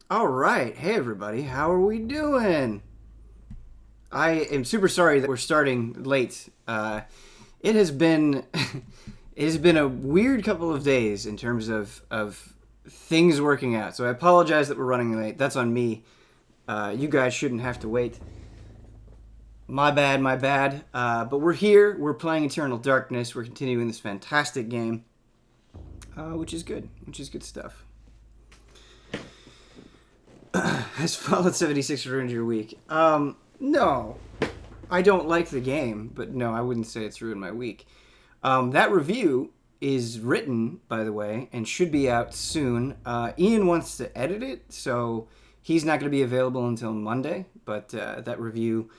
All right. Hey, everybody. How are we doing? I am super sorry that we're starting late. It has been it has been a weird couple of days in terms of things working out. So I apologize that we're running late. That's on me. You guys shouldn't have to wait. My bad, my bad. But we're here. We're playing Eternal Darkness. We're continuing this fantastic game, which is good. Which is good stuff. Has followed 76 ruined your week. No. I don't like the game, but no, I wouldn't say it's ruined my week. That review is written, by the way, and should be out soon. Ian wants to edit it, so he's not going to be available until Monday, but that review,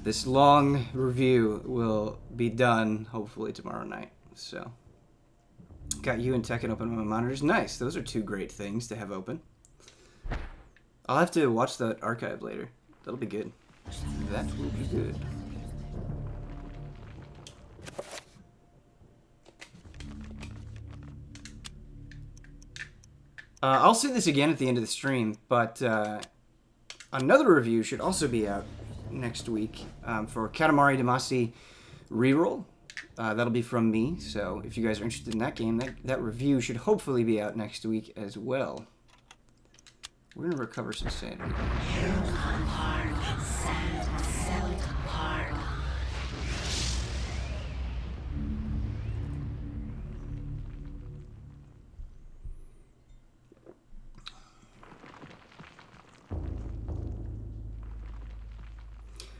this long review, will be done hopefully tomorrow night. So, got you and Tekken open on my monitors. Nice. Those are two great things to have open. I'll have to watch that archive later. That'll be good. That will be good. I'll say this again at the end of the stream, but another review should also be out next week for Katamari Damacy Reroll. That'll be from me, so if you guys are interested in that game, that review should hopefully be out next week as well. We're going to recover some sanity.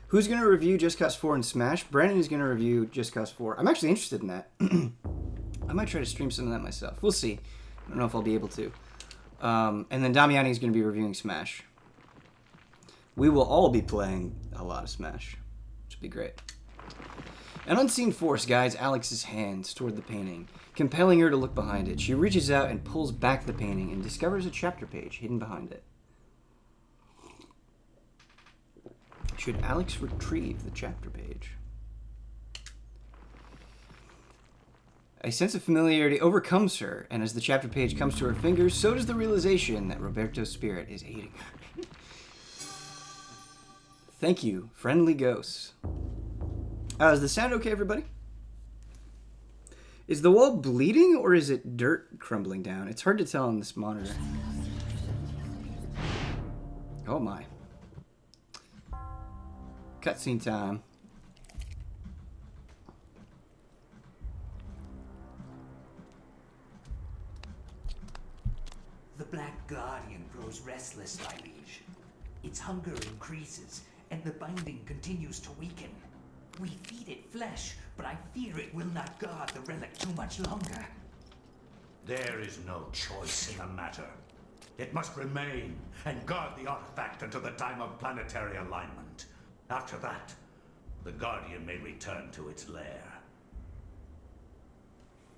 Who's going to review Just Cause 4 and Smash? Brandon is going to review Just Cause 4. I'm actually interested in that. I might try to stream some of that myself. We'll see. I don't know if I'll be able to. And then Damiani is going to be reviewing Smash. We will all be playing a lot of Smash, which will be great. An unseen force guides Alex's hands toward the painting, compelling her to look behind it. She reaches out and pulls back the painting and discovers a chapter page hidden behind it. Should Alex retrieve the chapter page? A sense of familiarity overcomes her, and as the chapter page comes to her fingers, so does the realization that Roberto's spirit is aiding her. Thank you, friendly ghosts. Is the sound okay, everybody? Is the wall bleeding, or is it dirt crumbling down? It's hard to tell on this monitor. Oh my. Cutscene time. The Black Guardian grows restless, my liege. Its hunger increases, and the binding continues to weaken. We feed it flesh, but I fear it will not guard the relic too much longer. There is no choice in the matter. It must remain and guard the artifact until the time of planetary alignment. After that, the Guardian may return to its lair.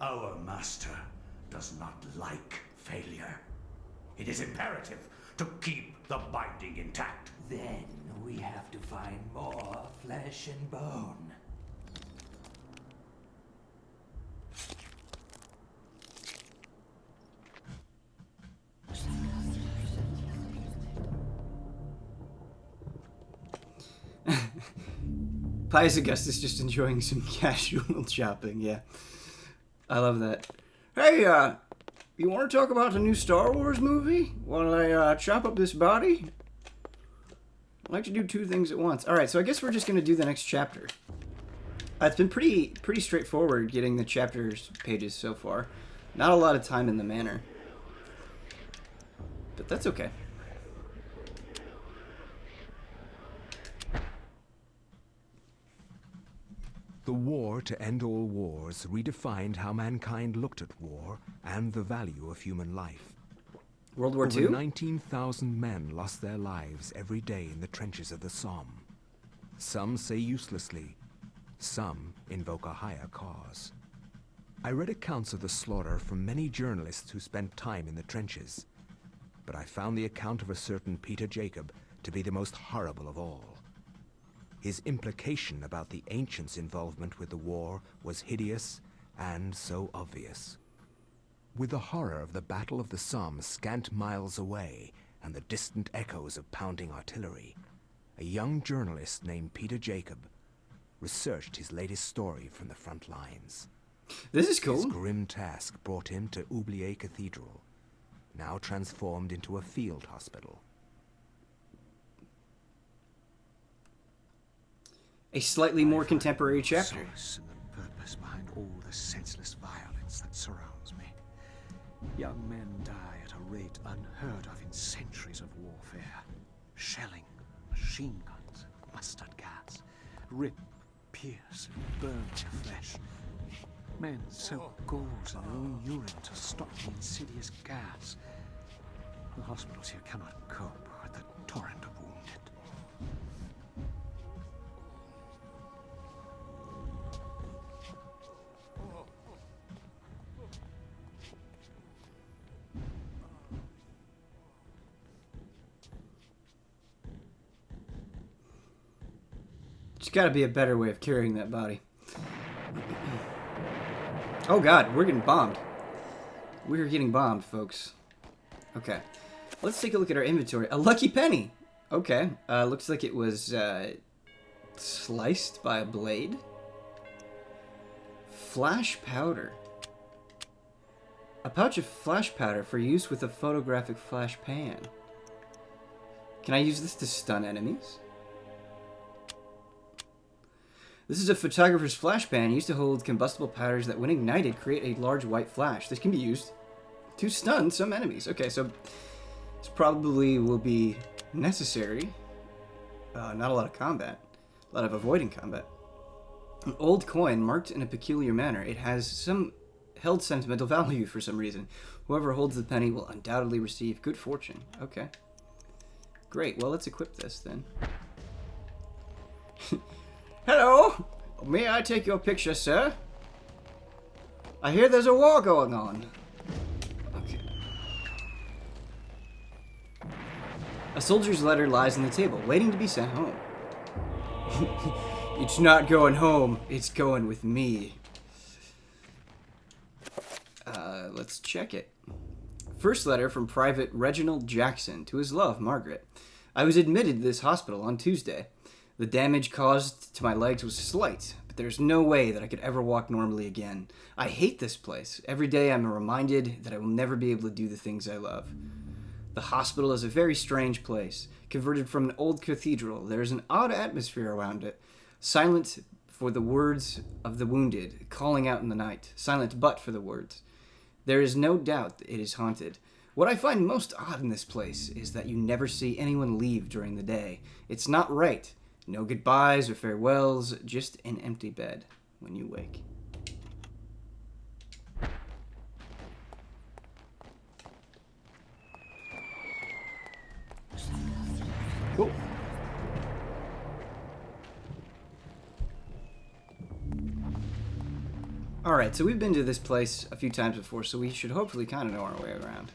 Our master does not like failure. It is imperative to keep the binding intact. Then we have to find more flesh and bone. Pius Augustus just enjoying some casual shopping, yeah. I love that. Hey, you want to talk about the new Star Wars movie while I chop up this body? I like to do two things at once. Alright, so I guess we're just going to do the next chapter. It's been pretty straightforward getting the chapters pages so far. Not a lot of time in the manor. But that's okay. The war to end all wars redefined how mankind looked at war and the value of human life. World War Over II? 19,000 men lost their lives every day in the trenches of the Somme. Some say uselessly, some invoke a higher cause. I read accounts of the slaughter from many journalists who spent time in the trenches, but I found the account of a certain Peter Jacob to be the most horrible of all. His implication about the ancients' involvement with the war was hideous and so obvious. With the horror of the Battle of the Somme scant miles away and the distant echoes of pounding artillery, a young journalist named Peter Jacob researched his latest story from the front lines. This is cool. His grim task brought him to Oubliette Cathedral, now transformed into a field hospital. A slightly more contemporary chapter. Solace in the purpose behind all the senseless violence that surrounds me. Young men die at a rate unheard of in centuries of warfare. Shelling, machine guns, mustard gas rip, pierce, and burn their flesh. Men soak gauze in their own urine to stop the insidious gas. The hospitals here cannot cope with the torrent of wounded. There's got to be a better way of carrying that body. Oh god, we're getting bombed. We're getting bombed, folks. Okay. Let's take a look at our inventory. A lucky penny! Okay. Looks like it was sliced by a blade. Flash powder. A pouch of flash powder for use with a photographic flash pan. Can I use this to stun enemies? This is a photographer's flash pan used to hold combustible powders that, when ignited, create a large white flash. This can be used to stun some enemies. Okay, so this probably will be necessary. Not a lot of combat. A lot of avoiding combat. An old coin marked in a peculiar manner. It has some held sentimental value for some reason. Whoever holds the penny will undoubtedly receive good fortune. Okay. Great. Well, let's equip this then. Hello! May I take your picture, sir? I hear there's a war going on. Okay. A soldier's letter lies on the table, waiting to be sent home. It's not going home, it's going with me. Let's check it. First letter from Private Reginald Jackson to his love, Margaret. I was admitted to this hospital on Tuesday. The damage caused to my legs was slight, but there's no way that I could ever walk normally again. I hate this place. Every day I'm reminded that I will never be able to do the things I love. The hospital is a very strange place. Converted from an old cathedral, there is an odd atmosphere around it. Silent for the words of the wounded, calling out in the night. Silent but for the words. There is no doubt that it is haunted. What I find most odd in this place is that you never see anyone leave during the day. It's not right. No goodbyes or farewells, just an empty bed when you wake. Cool. Alright, so we've been to this place a few times before, so we should hopefully kind of know our way around.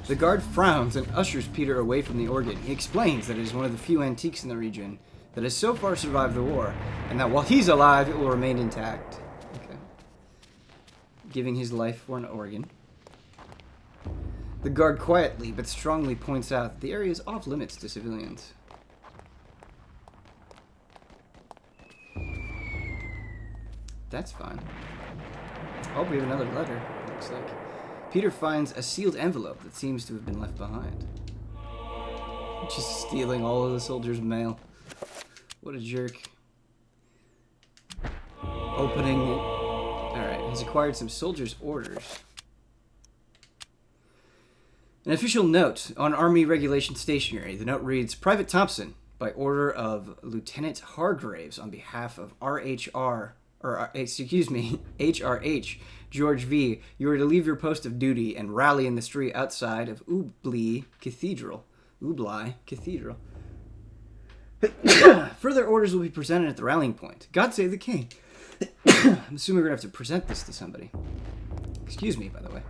The guard frowns and ushers Peter away from the organ. He explains that it is one of the few antiques in the region that has so far survived the war, and that while he's alive, it will remain intact. Okay. Giving his life for an organ. The guard quietly but strongly points out that the area is off limits to civilians. That's fine. Oh, we have another letter, looks like. Peter finds a sealed envelope that seems to have been left behind. Just stealing all of the soldiers' mail. What a jerk. Opening it. Alright, he's acquired some soldiers' orders. An official note on Army Regulation Stationery. The note reads, Private Thompson, by order of Lieutenant Hargraves on behalf of HRH, George V., you are to leave your post of duty and rally in the street outside of Oubliette Cathedral. Further orders will be presented at the rallying point. God save the king. I'm assuming we're going to have to present this to somebody. Excuse me, by the way.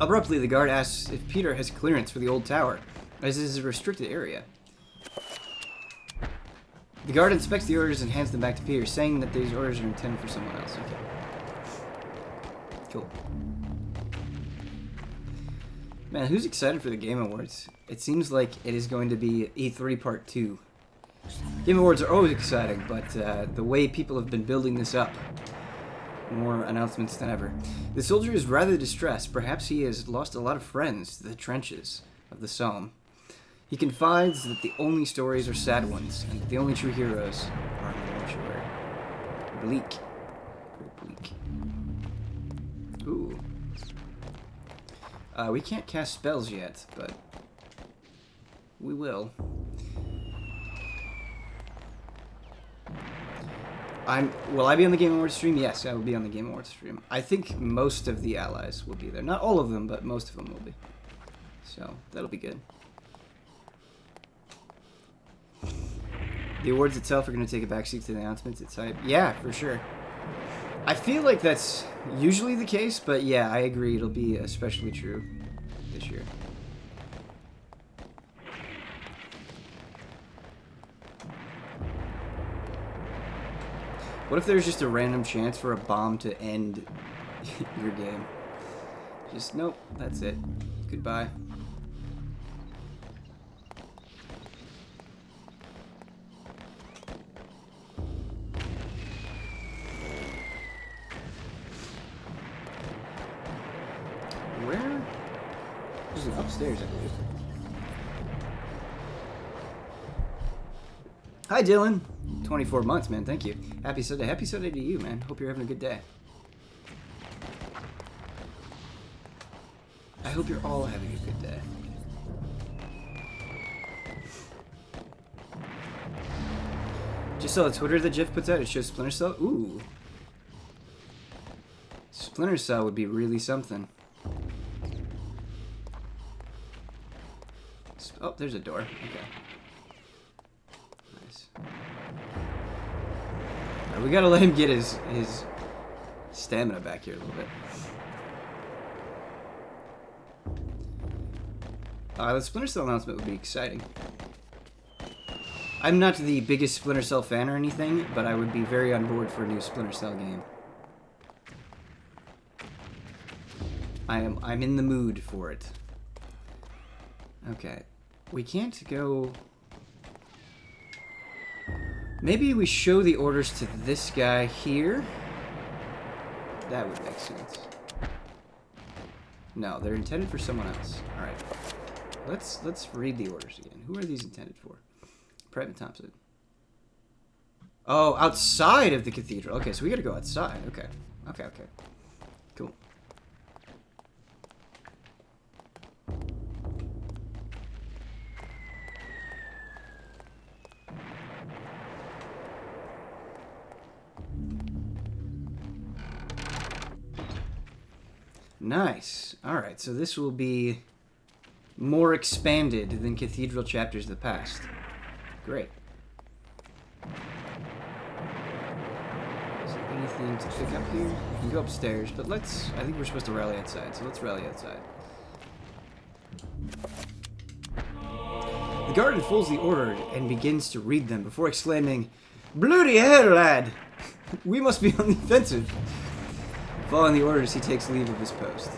Abruptly, the guard asks if Peter has clearance for the old tower, as this is a restricted area. The guard inspects the orders and hands them back to Peter, saying that these orders are intended for someone else. Okay. Cool. Man, who's excited for the Game Awards? It seems like it is going to be E3 Part 2. Game Awards are always exciting, but the way people have been building this up, more announcements than ever. The soldier is rather distressed. Perhaps he has lost a lot of friends to the trenches of the Somme. He confides that the only stories are sad ones, and that the only true heroes are in the mortuary. Bleak. Very bleak. Ooh. We can't cast spells yet, but we will. Will I be on the Game Awards stream? Yes, I will be on the Game Awards stream. I think most of the allies will be there. Not all of them, but most of them will be. So, that'll be good. The awards itself are going to take a backseat to the announcements. It's hype. Yeah, for sure. I feel like that's usually the case, but yeah, I agree. It'll be especially true this year. What if there's just a random chance for a bomb to end your game? Just, nope, that's it. Goodbye. Where? This is upstairs, I believe. Hi, Dylan. 24 months, man. Thank you. Happy Sunday. Happy Sunday to you, man. Hope you're having a good day. I hope you're all having a good day. Just saw the Twitter that Jeff puts out. It shows Splinter Cell. Ooh. Splinter Cell would be really something. Oh, there's a door. Okay. Nice. Right, we gotta let him get his stamina back here a little bit. The Splinter Cell announcement would be exciting. I'm not the biggest Splinter Cell fan or anything, but I would be very on board for a new Splinter Cell game. I'm in the mood for it. Okay. We can't go... Maybe we show the orders to this guy here? That would make sense. No, they're intended for someone else. Alright. Let's read the orders again. Who are these intended for? Private Thompson. Oh, outside of the cathedral. Okay, so we gotta go outside. Okay. Okay. Cool. Nice. Alright, so this will be more expanded than Cathedral chapters of the past. Great. Is there anything to pick up here? We can go upstairs, but I think we're supposed to rally outside, so let's rally outside. The guard unfolds the order and begins to read them before exclaiming, "Bloody hell, lad! We must be on the offensive." Following the orders, he takes leave of his post.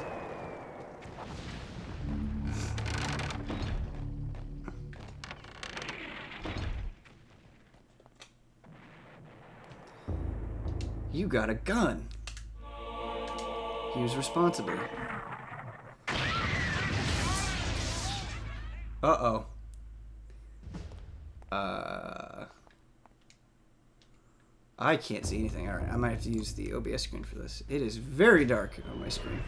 You got a gun. He was responsible. Uh-oh. I can't see anything. Alright, I might have to use the OBS screen for this. It is very dark on my screen.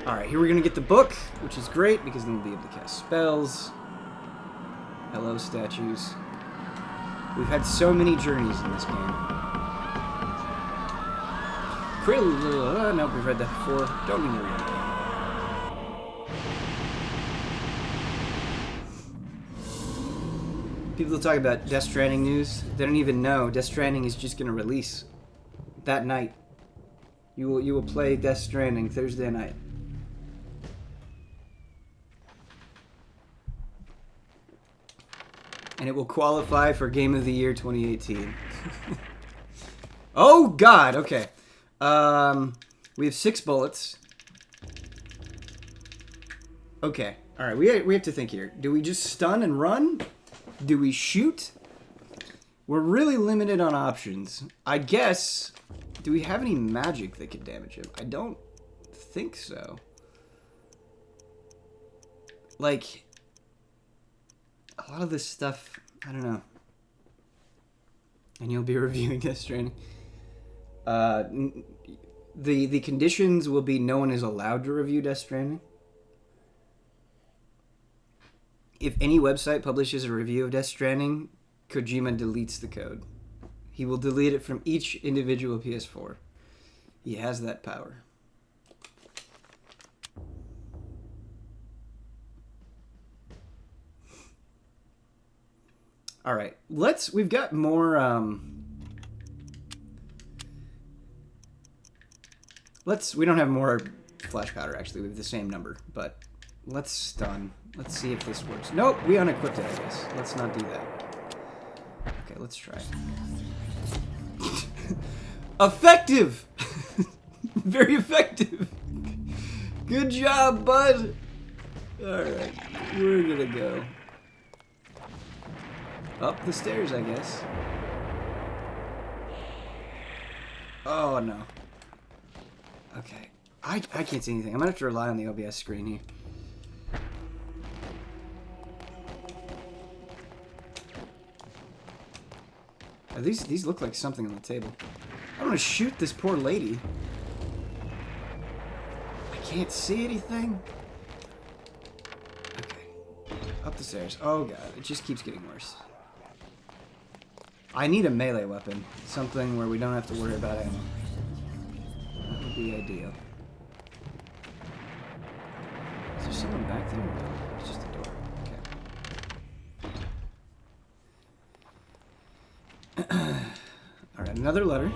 Alright, here we're going to get the book, which is great because then we'll be able to cast spells. Hello, statues. We've had so many journeys in this game. Krill, nope, we've read that before. Don't need to read it. People talk about Death Stranding news. They don't even know Death Stranding is just going to release that night. You will play Death Stranding Thursday night. And it will qualify for Game of the Year 2018. Oh, God. Okay. We have 6 bullets. Okay. All right. We have to think here. Do we just stun and run? Do we shoot? We're really limited on options. I guess... Do we have any magic that could damage him? I don't think so. Like... A lot of this stuff... I don't know. And you'll be reviewing Death Stranding. The conditions will be no one is allowed to review Death Stranding. If any website publishes a review of Death Stranding, Kojima deletes the code. He will delete it from each individual PS4. He has that power. All right, we've got more, we don't have more flash powder, actually. We have the same number, but let's stun. Let's see if this works. Nope, we unequipped it, I guess. Let's not do that. Okay, let's try it. Effective! Very effective! Good job, bud! Alright, we're gonna go up the stairs, I guess. Oh, no. Okay. I can't see anything. I'm gonna have to rely on the OBS screen here. These look like something on the table. I'm gonna shoot this poor lady. I can't see anything. Okay. Up the stairs. Oh god, it just keeps getting worse. I need a melee weapon. Something where we don't have to worry about ammo. That would be ideal. Is there someone back there? No, it's just a door. Okay. Alright, another letter.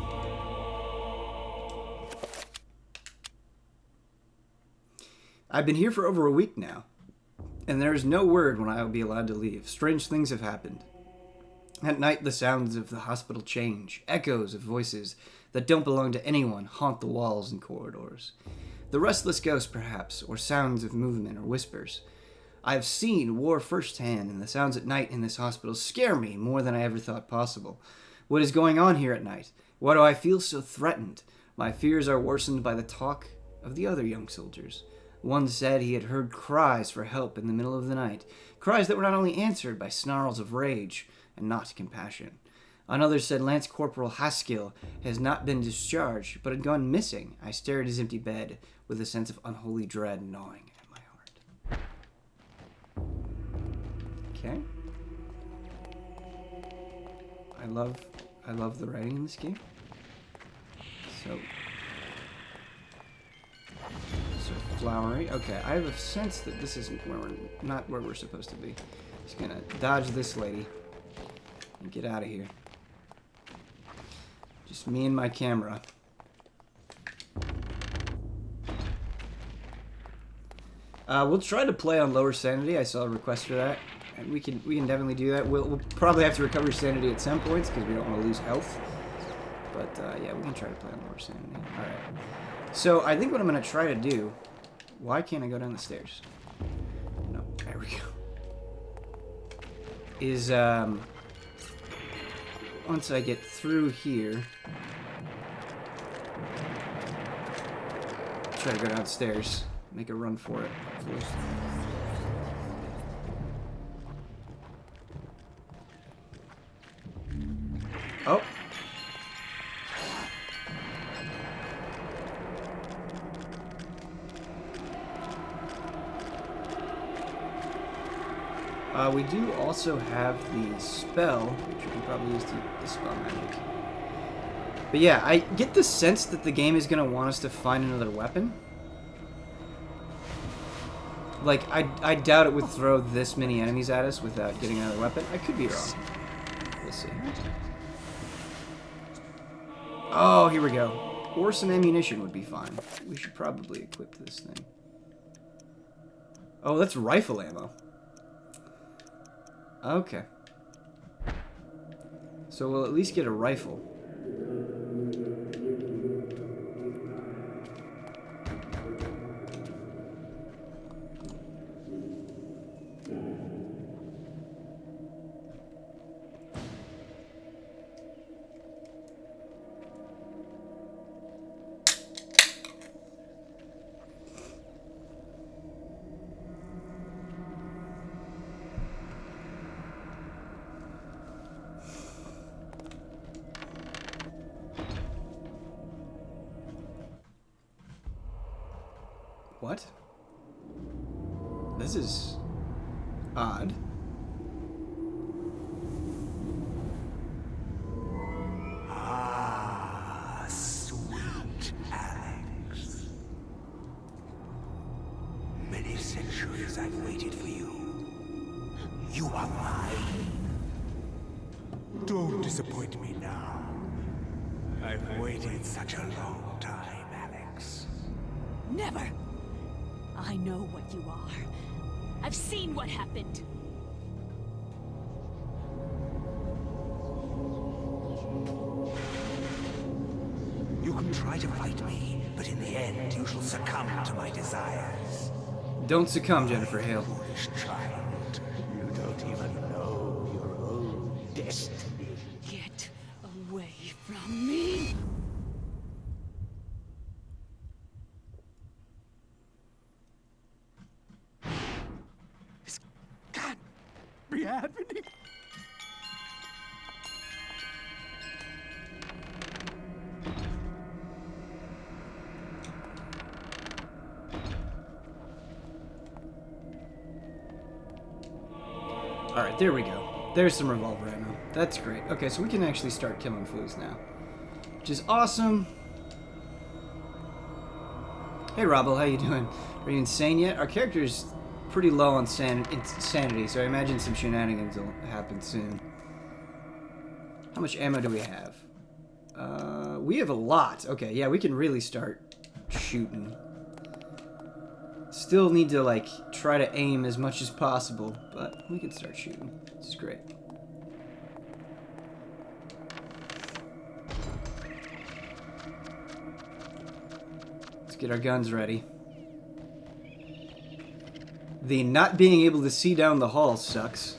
I've been here for over a week now, and there is no word when I will be allowed to leave. Strange things have happened. At night, the sounds of the hospital change. Echoes of voices that don't belong to anyone haunt the walls and corridors. The restless ghost, perhaps, or sounds of movement or whispers. I have seen war firsthand, and the sounds at night in this hospital scare me more than I ever thought possible. What is going on here at night? Why do I feel so threatened? My fears are worsened by the talk of the other young soldiers. One said he had heard cries for help in the middle of the night, cries that were not only answered by snarls of rage and not compassion. Another said Lance Corporal Haskill has not been discharged, but had gone missing. I stare at his empty bed with a sense of unholy dread gnawing at my heart. Okay. I love the writing in this game. So flowery. Okay, I have a sense that this isn't not where we're supposed to be. Just gonna dodge this lady and get out of here. Just me and my camera. We'll try to play on lower sanity. I saw a request for that, and we can definitely do that. We'll probably have to recover sanity at some points because we don't want to lose health. But yeah, we can try to play on lower sanity. All right. So I think what I'm gonna try to do. Why can't I go down the stairs? No, there we go. Is once I get through here, try to go downstairs, make a run for it. Oh. We do also have the spell, which we can probably use to dispel magic. But yeah, I get the sense that the game is going to want us to find another weapon. Like, I doubt it would throw this many enemies at us without getting another weapon. I could be wrong. We'll see. Oh, here we go. Or some ammunition would be fine. We should probably equip this thing. Oh, that's rifle ammo. Okay. So we'll at least get a rifle. What? This is odd. Ah, sweet Alex. Many centuries I've waited for you. You are mine. Don't disappoint me now. I've waited such a long time, Alex. Never! I know what you are. I've seen what happened. You can try to fight me, but in the end you shall succumb to my desires. Don't succumb, Jennifer Hale. Foolish child, you don't even know your own destiny. Get away from me! This can't be happening. Alright, there we go. There's some revolver ammo. That's great. Okay, so we can actually start killing fools now. Which is awesome. Hey, Robble, how you doing? Are you insane yet? Our character's pretty low on sanity, so I imagine some shenanigans will happen soon. How much ammo do we have? We have a lot. Okay, yeah, we can really start shooting. Still need to, like, try to aim as much as possible, but we can start shooting. This is great. Let's get our guns ready. The not being able to see down the hall sucks.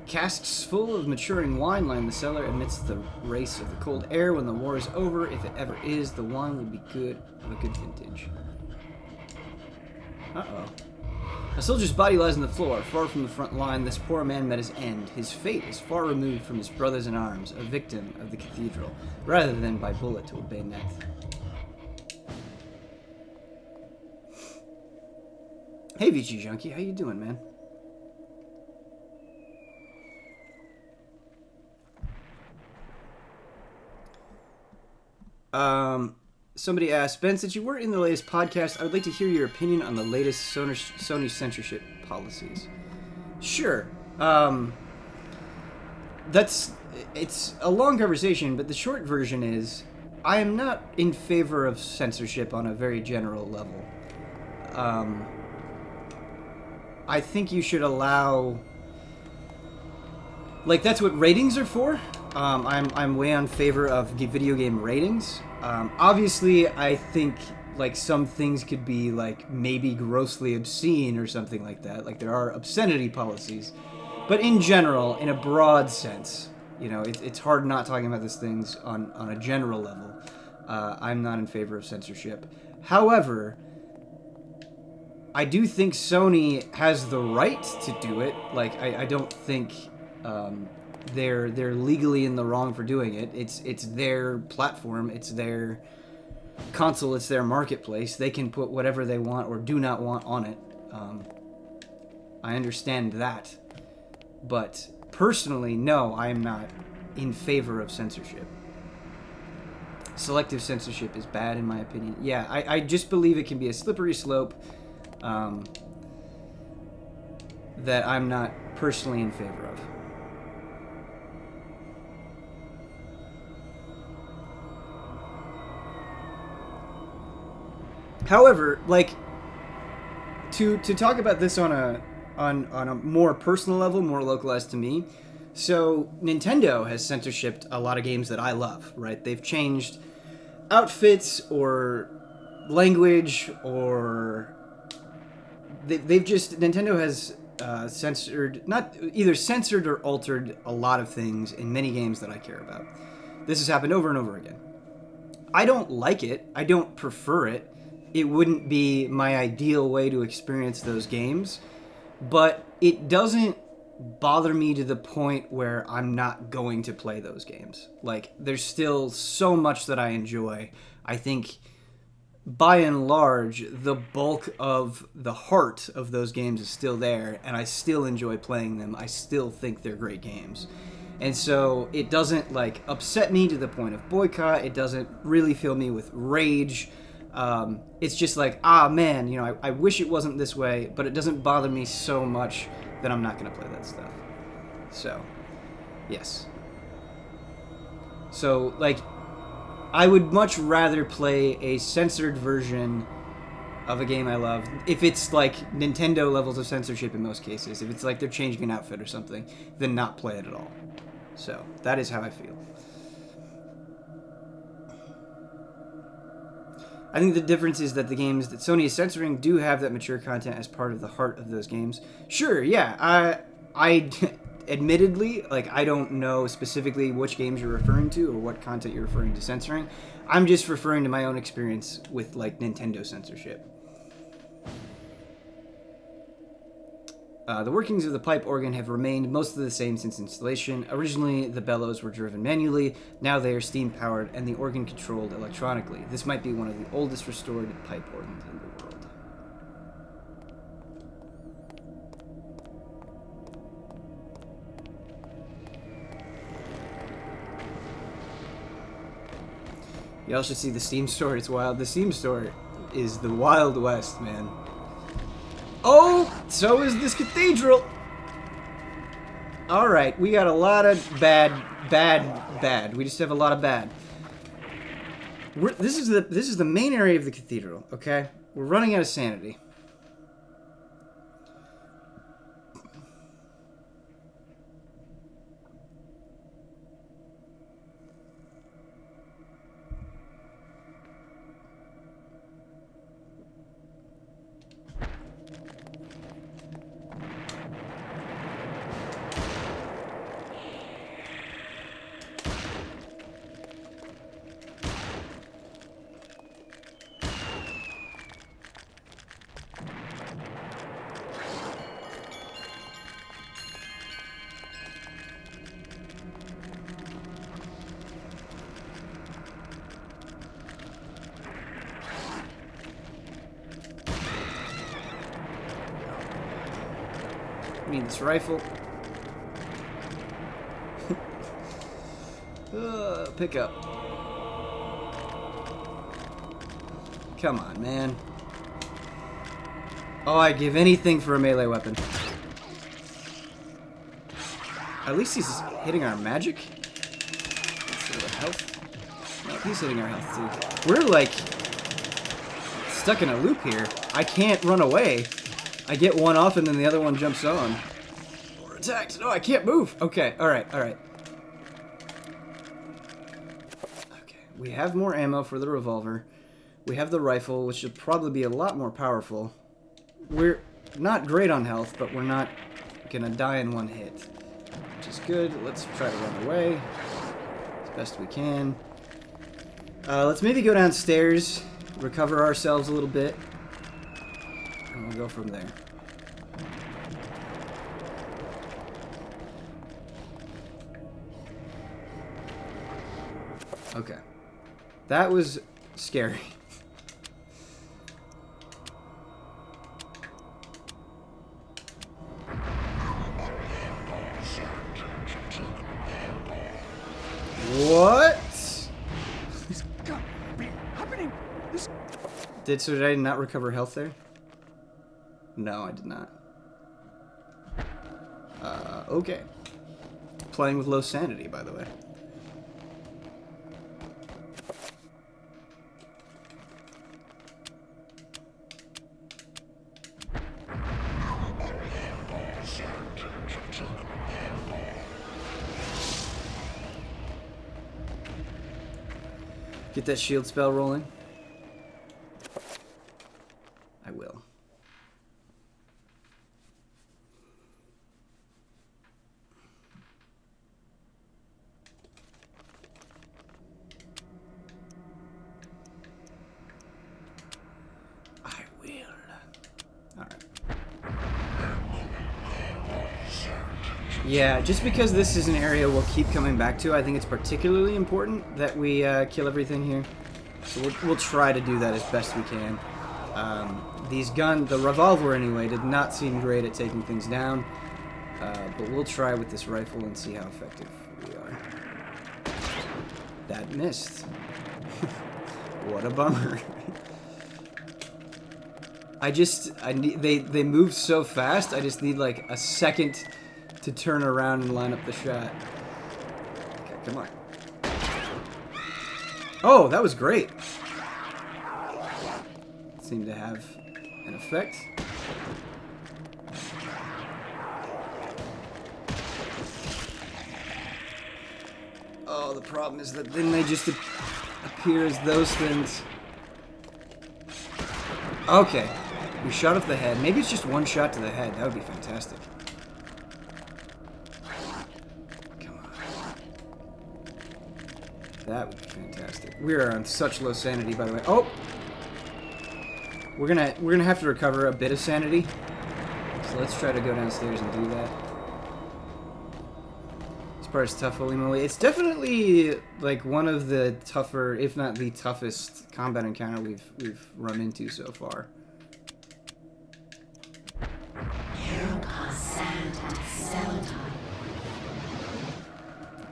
Casks full of maturing wine line the cellar amidst the race of the cold air. When the war is over, if it ever is, the wine will be good, of a good vintage. Uh-oh. A soldier's body lies on the floor, far from the front line. This poor man met his end. His fate is far removed from his brothers in arms, a victim of the cathedral, rather than by bullet to a bayonet. Hey, VG Junkie, how you doing, man? Somebody asked, Ben, since you weren't in the latest podcast, I would like to hear your opinion on the latest Sony censorship policies. Sure. It's a long conversation, but the short version is, I am not in favor of censorship on a very general level. I think you should allow, like, that's what ratings are for. I'm way on favor of video game ratings. Obviously, I think, like, some things could be, like, maybe grossly obscene or something like that. Like, there are obscenity policies. But in general, in a broad sense, you know, it's hard not talking about these things on a general level. I'm not in favor of censorship. However, I do think Sony has the right to do it. Like, I don't think they're legally in the wrong for doing it. It's their platform. It's their console, it's their marketplace. They can put whatever they want or do not want on it. I understand that. But personally, no, I am not in favor of censorship. Selective censorship is bad, in my opinion. Yeah, I just believe it can be a slippery slope that I'm not personally in favor of. However, like, to talk about this on a more personal level, more localized to me. So Nintendo has censorshipped a lot of games that I love, right? They've changed outfits or language, or they've just, Nintendo has censored, not either censored or altered a lot of things in many games that I care about. This has happened over and over again. I don't like it. I don't prefer it. It wouldn't be my ideal way to experience those games, but it doesn't bother me to the point where I'm not going to play those games. Like, there's still so much that I enjoy. I think, by and large, the bulk of the heart of those games is still there, and I still enjoy playing them. I still think they're great games. And so it doesn't, like, upset me to the point of boycott. It doesn't really fill me with rage. It's just like, man, you know, I wish it wasn't this way, but it doesn't bother me so much that I'm not going to play that stuff. So, yes. So, like, I would much rather play a censored version of a game I love, if it's like Nintendo levels of censorship in most cases, if it's like they're changing an outfit or something, than not play it at all. So, that is how I feel. I think the difference is that the games that Sony is censoring do have that mature content as part of the heart of those games. Sure, yeah, I admittedly, like, I don't know specifically which games you're referring to or what content you're referring to censoring. I'm just referring to my own experience with, like, Nintendo censorship. The workings of the pipe organ have remained mostly the same since installation. Originally, the bellows were driven manually. Now they are steam-powered and the organ controlled electronically. This might be one of the oldest restored pipe organs in the world. Y'all should see the Steam store. It's wild. The Steam store is the Wild West, man. Oh, so is this cathedral. All right, we got a lot of bad. We just have a lot of bad. This is the main area of the cathedral. Okay, we're running out of sanity. I mean, this rifle. Pick up. Come on, man. Oh, I'd give anything for a melee weapon. At least he's hitting our magic. Let's see the health. No, he's hitting our health too. We're like stuck in a loop here. I can't run away. I get one off and then the other one jumps on. We're attacked. No, I can't move. Okay, alright. Okay, we have more ammo for the revolver. We have the rifle, which should probably be a lot more powerful. We're not great on health, but we're not gonna die in one hit, which is good. Let's try to run away as best we can. Let's maybe go downstairs, recover ourselves a little bit, and we'll go from there. Okay. That was scary. What? This can't be happening. This. Did I not recover health there? No, I did not. Okay. Playing with low sanity, by the way. Get that shield spell rolling. I will. I will. Alright. Yeah, just because this is an area we'll keep coming back to, I think it's particularly important that we kill everything here. So we'll try to do that as best we can. The revolver anyway, did not seem great at taking things down. But we'll try with this rifle and see how effective we are. That missed. What a bummer. They move so fast, I just need like a second to turn around and line up the shot. Okay, come on. Oh, that was great. Seemed to have an effect. Oh, the problem is that then they just appear as those things. Okay. We shot off the head. Maybe it's just one shot to the head. That would be fantastic. Come on. That would be fantastic. We are on such low sanity, by the way. Oh! We're gonna have to recover a bit of sanity. So let's try to go downstairs and do that. This part is tough, holy moly. It's definitely like one of the tougher, if not the toughest, combat encounter we've run into so far.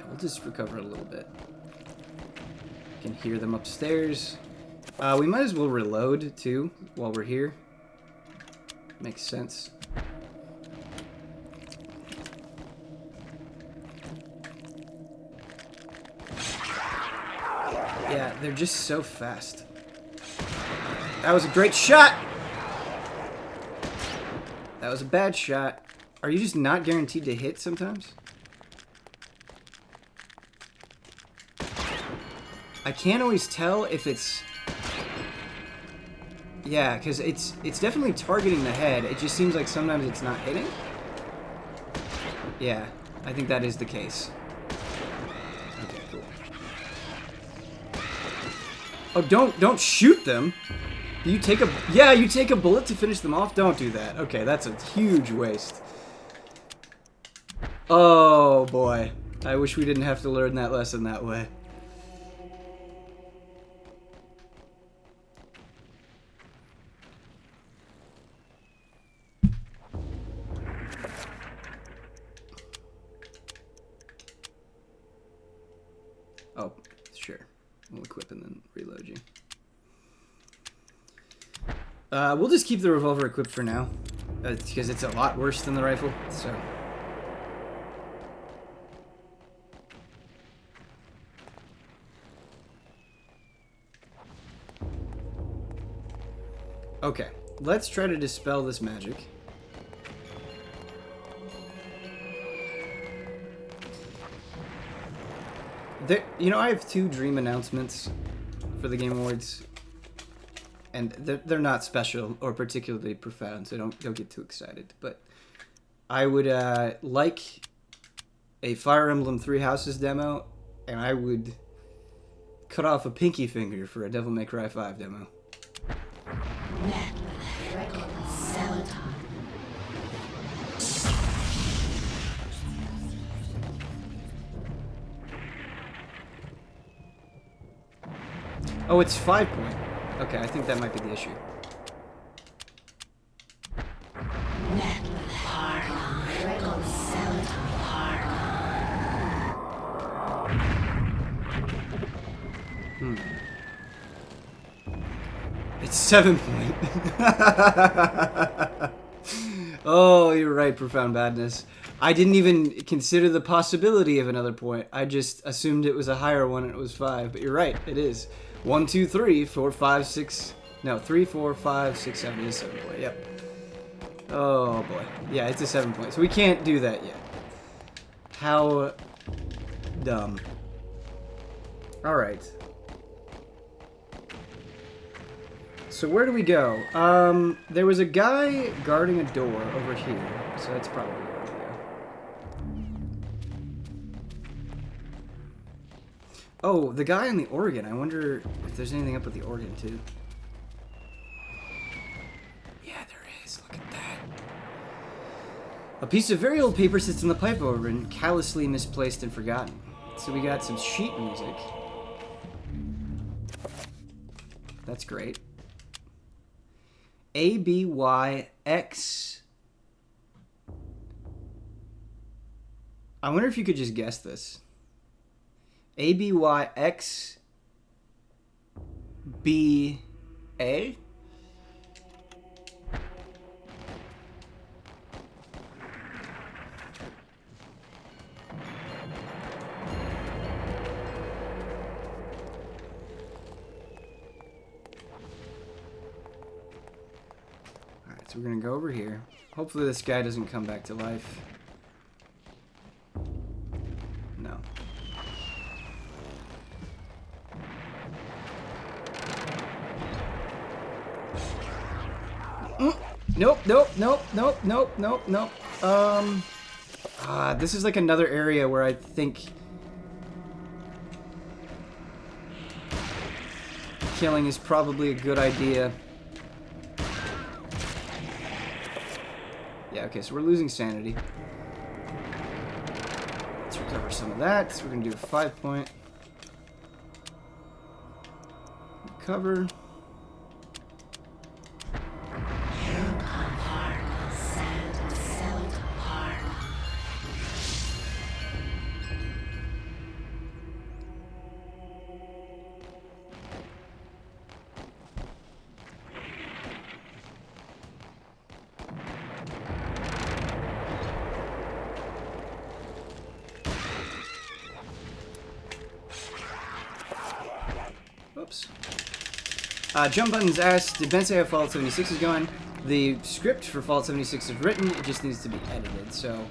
We'll just recover a little bit. Can hear them upstairs. We might as well reload too while we're here. Makes sense. Yeah, they're just so fast. That was a great shot! That was a bad shot. Are you just not guaranteed to hit sometimes? I can't always tell if it's... Yeah, because it's definitely targeting the head. It just seems like sometimes it's not hitting. Yeah, I think that is the case. Okay, cool. Oh, don't shoot them! Do you take a... Yeah, you take a bullet to finish them off? Don't do that. Okay, that's a huge waste. Oh, boy. I wish we didn't have to learn that lesson that way. Oh, sure. We'll equip and then reload you. We'll just keep the revolver equipped for now. Because it's a lot worse than the rifle, so... Okay, let's try to dispel this magic. You know, I have 2 dream announcements for the Game Awards, and they're not special or particularly profound, so don't get too excited. But I would like a Fire Emblem Three Houses demo, and I would cut off a pinky finger for a Devil May Cry 5 demo. Oh, it's 5 point. Okay, I think that might be the issue. It's 7 point. Oh, you're right, Profound Badness. I didn't even consider the possibility of another point. I just assumed it was a higher one and it was 5. But you're right, it is. 1, 2, 3, 4, 5, 6. No, 3, 4, 5, 6, 7 is 7 point. Yep. Oh boy. Yeah, it's a 7 point. So we can't do that yet. How dumb. Alright. So where do we go? There was a guy guarding a door over here, so that's probably where we go. Oh, the guy on the organ. I wonder if there's anything up with the organ, too. Yeah, there is. Look at that. A piece of very old paper sits in the pipe organ, callously misplaced and forgotten. So we got some sheet music. That's great. ABYX. I wonder if you could just guess this. ABYX BA? So we're gonna go over here. Hopefully this guy doesn't come back to life. No. Nope, nope, nope, nope, nope, nope, nope. This is like another area where I think killing is probably a good idea. Yeah, okay, so we're losing sanity. Let's recover some of that. So we're going to do a 5 point. Recover. Oops. Jump Button's asked, did Ben say how Fallout 76 is going? The script for Fallout 76 is written, it just needs to be edited, so...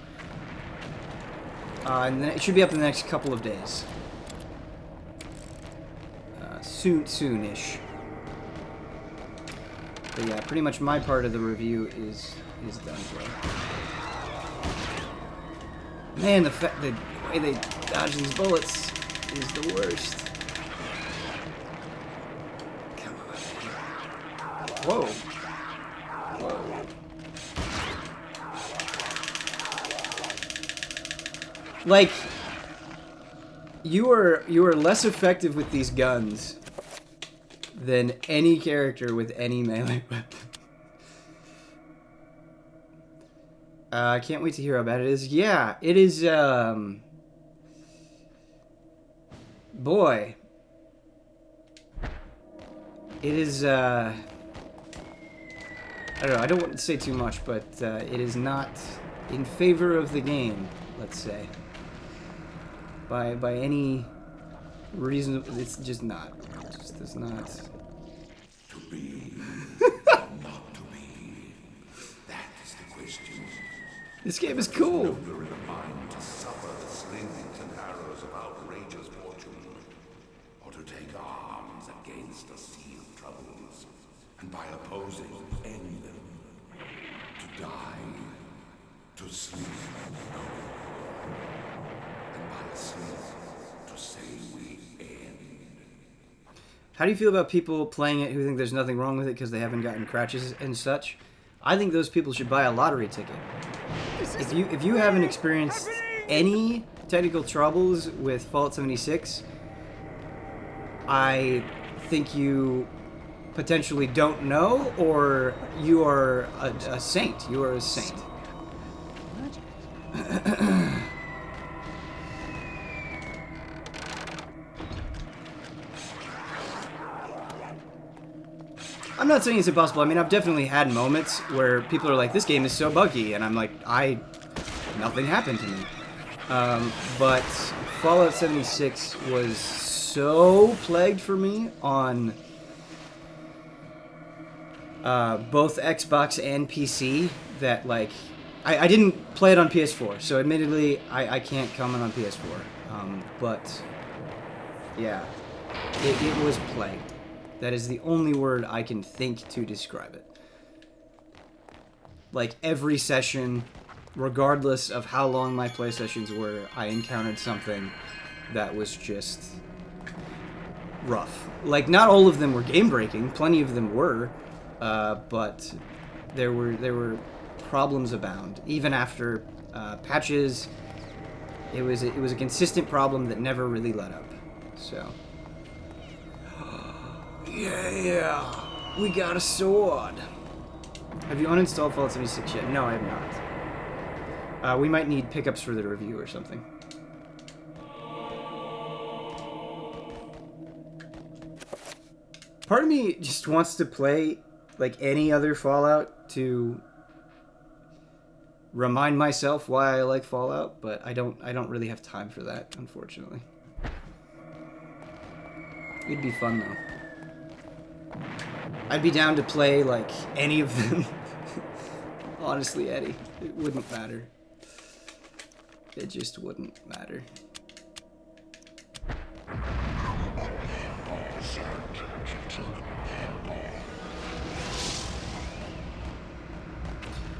and then it should be up in the next couple of days. Soon-ish. But yeah, pretty much my part of the review is done for. Man, the way they dodge these bullets is the worst. Whoa. Whoa. Like, you are less effective with these guns than any character with any melee weapon. I can't wait to hear how bad it is. Yeah, it is, boy. It is, I don't know, I don't want to say too much, but it is not in favor of the game, let's say. By any reason, it's just not. It just does not. To be, not to be. That is the question. This game is cool. Nobler in the mind to suffer the slings and arrows of outrageous fortune, or to take arms against the sea of troubles, and by opposing, end them. To die, to sleep, and by sleep, to say we end. How do you feel about people playing it who think there's nothing wrong with it because they haven't gotten crashes and such? I think those people should buy a lottery ticket. If you haven't experienced any technical troubles with Fallout 76, I think you potentially don't know, or you are a saint. You are a saint. I'm not saying it's impossible. I mean, I've definitely had moments where people are like, this game is so buggy, and I'm like, nothing happened to me. But Fallout 76 was so plagued for me on both Xbox and PC that, like, I didn't play it on PS4, so admittedly, I can't comment on PS4. But, yeah, it was plagued. That is the only word I can think to describe it. Like, every session, regardless of how long my play sessions were, I encountered something that was just rough. Like, not all of them were game-breaking. Plenty of them were. But there were problems abound. Even after patches, it was a consistent problem that never really let up. So... Yeah, we got a sword. Have you uninstalled Fallout 76 yet? No, I have not. We might need pickups for the review or something. Part of me just wants to play like any other Fallout to remind myself why I like Fallout, but I don't really have time for that, unfortunately. It'd be fun though. I'd be down to play, like, any of them. Honestly, Eddie, it wouldn't matter. It just wouldn't matter.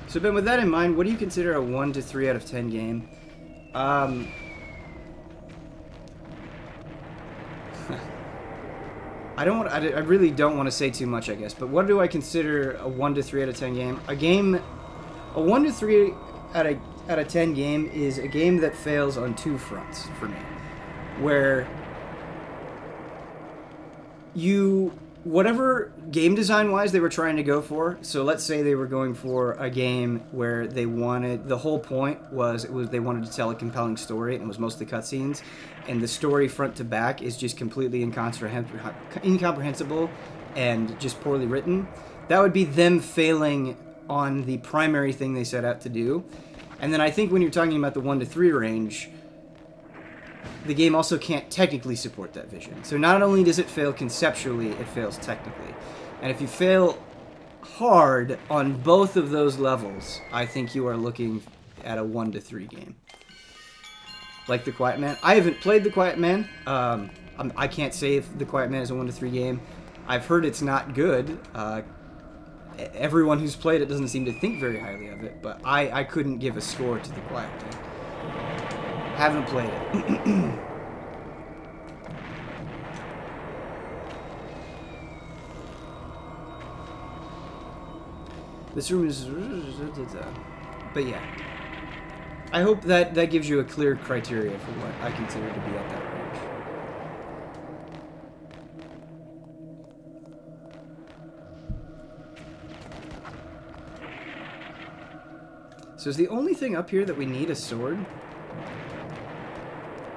So, Ben, with that in mind, what do you consider a 1 to 3 out of 10 game? I really don't want to say too much, I guess, but what do I consider a 1 to 3 out of 10 game? A 1 to 3 out of 10 game is a game that fails on two fronts for me. Where whatever game design wise they were trying to go for, so let's say they were going for a game where the whole point was they wanted to tell a compelling story, and it was mostly cutscenes, and the story front to back is just completely incomprehensible and just poorly written. That would be them failing on the primary thing they set out to do. And then I think when you're talking about the 1 to 3 range, the game also can't technically support that vision. So not only does it fail conceptually, it fails technically. And if you fail hard on both of those levels, I think you are looking at a 1 to 3 game. Like The Quiet Man. I haven't played The Quiet Man. I can't say if The Quiet Man is a 1 to 3 game. I've heard it's not good. Everyone who's played it doesn't seem to think very highly of it, but I couldn't give a score to The Quiet Man. Haven't played it. This room is... But yeah. I hope that gives you a clear criteria for what I consider to be at that range. So is the only thing up here that we need a sword?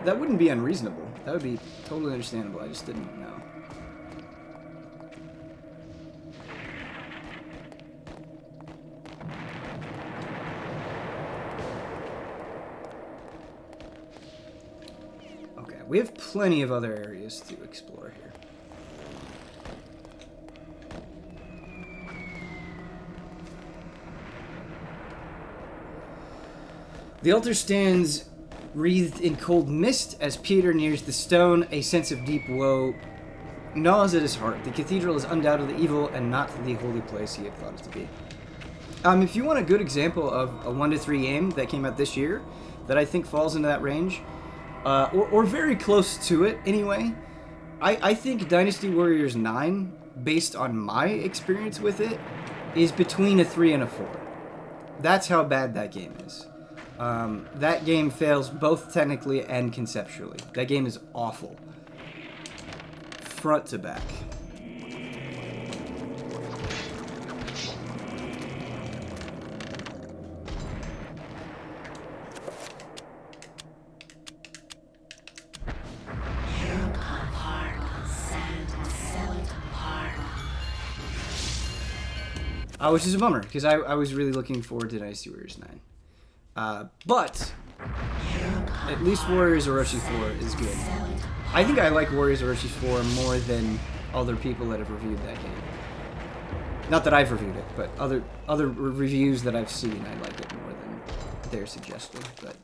That wouldn't be unreasonable. That would be totally understandable. I just didn't know. Okay, we have plenty of other areas to explore here. The altar stands wreathed in cold mist as Peter nears the stone. A sense of deep woe gnaws at his heart. The cathedral is undoubtedly evil and not the holy place he had thought it to be. If you want a good example of a 1 to 3 game that came out this year that I think falls into that range, or very close to it anyway, I think Dynasty Warriors 9, based on my experience with it, is between a 3 and a 4. That's how bad that game is. That game fails both technically and conceptually. That game is awful. Front to back. which is a bummer because I was really looking forward to Dynasty Warriors 9. But at least Warriors Orochi 4 is good. I think I like Warriors Orochi 4 more than other people that have reviewed that game. Not that I've reviewed it, but other reviews that I've seen, I like it more than they're suggesting. But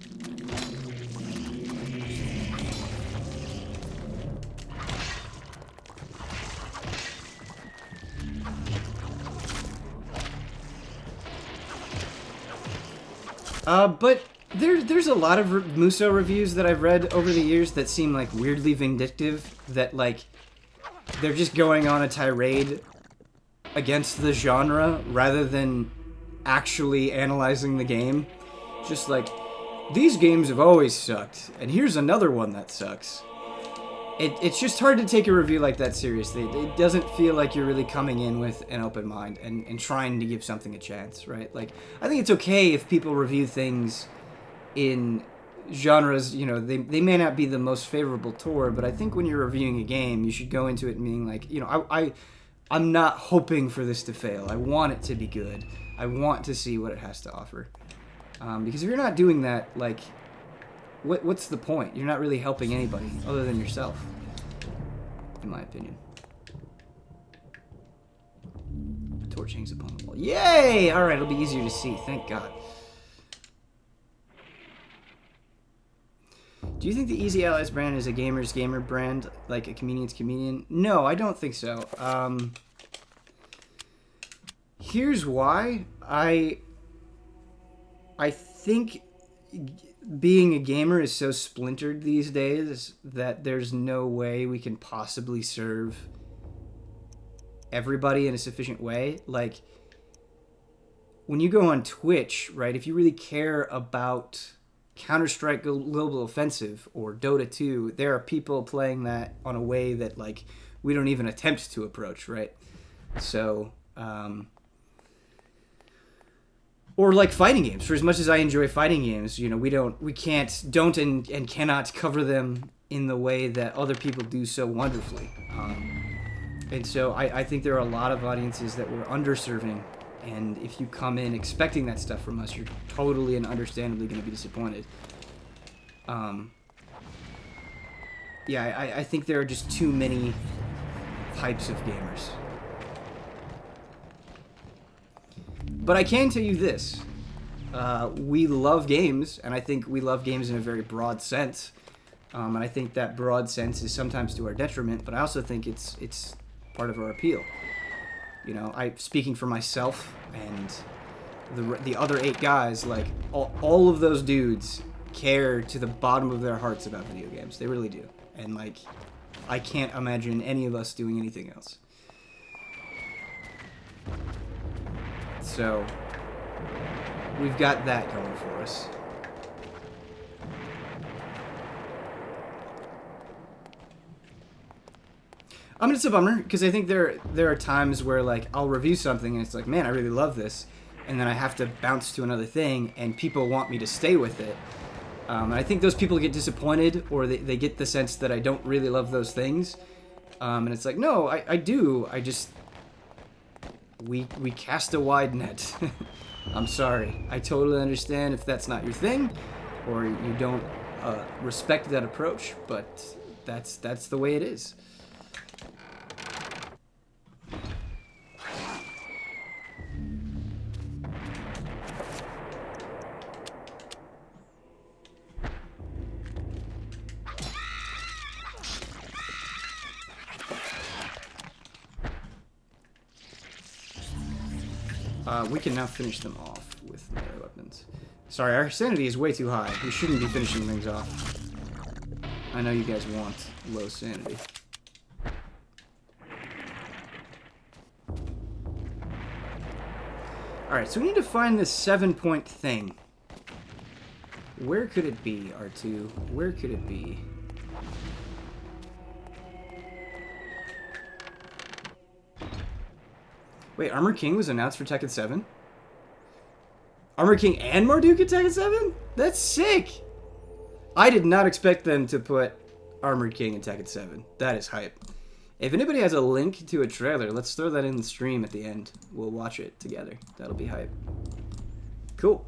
but there's a lot of Muso reviews that I've read over the years that seem like weirdly vindictive, that like they're just going on a tirade against the genre rather than actually analyzing the game. Just like, these games have always sucked, and here's another one that sucks. It's just hard to take a review like that seriously. It doesn't feel like you're really coming in with an open mind and trying to give something a chance, right? Like, I think it's okay if people review things in genres, you know, they may not be the most favorable toward, but I think when you're reviewing a game, you should go into it being like, you know, I'm not hoping for this to fail. I want it to be good. I want to see what it has to offer. Because if you're not doing that, like, what's the point? You're not really helping anybody other than yourself, in my opinion. A torch hangs upon the wall. Yay! All right, it'll be easier to see. Thank God. Do you think the Easy Allies brand is a gamer's gamer brand, like a comedian's comedian? No, I don't think so. Here's why. I think being a gamer is so splintered these days that there's no way we can possibly serve everybody in a sufficient way. Like, when you go on Twitch, right, if you really care about Counter-Strike Global Offensive or Dota 2, there are people playing that on a way that, like, we don't even attempt to approach, right? So, or like fighting games. For as much as I enjoy fighting games, you know, we don't and cannot cover them in the way that other people do so wonderfully. And so I think there are a lot of audiences that we're underserving, and if you come in expecting that stuff from us, you're totally and understandably going to be disappointed. Yeah, I think there are just too many types of gamers. But I can tell you this. We love games, and I think we love games in a very broad sense. And I think that broad sense is sometimes to our detriment, but I also think it's part of our appeal. You know, speaking for myself and the other 8 guys, like, all of those dudes care to the bottom of their hearts about video games. They really do. And, like, I can't imagine any of us doing anything else. So, we've got that going for us. I mean, it's a bummer, because I think there are times where, like, I'll review something and it's like, man, I really love this, and then I have to bounce to another thing, and people want me to stay with it. And I think those people get disappointed, or they get the sense that I don't really love those things. And it's like, no, I do. I just... We cast a wide net. I'm sorry. I totally understand if that's not your thing, or you don't respect that approach, but that's the way it is. We can now finish them off with melee weapons. Sorry, our sanity is way too high. We shouldn't be finishing things off. I know you guys want low sanity. Alright, so we need to find this 7-point thing. Where could it be, R2? Where could it be? Wait, Armor King was announced for Tekken 7? Armor King and Marduk at Tekken 7? That's sick! I did not expect them to put Armored King in Tekken 7. That is hype. If anybody has a link to a trailer, let's throw that in the stream at the end. We'll watch it together. That'll be hype. Cool.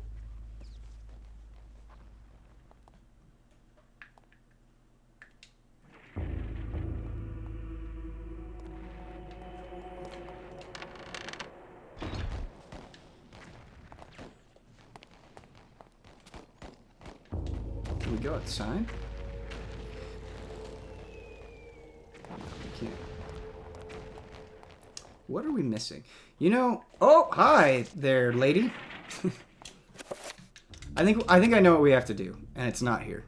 Can we go outside? We can't. What are we missing? You know, oh, hi there, lady. I think I know what we have to do, and it's not here.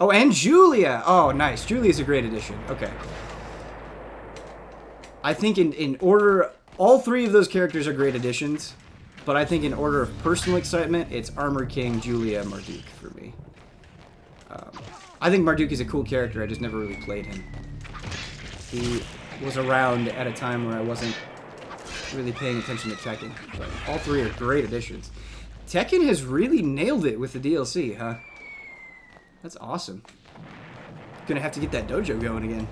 Oh, and Julia. Oh, nice. Julia's a great addition. Okay. I think in order, all three of those characters are great additions, but I think in order of personal excitement, it's Armor King, Julia, Marduk for me. I think Marduk is a cool character. I just never really played him. He was around at a time where I wasn't really paying attention to Tekken, but all three are great additions. Tekken has really nailed it with the DLC, huh? That's awesome. Gonna have to get that dojo going again.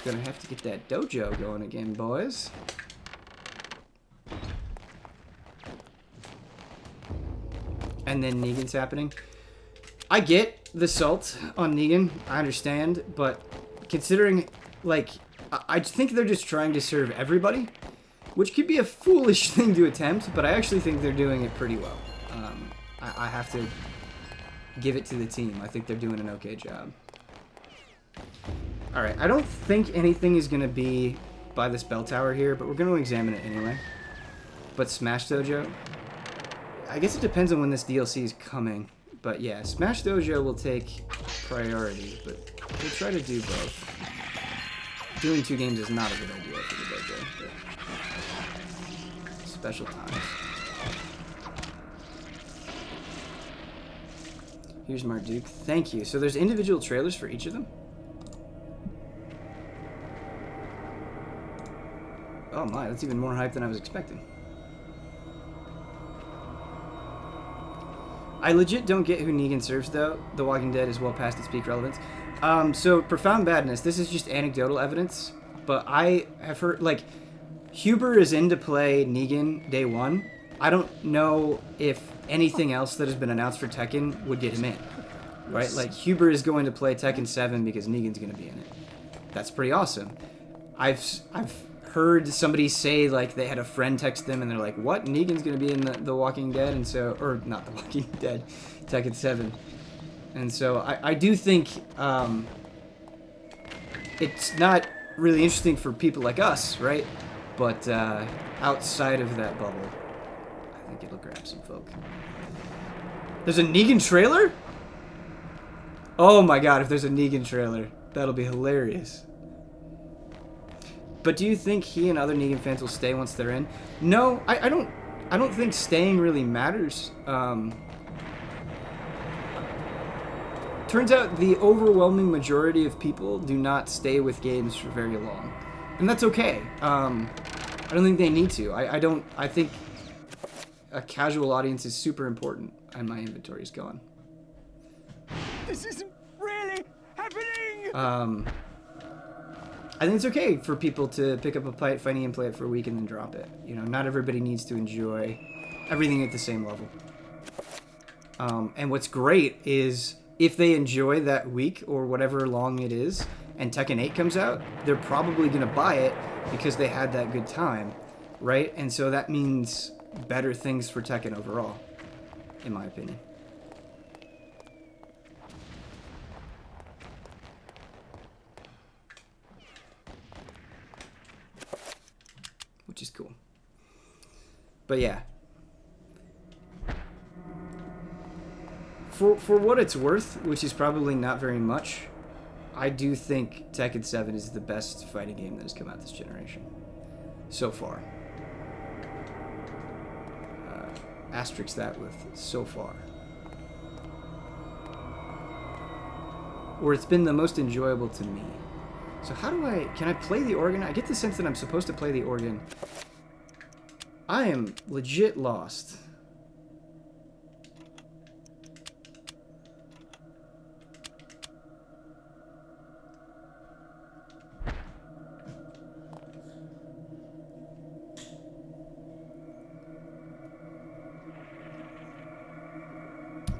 Gonna have to get that dojo going again, boys. And then Negan's happening. I get the salt on Negan, I understand, but considering, like, I think they're just trying to serve everybody, which could be a foolish thing to attempt, but I actually think they're doing it pretty well. I have to give it to the team. I think they're doing an okay job. Alright, I don't think anything is going to be by this bell tower here, but we're going to examine it anyway. But Smash Dojo, I guess it depends on when this DLC is coming. But yeah, Smash Dojo will take priority, but we'll try to do both. Doing 2 games is not a good idea for the dojo. But special times. Here's Marduk. Thank you. So there's individual trailers for each of them? Oh my, that's even more hype than I was expecting. I legit don't get who Negan serves, though. The Walking Dead is well past its peak relevance. So, Profound Badness, this is just anecdotal evidence, but I have heard, like, Huber is in to play Negan day 1. I don't know if anything else that has been announced for Tekken would get him in, right? Like, Huber is going to play Tekken 7 because Negan's going to be in it. That's pretty awesome. I've heard somebody say, like, they had a friend text them and they're like, what? Negan's going to be in the Walking Dead? And so, or not the Walking Dead, Tekken 7. And so I do think it's not really interesting for people like us, right? But outside of that bubble, I think it'll grab some folk. There's a Negan trailer? Oh my god, if there's a Negan trailer, that'll be hilarious. But do you think he and other Negan fans will stay once they're in? No, I don't think staying really matters. Turns out the overwhelming majority of people do not stay with games for very long. And that's okay. I don't think they need to. I think a casual audience is super important, and my inventory is gone. This isn't really happening! I think it's okay for people to pick up a fighting game, play it for a week, and then drop it. You know, not everybody needs to enjoy everything at the same level. And what's great is if they enjoy that week or whatever long it is, and Tekken 8 comes out, they're probably going to buy it because they had that good time, right? And so that means better things for Tekken overall, in my opinion. Which is cool. But yeah. For what it's worth, which is probably not very much, I do think Tekken 7 is the best fighting game that has come out this generation. So far. Asterisk that with so far. Or it's been the most enjoyable to me. So how do can I play the organ? I get the sense that I'm supposed to play the organ. I am legit lost.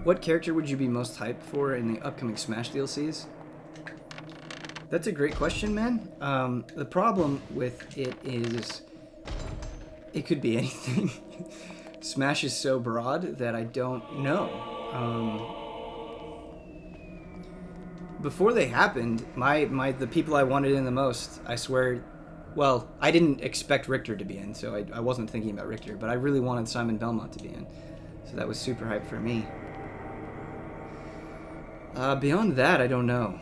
What character would you be most hyped for in the upcoming Smash DLCs? That's a great question, man. The problem with it is it could be anything. Smash is so broad that I don't know. Before they happened, the people I wanted in the most, I swear, well, I didn't expect Richter to be in, so I wasn't thinking about Richter, but I really wanted Simon Belmont to be in. So that was super hype for me. Beyond that, I don't know.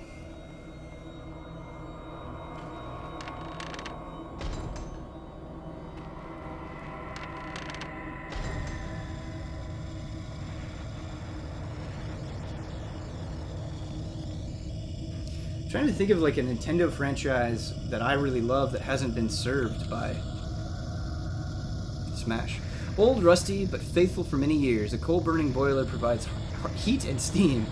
Trying to think of like a Nintendo franchise that I really love that hasn't been served by Smash. Old, rusty, but faithful for many years, a coal-burning boiler provides heat and steam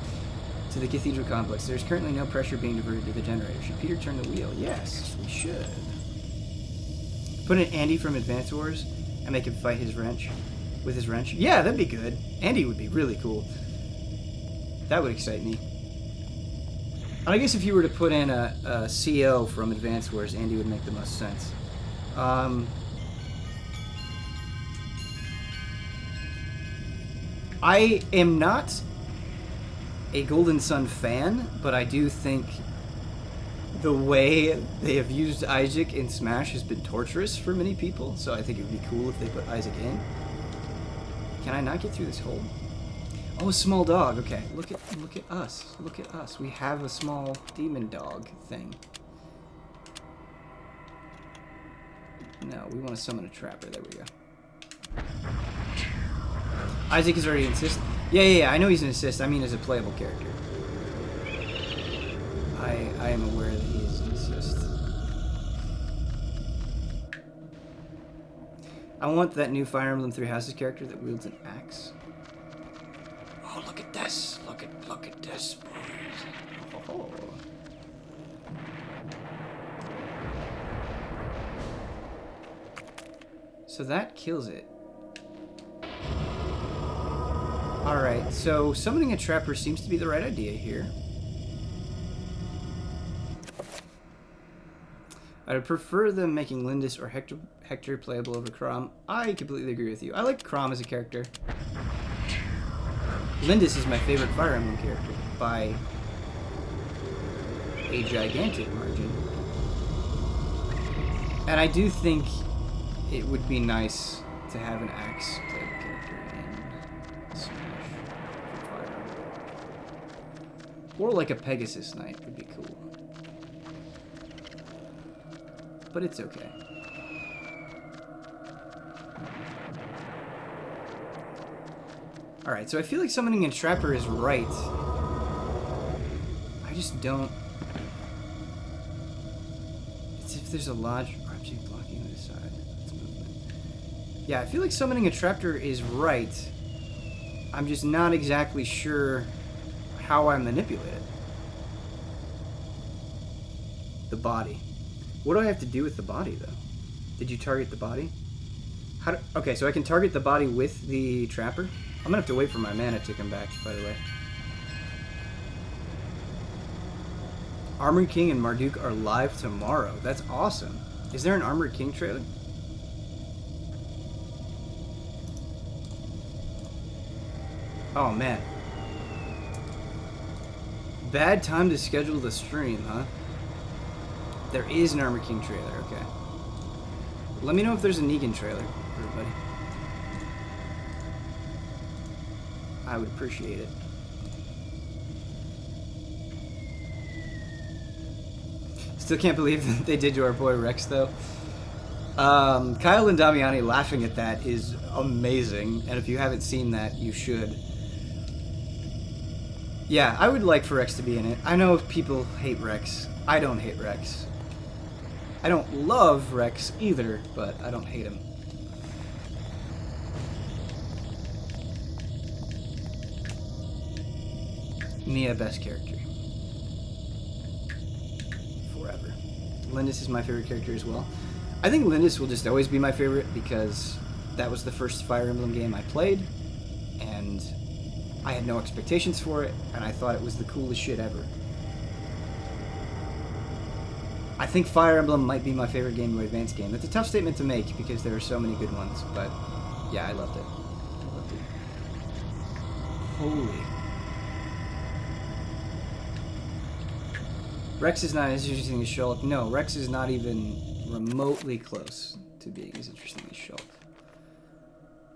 to the cathedral complex. There's currently no pressure being diverted to the generator. Should Peter turn the wheel? Yes, we should. Put in Andy from Advance Wars and make him fight his wrench with his wrench. Yeah, that'd be good. Andy would be really cool. That would excite me. I guess if you were to put in a CO from Advance Wars, Andy would make the most sense. I am not a Golden Sun fan, but I do think the way they have used Isaac in Smash has been torturous for many people, so I think it would be cool if they put Isaac in. Can I not get through this hole? Oh, a small dog. Okay, look at us. Look at us. We have a small demon dog thing. No, we want to summon a trapper. There we go. Isaac is already an assist. Yeah. I know he's an assist. I mean, as a playable character. I am aware that he is an assist. I want that new Fire Emblem Three Houses character that wields an axe. Oh, look at this. Look at this, boys. Oh. So that kills it. Alright, so summoning a trapper seems to be the right idea here. I would prefer them making Lindis or Hector playable over Chrom. I completely agree with you. I like Chrom as a character. Lindis is my favorite Fire Emblem character by a gigantic margin. And I do think it would be nice to have an axe playable character in Smash for Fire Emblem. Or like a Pegasus Knight would be cool. But it's okay. Alright, so I feel like summoning a trapper is right. I just don't... It's if there's a large object blocking the side. That's movement. Yeah, I feel like summoning a trapper is right. I'm just not exactly sure how I manipulate it. The body. What do I have to do with the body, though? Did you target the body? Okay, so I can target the body with the trapper? I'm gonna have to wait for my mana to come back, by the way. Armored King and Marduk are live tomorrow. That's awesome. Is there an Armored King trailer? Oh, man. Bad time to schedule the stream, huh? There is an Armored King trailer, okay. Let me know if there's a Negan trailer, everybody. I would appreciate it. Still can't believe that they did to our boy Rex, though. Kyle and Damiani laughing at that is amazing, and if you haven't seen that, you should. Yeah, I would like for Rex to be in it. I know people hate Rex. I don't hate Rex. I don't love Rex either, but I don't hate him. Nia, best character. Forever. Lindis is my favorite character as well. I think Lindis will just always be my favorite because that was the first Fire Emblem game I played, and I had no expectations for it, and I thought it was the coolest shit ever. I think Fire Emblem might be my favorite Game Boy Advance game. That's a tough statement to make because there are so many good ones, but yeah, I loved it. I loved it. Holy. Rex is not as interesting as Shulk. No, Rex is not even remotely close to being as interesting as Shulk.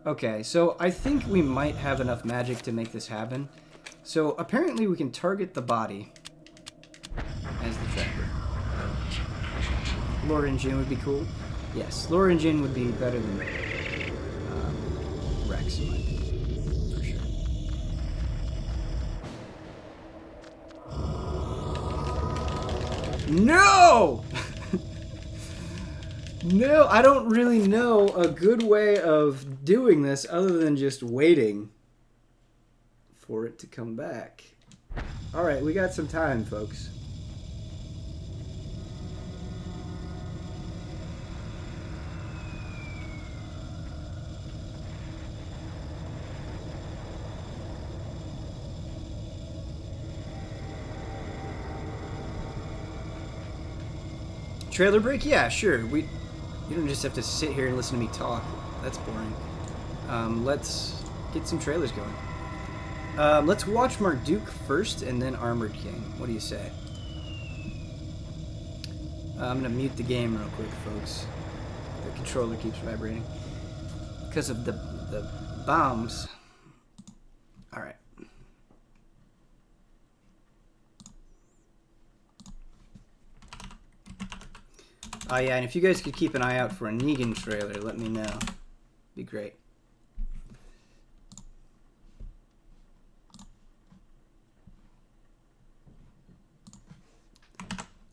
Okay, so I think we might have enough magic to make this happen. So apparently we can target the body as the trapper. Lore and Jin would be cool. Yes, Lore and Jin would be better than Rex, in my opinion, for sure. No! No, I don't really know a good way of doing this other than just waiting for it to come back. Alright, we got some time, folks. Trailer break? Yeah, sure. You don't just have to sit here and listen to me talk. That's boring. Let's get some trailers going. Let's watch Marduk first and then Armored King. What do you say? I'm going to mute the game real quick, folks. The controller keeps vibrating. Because of the bombs. Alright. Oh yeah, and if you guys could keep an eye out for a Negan trailer, let me know. Be great.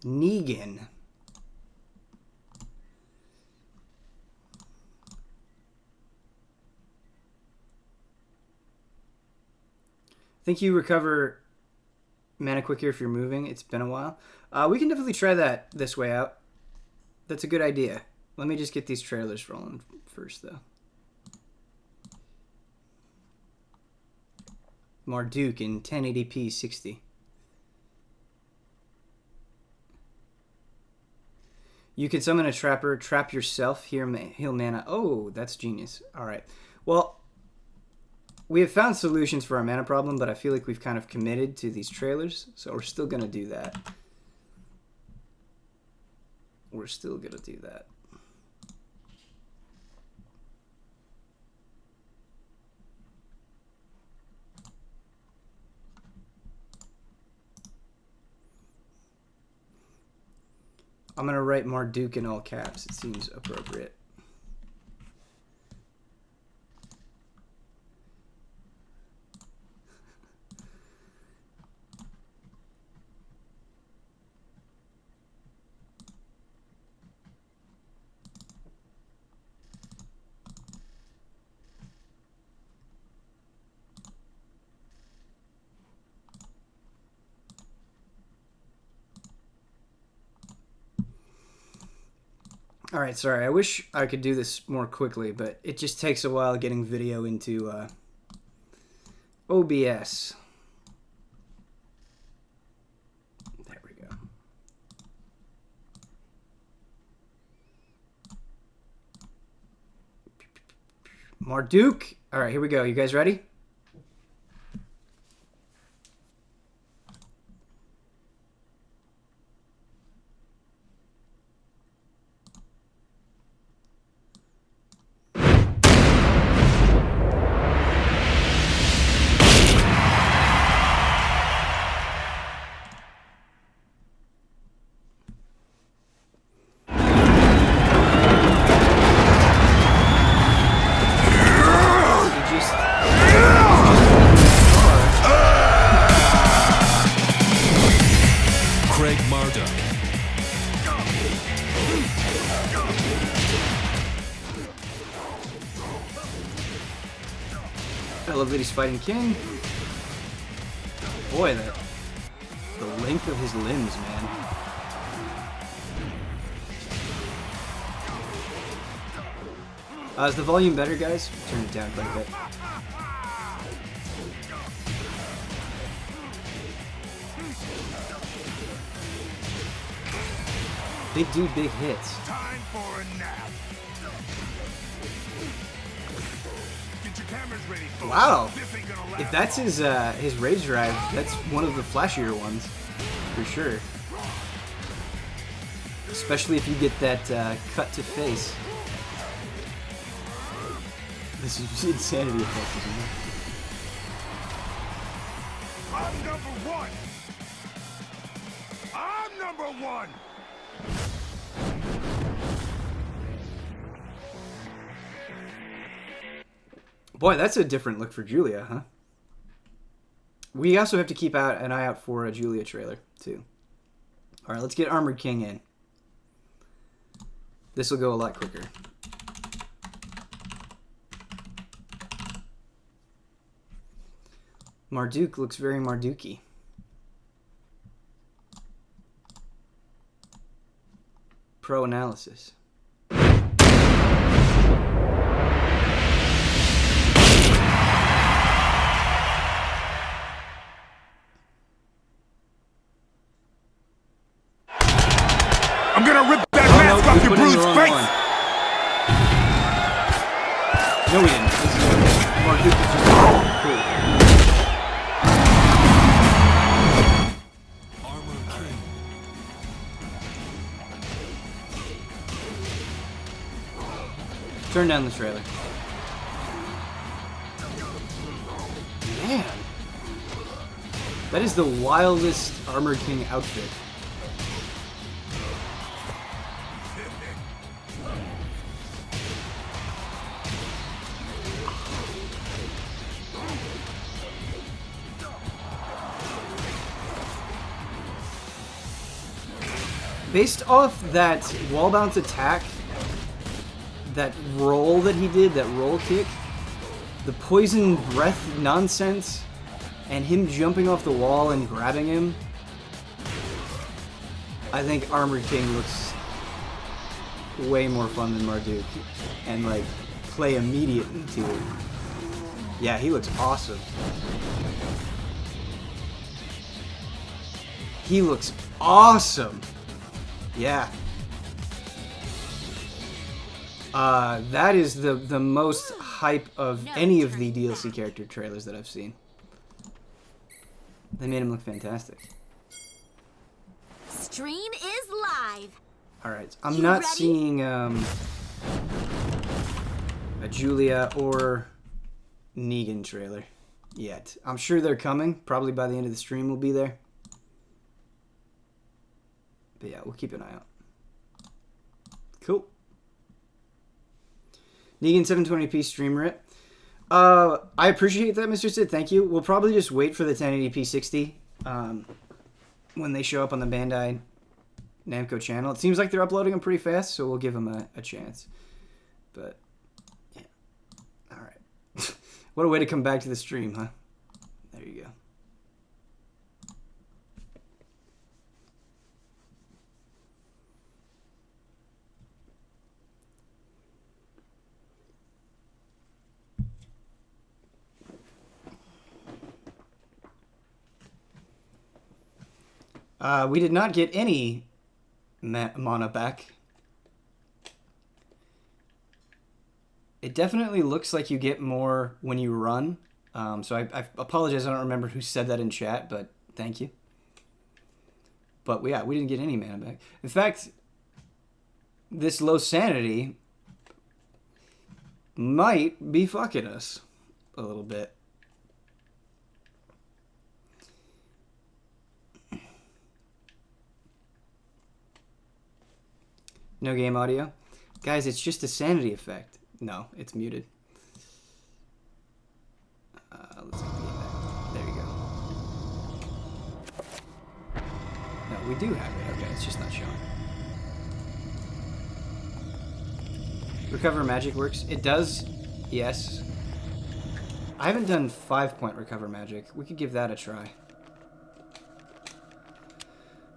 Negan. Think you recover mana quicker if you're moving? It's been a while. We can definitely try that this way out. That's a good idea. Let me just get these trailers rolling first, though. Marduk in 1080p 60. You can summon a trapper, trap yourself, heal mana. Oh, that's genius. All right. Well, we have found solutions for our mana problem, but I feel like we've kind of committed to these trailers, so we're still going to do that. We're still going to do that. I'm going to write Marduk in all caps. It seems appropriate. All right, sorry. I wish I could do this more quickly, but it just takes a while getting video into OBS. There we go. Marduk. All right, here we go. You guys ready? I love that he's fighting King. Boy, the length of his limbs, man. Is the volume better, guys? Turn it down quite a bit. They do big hits. Time for a nap. Get your cameras ready, folks. Wow. This ain't gonna last If that's his rage drive, that's one of the flashier ones, for sure. Especially if you get that cut to face. This is insanity effect, isn't it? I'm number one. I'm number one. Boy, that's a different look for Julia, huh? We also have to keep an eye out for a Julia trailer, too. Alright, let's get Armored King in. This will go a lot quicker. Marduk looks very Marduky. Pro analysis. I'm gonna rip that Oh, mask no, off we your put in the bruised wrong face. one. No, we didn't. This is Marduk is just cool. Armor King. Turn down the trailer. Man. That is the wildest Armored King outfit. Based off that wall bounce attack, that roll that he did, that roll kick, the poison breath nonsense, and him jumping off the wall and grabbing him, I think Armored King looks way more fun than Marduk, and like play immediately to it. Yeah, he looks awesome. He looks awesome. Yeah. That is the most hype of any of the DLC character trailers that I've seen. They made him look fantastic. Stream is live. Alright, I'm You not ready? seeing a Julia or Negan trailer yet. I'm sure they're coming. Probably by the end of the stream we'll be there. But yeah, we'll keep an eye out. Cool. Negan 720p stream rip. I appreciate that, Mr. Sid. Thank you. We'll probably just wait for the 1080p 60 when they show up on the Bandai Namco channel. It seems like they're uploading them pretty fast, so we'll give them a chance. But, yeah. Alright. What a way to come back to the stream, huh? There you go. We did not get any mana back. It definitely looks like you get more when you run. So I apologize, I don't remember who said that in chat, but thank you. But yeah, we didn't get any mana back. In fact, this low sanity might be fucking us a little bit. No game audio? Guys, it's just a sanity effect. No, it's muted. Let's get the game back. There you go. No, we do have it. Okay, it's just not showing. Recover magic works. It does, yes. I haven't done 5-point recover magic. We could give that a try.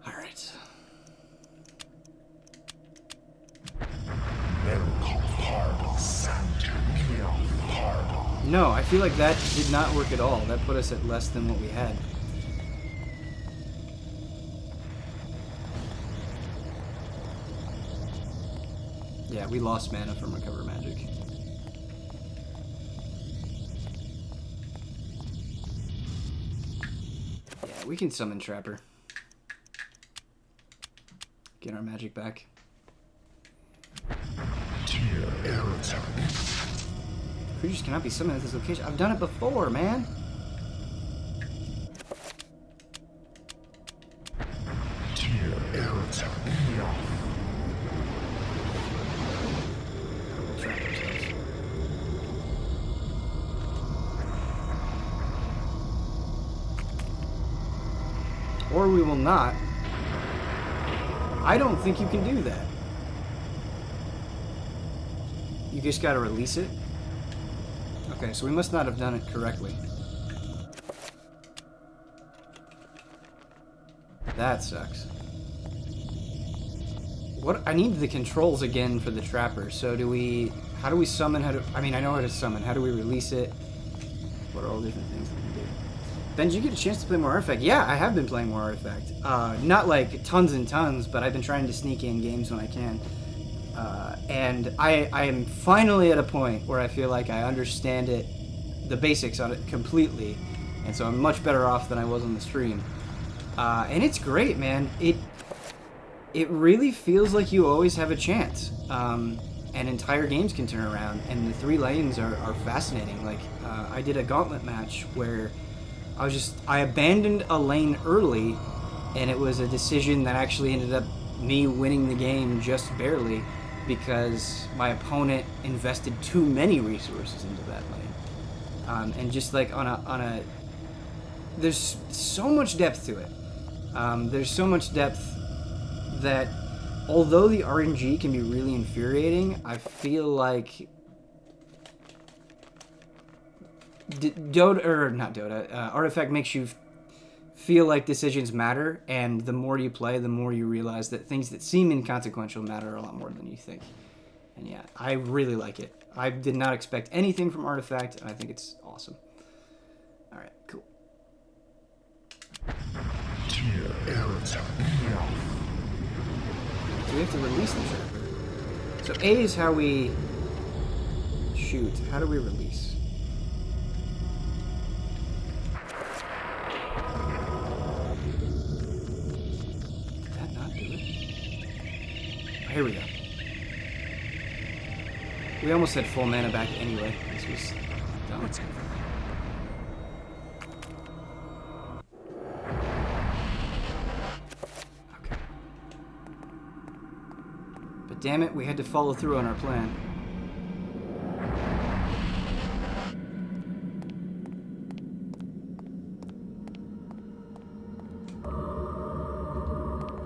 Alright. No, I feel like that did not work at all. That put us at less than what we had. Yeah, we lost mana from Recover Magic. Yeah, we can summon Trapper. Get our magic back. Creatures cannot be summoned at this location. I've done it before, man. Or we will not. I don't think you can do that. You just gotta release it? Okay, so we must not have done it correctly. That sucks. What? I need the controls again for the Trapper. So do we... How do we summon? I mean, I know how to summon. How do we release it? What are all the different things that we can do? Ben, did you get a chance to play more Artifact? Yeah, I have been playing more Artifact. Not like tons and tons, but I've been trying to sneak in games when I can. And I am finally at a point where I feel like I understand it, the basics on it completely. And so I'm much better off than I was on the stream. And it's great, man. It really feels like you always have a chance. And entire games can turn around. And the 3 lanes are fascinating. Like, I did a gauntlet match where I abandoned a lane early, and it was a decision that actually ended up me winning the game just barely because my opponent invested too many resources into that lane. And just like on a there's so much depth to it. There's so much depth that although the RNG can be really infuriating, I feel like Artifact makes you feel like decisions matter, and the more you play, the more you realize that things that seem inconsequential matter a lot more than you think. And yeah, I really like it. I did not expect anything from Artifact, and I think it's awesome. Alright, cool. Do we have to release the Trapper? So A is how we shoot. How do we release? Here we go. We almost had full mana back anyway. This was dumb. What's it? Okay. But damn it, we had to follow through on our plan.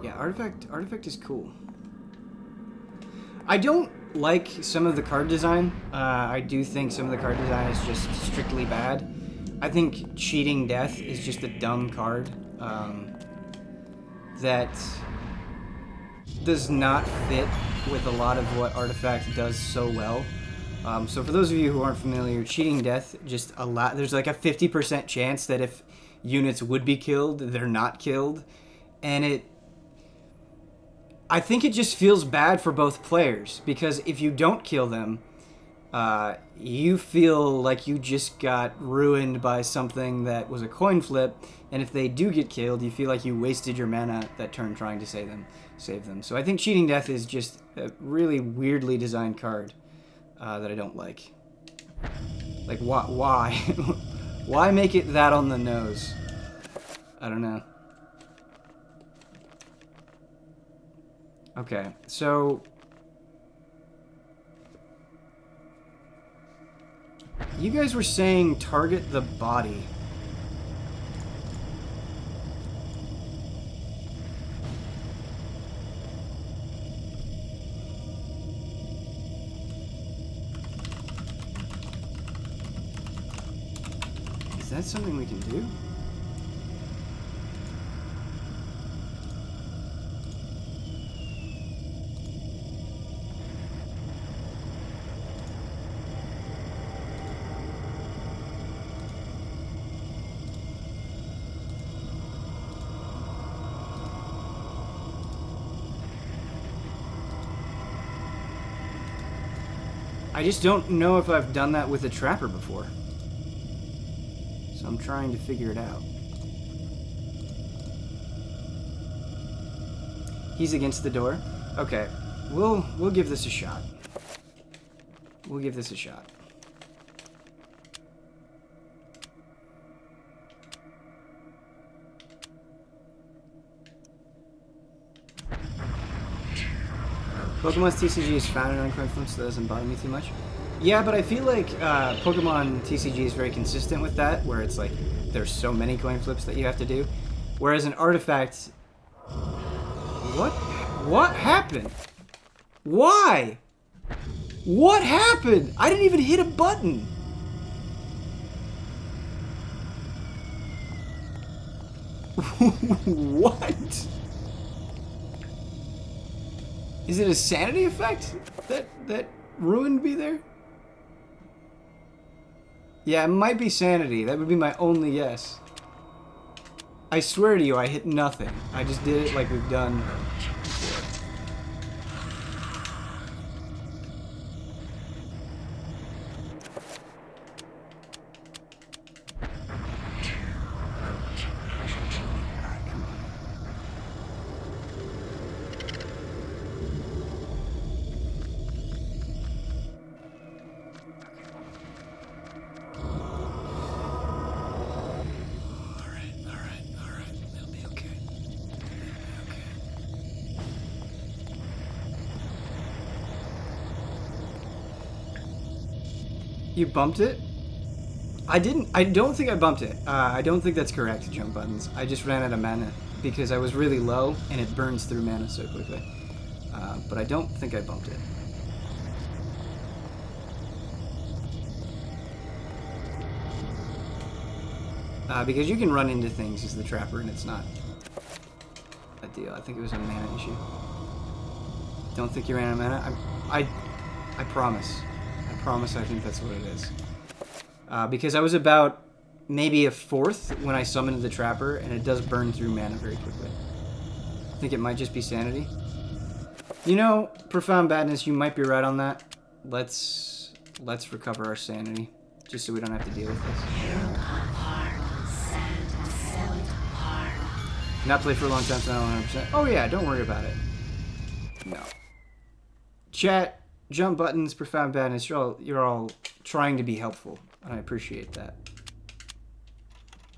Yeah, Artifact is cool. I don't like some of the card design. I do think some of the card design is just strictly bad. I think Cheating Death is just a dumb card that does not fit with a lot of what Artifact does so well. So for those of you who aren't familiar, Cheating Death just there's like a 50% chance that if units would be killed, they're not killed. And I think it just feels bad for both players, because if you don't kill them, you feel like you just got ruined by something that was a coin flip, and if they do get killed, you feel like you wasted your mana that turn trying to save them. So I think Cheating Death is just a really weirdly designed card that I don't like. Like, why? Why make it that on the nose? I don't know. Okay, so you guys were saying target the body. Is that something we can do? I just don't know if I've done that with a trapper before. So I'm trying to figure it out. He's against the door? Okay. We'll give this a shot. We'll give this a shot. Pokemon's TCG is founded on coin flips, so that doesn't bother me too much. Yeah, but I feel like Pokemon TCG is very consistent with that, where it's like there's so many coin flips that you have to do. Whereas an artifact... What happened? Why? What happened? I didn't even hit a button. What? Is it a sanity effect that ruined me there? Yeah, it might be sanity. That would be my only guess. I swear to you, I hit nothing. I just did it like we've done before. You bumped it? I didn't. I don't think I bumped it. I don't think that's correct, jump buttons. I just ran out of mana because I was really low and it burns through mana so quickly. But I don't think I bumped it. Because you can run into things as the trapper and it's not a deal. I think it was a mana issue. Don't think you ran out of mana? I promise. I promise I think that's what it is. Because I was about maybe a fourth when I summoned the trapper, and it does burn through mana very quickly. I think it might just be sanity. You know, Profound Badness, you might be right on that. Let's recover our sanity, just so we don't have to deal with this. Not play for a long time, so not 100%. Oh yeah, don't worry about it. No. Chat, jump buttons, Profound Badness, you're all trying to be helpful, and I appreciate that.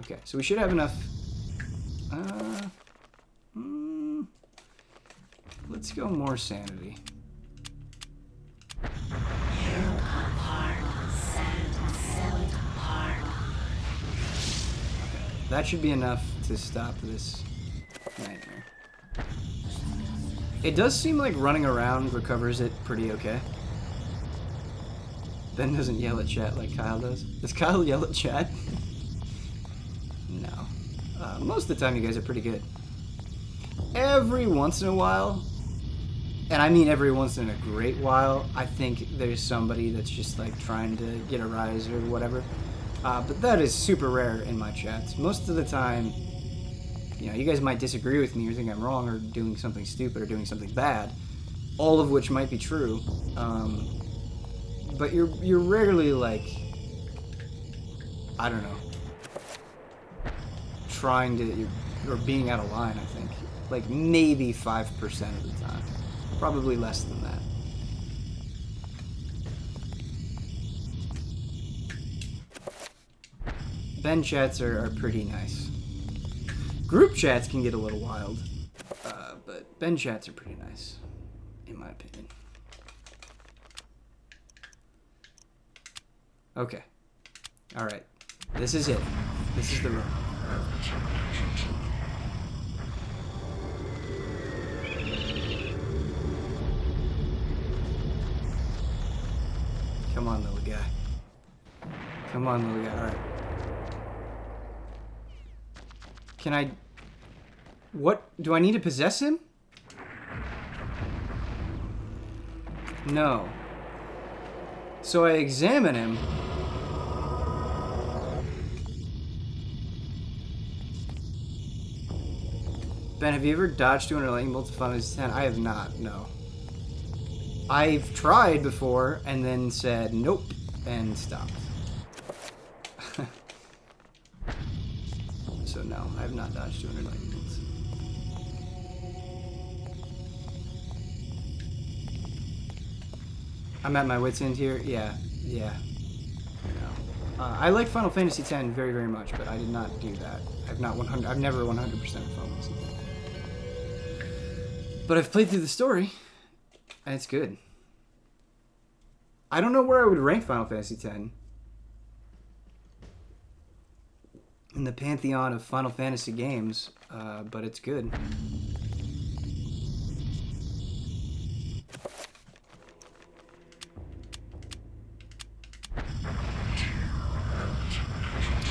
Okay, so we should have enough. Let's go more sanity. That should be enough to stop this nightmare. It does seem like running around recovers it pretty okay. Ben doesn't yell at chat like Kyle does. Does Kyle yell at chat? No. Most of the time you guys are pretty good. Every once in a while, and I mean every once in a great while, I think there's somebody that's just like trying to get a rise or whatever. But that is super rare in my chats. Most of the time, you know, you guys might disagree with me or think I'm wrong or doing something stupid or doing something bad, all of which might be true. But you're rarely like, I don't know, trying to, or being out of line, I think. Like maybe 5% of the time. Probably less than that. Ben chats are pretty nice. Group chats can get a little wild, but Ben chats are pretty nice, in my opinion. Okay. Alright. This is it. This is the room. Come on, little guy. Come on, little guy. Alright. Can I... What? Do I need to possess him? No. So I examine him. Ben, have you ever dodged to and letting multiple his 10? I have not, no. I've tried before and then said nope and stopped. So no, I have not dodged 200 lightning bolts. I'm at my wit's end here. Yeah. No. I like Final Fantasy X very, very much, but I did not do that. I've never 100% Final Fantasy X. But I've played through the story, and it's good. I don't know where I would rank Final Fantasy X in the pantheon of Final Fantasy games, but it's good.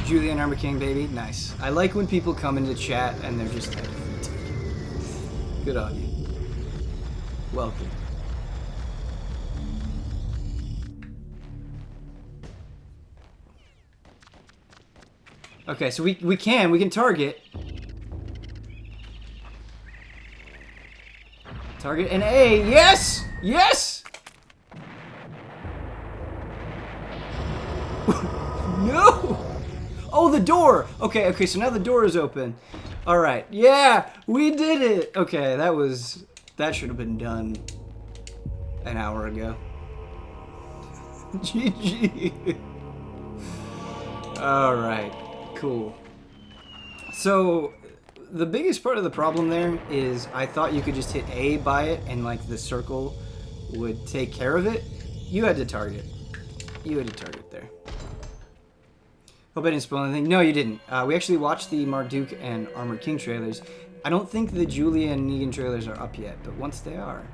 Julian Armor King, baby. Nice. I like when people come into chat and they're just like, good on you. Welcome. Okay, so we can target. Target an A. Yes! Yes! No! Oh, the door! Okay, so now the door is open. Alright, yeah! We did it! Okay, that should have been done an hour ago. GG. Alright, cool. So, the biggest part of the problem there is I thought you could just hit A by it and like the circle would take care of it. You had to target. You had to target there. Hope I didn't spoil anything. No, you didn't. We actually watched the Marduk and Armored King trailers. I don't think the Julia and Negan trailers are up yet, but once they are,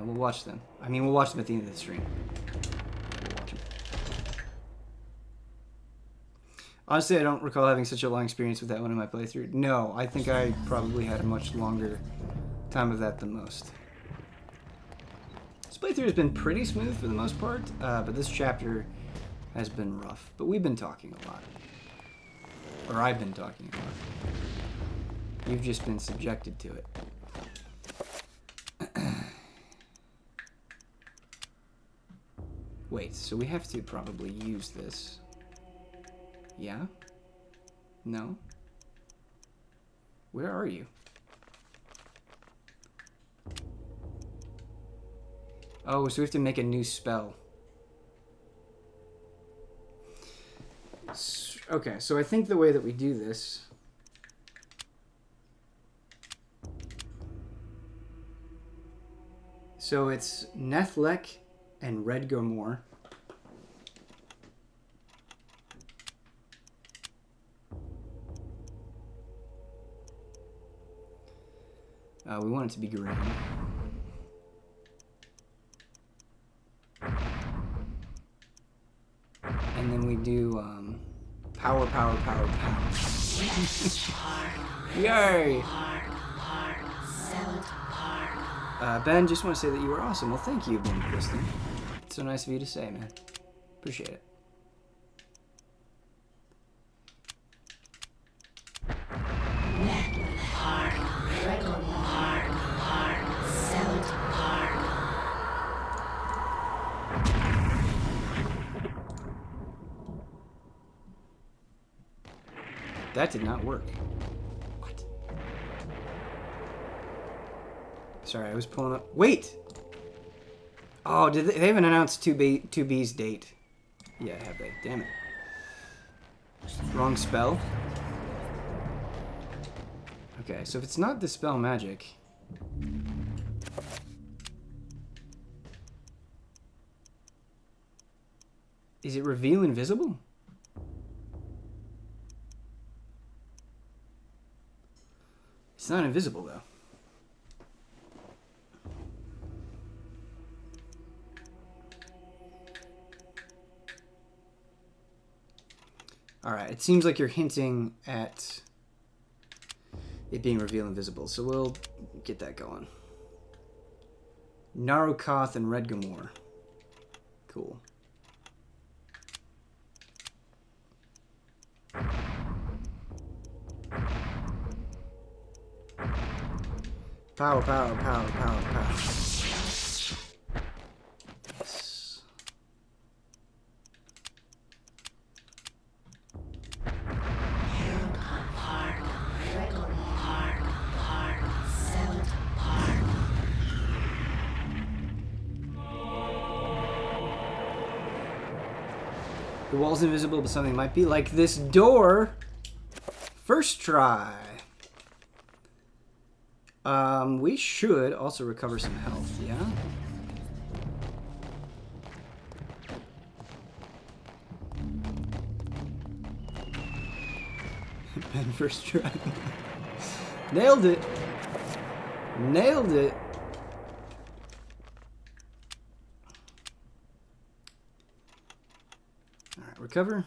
we'll watch them. I mean, we'll watch them at the end of the stream. We'll watch them. Honestly, I don't recall having such a long experience with that one in my playthrough. No, I think I probably had a much longer time of that than most. This playthrough has been pretty smooth for the most part, but this chapter has been rough. But we've been talking a lot. Or I've been talking a lot. You've just been subjected to it. Wait, so we have to probably use this. Yeah? No? Where are you? Oh, so we have to make a new spell. Okay, so I think the way that we do this... So it's Nethlek and Redgomor. We want it to be green. And then we do power. Yay! Ben, just want to say that you were awesome. Well, thank you, Ben Kristen. It's so nice of you to say, man. Appreciate it. That did not work. What? Sorry, I was pulling up. Wait! Oh, they haven't announced 2B's date. Yeah, have they? Damn it. Wrong spell. Okay, so if it's not Dispel Magic... Is it Reveal Invisible? It's not invisible, though. Alright, it seems like you're hinting at it being Reveal Invisible, so we'll get that going. Narukoth and Redgomor. Cool. Power. The wall's invisible, but something might be. Like this door. First try. We should also recover some health, yeah? Ben, first try. Nailed it. Nailed it. Alright, recover.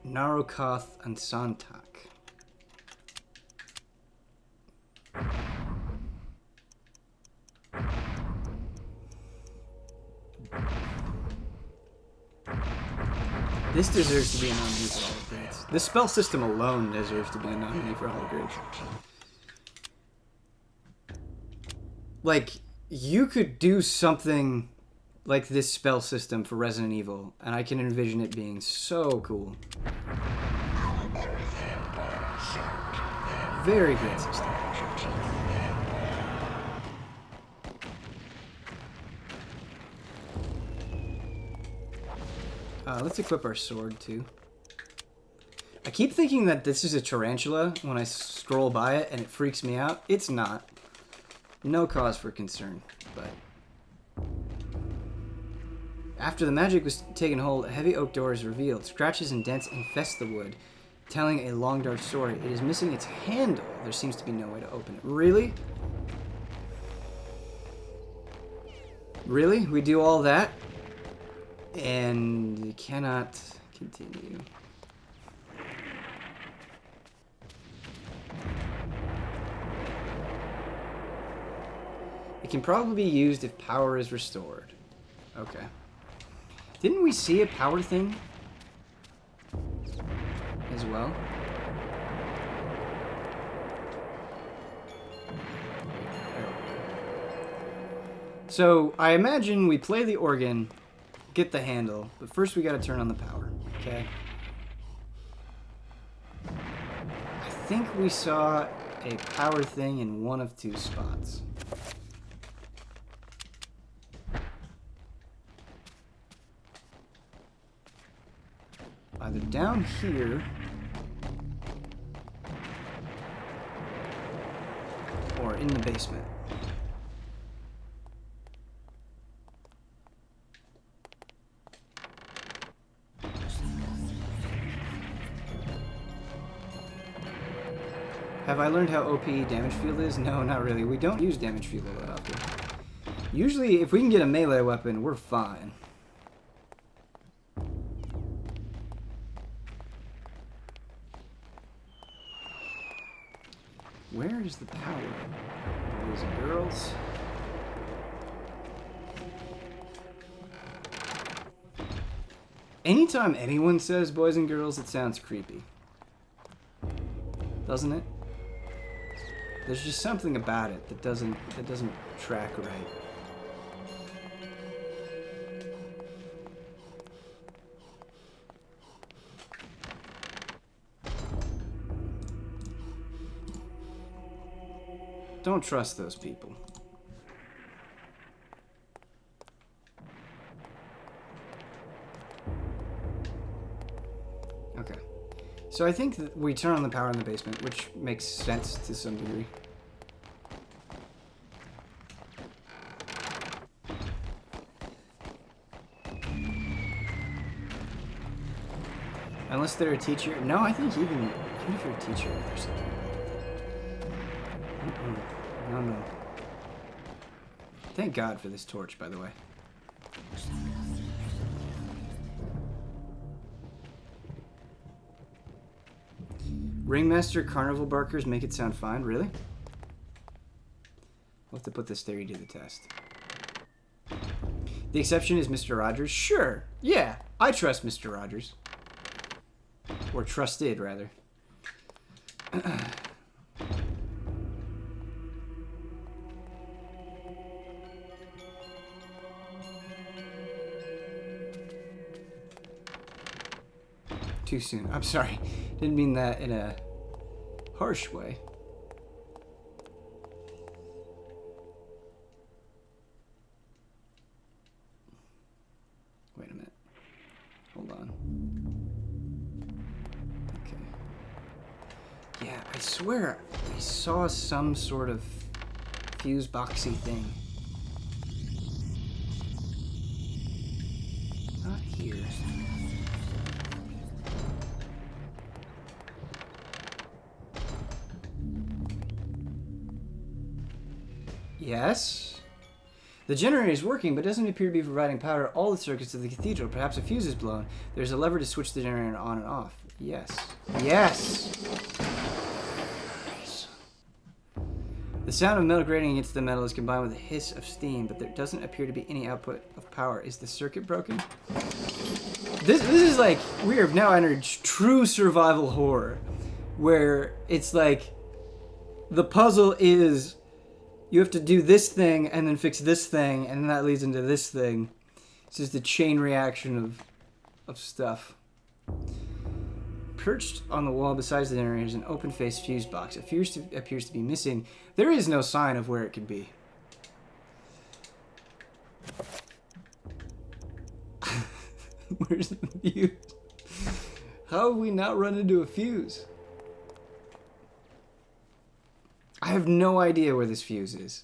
Narokoth and Santak. This deserves to be a nominee for all the grades. The spell system alone deserves to be a nominee for all the grades. Like, you could do something like this spell system for Resident Evil, and I can envision it being so cool. Very good system. Let's equip our sword, too. I keep thinking that this is a tarantula when I scroll by it, and it freaks me out. It's not. No cause for concern, but... After the magic was taken hold, a heavy oak door is revealed. Scratches and dents infest the wood, telling a long, dark story. It is missing its handle. There seems to be no way to open it. Really? Really? We do all that? And you cannot continue. It can probably be used if power is restored. Okay. Didn't we see a power thing as well? So I imagine we play the organ, get the handle, but first we gotta turn on the power, okay? I think we saw a power thing in one of two spots. Either down here or in the basement. Have I learned how OP damage field is? No, not really. We don't use damage field that often. Usually, if we can get a melee weapon, we're fine. Where is the power? Boys and girls. Anytime anyone says boys and girls, it sounds creepy. Doesn't it? There's just something about it that doesn't track right. Don't trust those people. Okay. So I think that we turn on the power in the basement, which makes sense to some degree. Unless they're a teacher. No, I think even if you're a teacher, there's something about it. No, no. Thank God for this torch, by the way. Ringmaster Carnival Barkers make it sound fine. Really? We'll have to put this theory to the test. The exception is Mr. Rogers. Sure. Yeah, I trust Mr. Rogers. Or trusted, rather. Too soon. I'm sorry. Didn't mean that in a harsh way. I swear I saw some sort of fuse boxy thing. Not here. Yes. The generator is working, but doesn't appear to be providing power to all the circuits of the cathedral. Perhaps a fuse is blown. There's a lever to switch the generator on and off. Yes. Yes! The sound of metal grating against the metal is combined with a hiss of steam, but there doesn't appear to be any output of power. Is the circuit broken? This is like, we have now entered true survival horror, where it's like, the puzzle is, you have to do this thing, and then fix this thing, and then that leads into this thing. It's just a chain reaction of stuff. Perched on the wall beside the generator is an open-faced fuse box. It appears to be missing. There is no sign of where it could be. Where's the fuse? How have we not run into a fuse? I have no idea where this fuse is.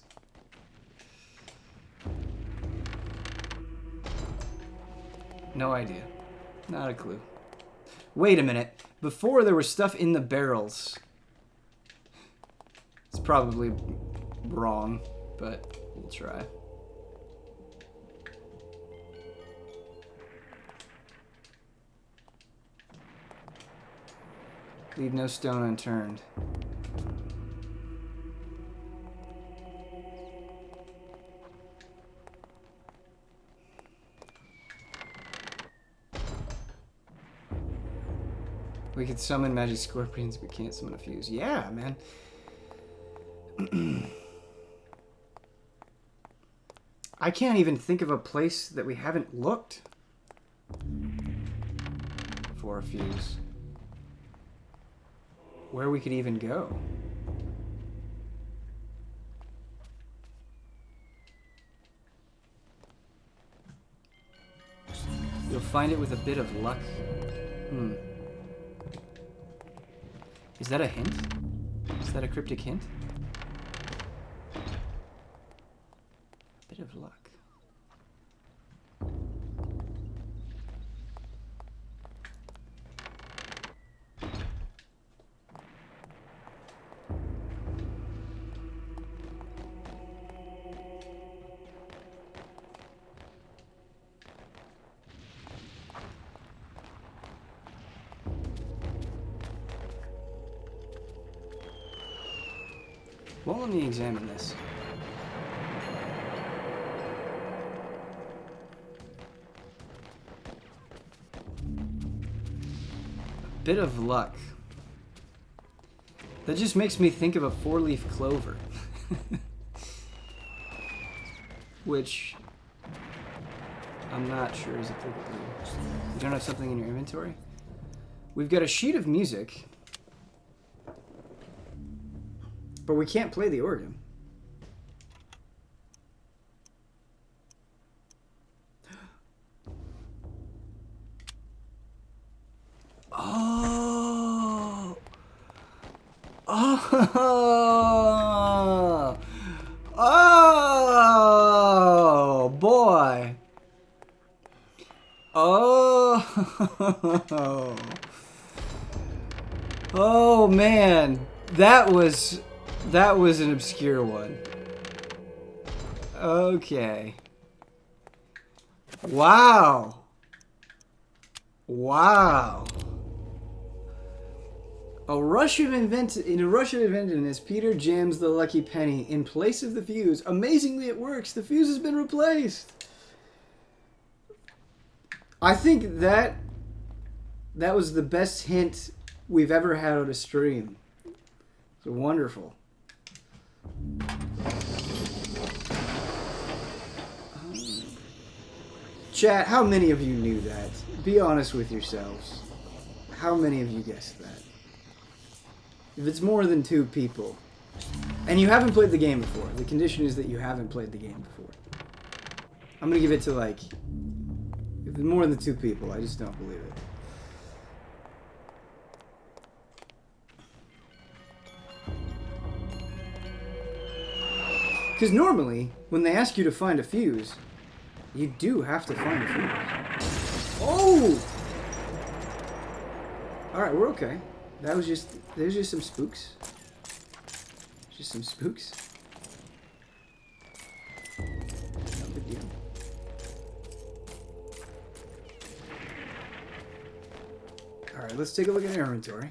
No idea. Not a clue. Wait a minute. Before there was stuff in the barrels. It's probably wrong, but we'll try. Leave no stone unturned. We could summon magic scorpions, but can't summon a fuse. Yeah, man. I can't even think of a place that we haven't looked for a fuse. Where we could even go. You'll find it with a bit of luck. Is that a hint? Is that a cryptic hint? Bit of luck. Well, let me examine this. A bit of luck. That just makes me think of a four-leaf clover. Which I'm not sure is applicable. You don't have something in your inventory? We've got a sheet of music. But we can't play the organ. Oh! Oh! Oh! Boy! Oh! Oh, man! That was an obscure one. Okay. Wow. Wow. In a rush of inventiveness, Peter jams the lucky penny in place of the fuse. Amazingly, it works. The fuse has been replaced. I think that was the best hint we've ever had on a stream. It's wonderful. Chat, how many of you knew that? Be honest with yourselves. How many of you guessed that? If it's more than 2 people, and you haven't played the game before, the condition is that you haven't played the game before. I'm gonna give it to, like, if it's more than 2 people, I just don't believe it. Because normally, when they ask you to find a fuse, you do have to find a fuse. Oh! Alright, we're okay. There's just some spooks. Just some spooks. No big deal. Alright, let's take a look at our inventory.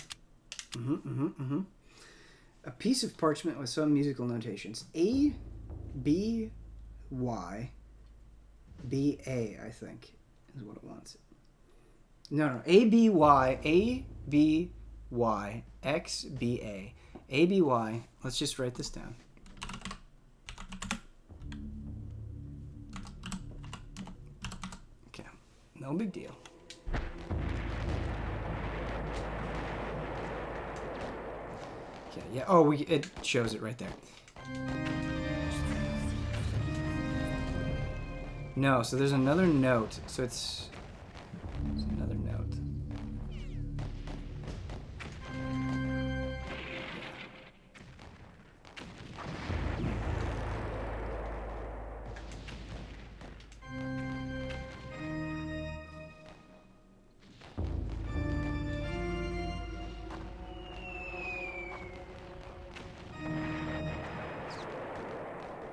A piece of parchment with some musical notations. A, B, Y, B, A, I think, is what it wants. No. A, B, Y, A, B, Y, X, B, A. A, B, Y. Let's just write this down. Okay. No big deal. Okay, yeah. Oh, it shows it right there. No, so there's another note. So it's another note.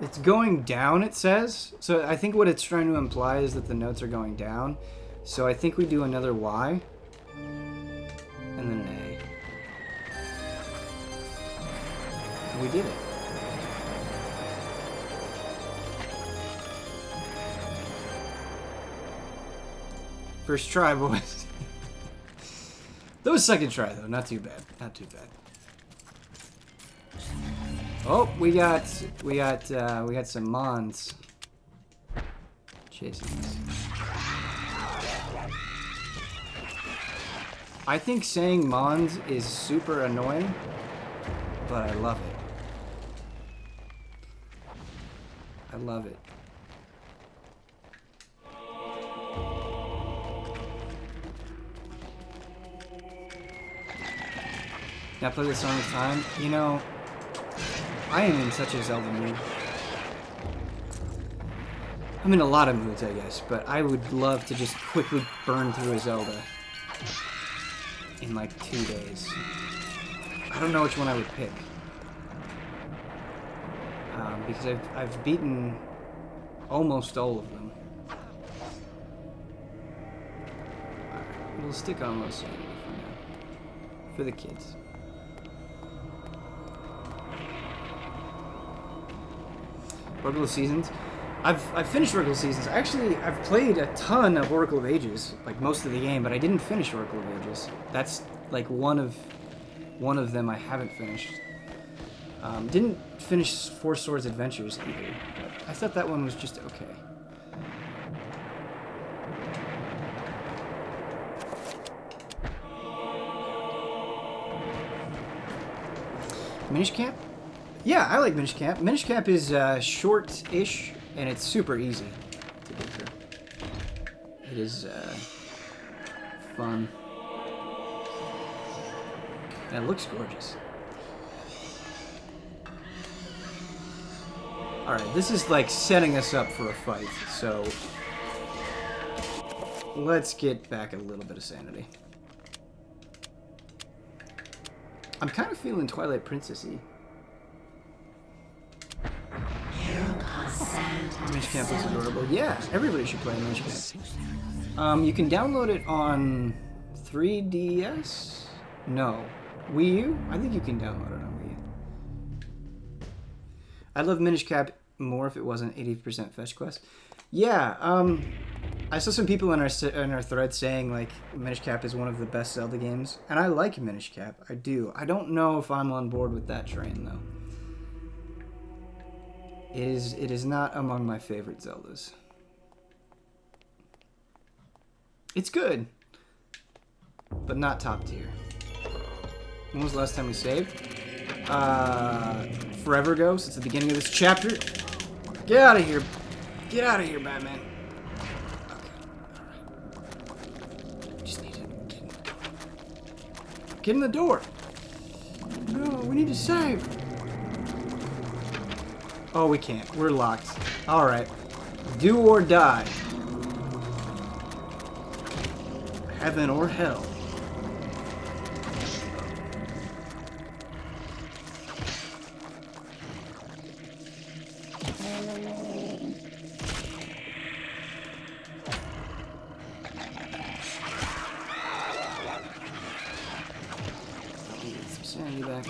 It's going down, it says. So I think what it's trying to imply is that the notes are going down. So I think we do another Y. And then an A. We did it. First try, boys. That was second try, though. Not too bad. Not too bad. Oh, we got some Mons chasing us. I think saying Mons is super annoying, but I love it. I love it. Can I play this song this time? You know, I am in such a Zelda mood. I'm in a lot of moods, I guess, but I would love to just quickly burn through a Zelda in like 2 days. I don't know which one I would pick. Because I've beaten almost all of them. Alright, we'll stick on low sanity for now. For the kids. Oracle of Seasons. I've finished Oracle of Seasons. Actually, I've played a ton of Oracle of Ages, like most of the game, but I didn't finish Oracle of Ages. That's like one of them I haven't finished. Didn't finish Four Swords Adventures either, but I thought that one was just okay. Minish Camp? Yeah, I like Minish Camp. Minish Camp is short-ish, and it's super easy to get through. It is fun. And it looks gorgeous. Alright, this is like setting us up for a fight, so let's get back a little bit of sanity. I'm kind of feeling Twilight Princess-y. Minish Camp looks adorable. Yeah, everybody should play Minish Camp. You can download it on 3DS? No. Wii U? I think you can download it on Wii U. I'd love Minish Cap more if it wasn't 80% fetch quest. Yeah, I saw some people in our thread saying like Minish Cap is one of the best Zelda games, and I like Minish Cap. I do. I don't know if I'm on board with that train though. It is not among my favorite Zeldas. It's good, but not top tier. When was the last time we saved? Forever ago, since the beginning of this chapter. Get out of here. Get out of here, Batman. Okay, alright. Just need to get in the door. No, we need to save. Oh, we can't. We're locked. Alright. Do or die. Heaven or hell. Get some sanity back.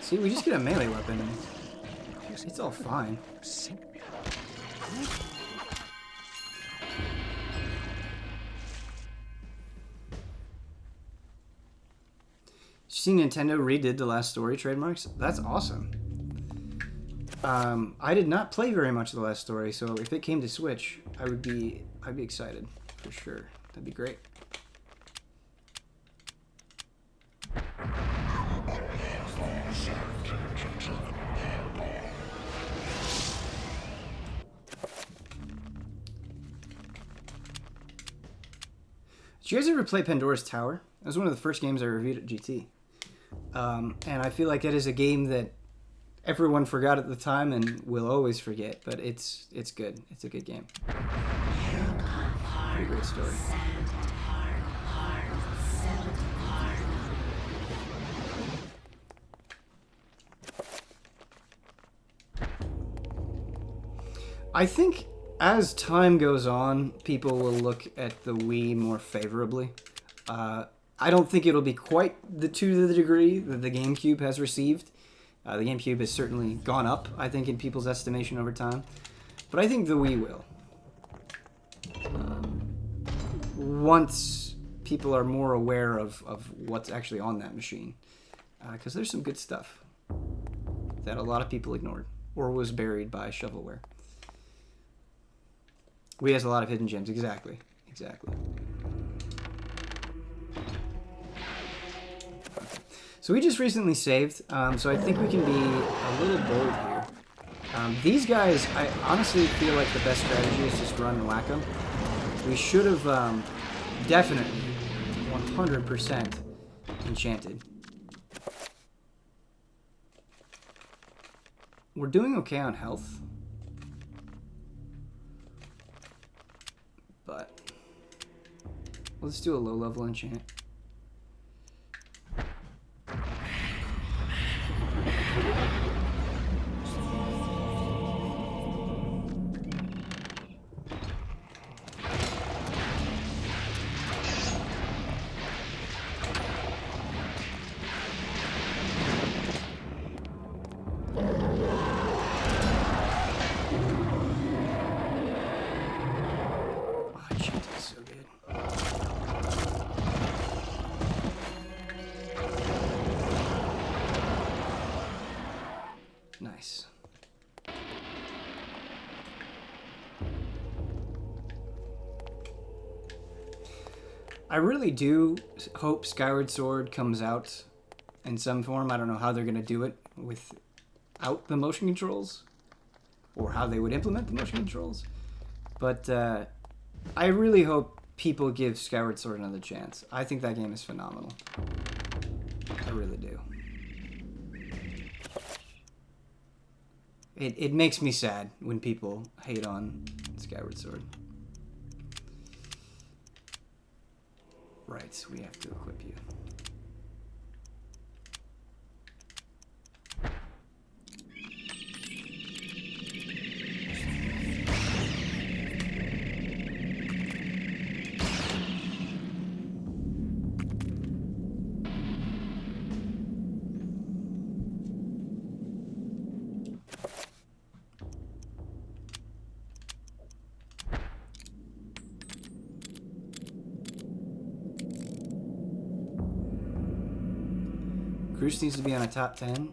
See, we just get a melee weapon and it's all fine. Sink me. See, Nintendo redid the last story trademarks. That's awesome. I did not play very much of the last story, so if it came to Switch, I'd be excited for sure. That'd be great. Did you guys ever play Pandora's Tower? That was one of the first games I reviewed at GT. And I feel like it is a game that everyone forgot at the time and will always forget, but it's good. It's a good game. Pretty great story. I think as time goes on, people will look at the Wii more favorably. I don't think it'll be quite to the degree that the GameCube has received. The GameCube has certainly gone up, I think, in people's estimation over time. But I think the Wii will. Once people are more aware of what's actually on that machine. Because there's some good stuff that a lot of people ignored or was buried by shovelware. Wii has a lot of hidden gems. Exactly. Exactly. So we just recently saved, so I think we can be a little bold here. These guys, I honestly feel like the best strategy is just run and whack them. We should have definitely 100% enchanted. We're doing okay on health. But let's do a low level enchant. Nice. I really do hope Skyward Sword comes out in some form. I don't know how they're going to do it without the motion controls or how they would implement the motion controls. But I really hope people give Skyward Sword another chance. I think that game is phenomenal. I really do. It makes me sad when people hate on Skyward Sword. Right, we have to equip you. Groose needs to be on a top 10.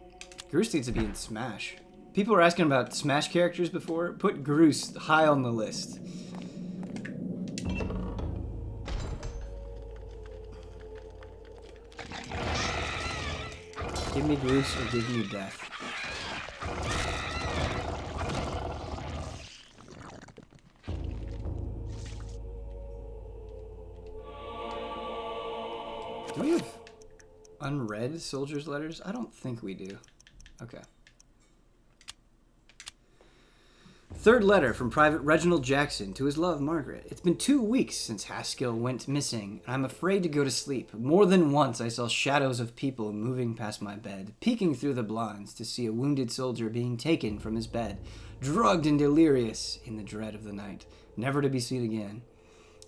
Groose needs to be in Smash. People were asking about Smash characters before. Put Groose high on the list. Give me Groose or give me death. unread soldiers' letters? I don't think we do. Okay. Third letter from Private Reginald Jackson to his love, Margaret. It's been 2 weeks since Haskell went missing, and I'm afraid to go to sleep. More than once I saw shadows of people moving past my bed, peeking through the blinds to see a wounded soldier being taken from his bed, drugged and delirious in the dread of the night, never to be seen again.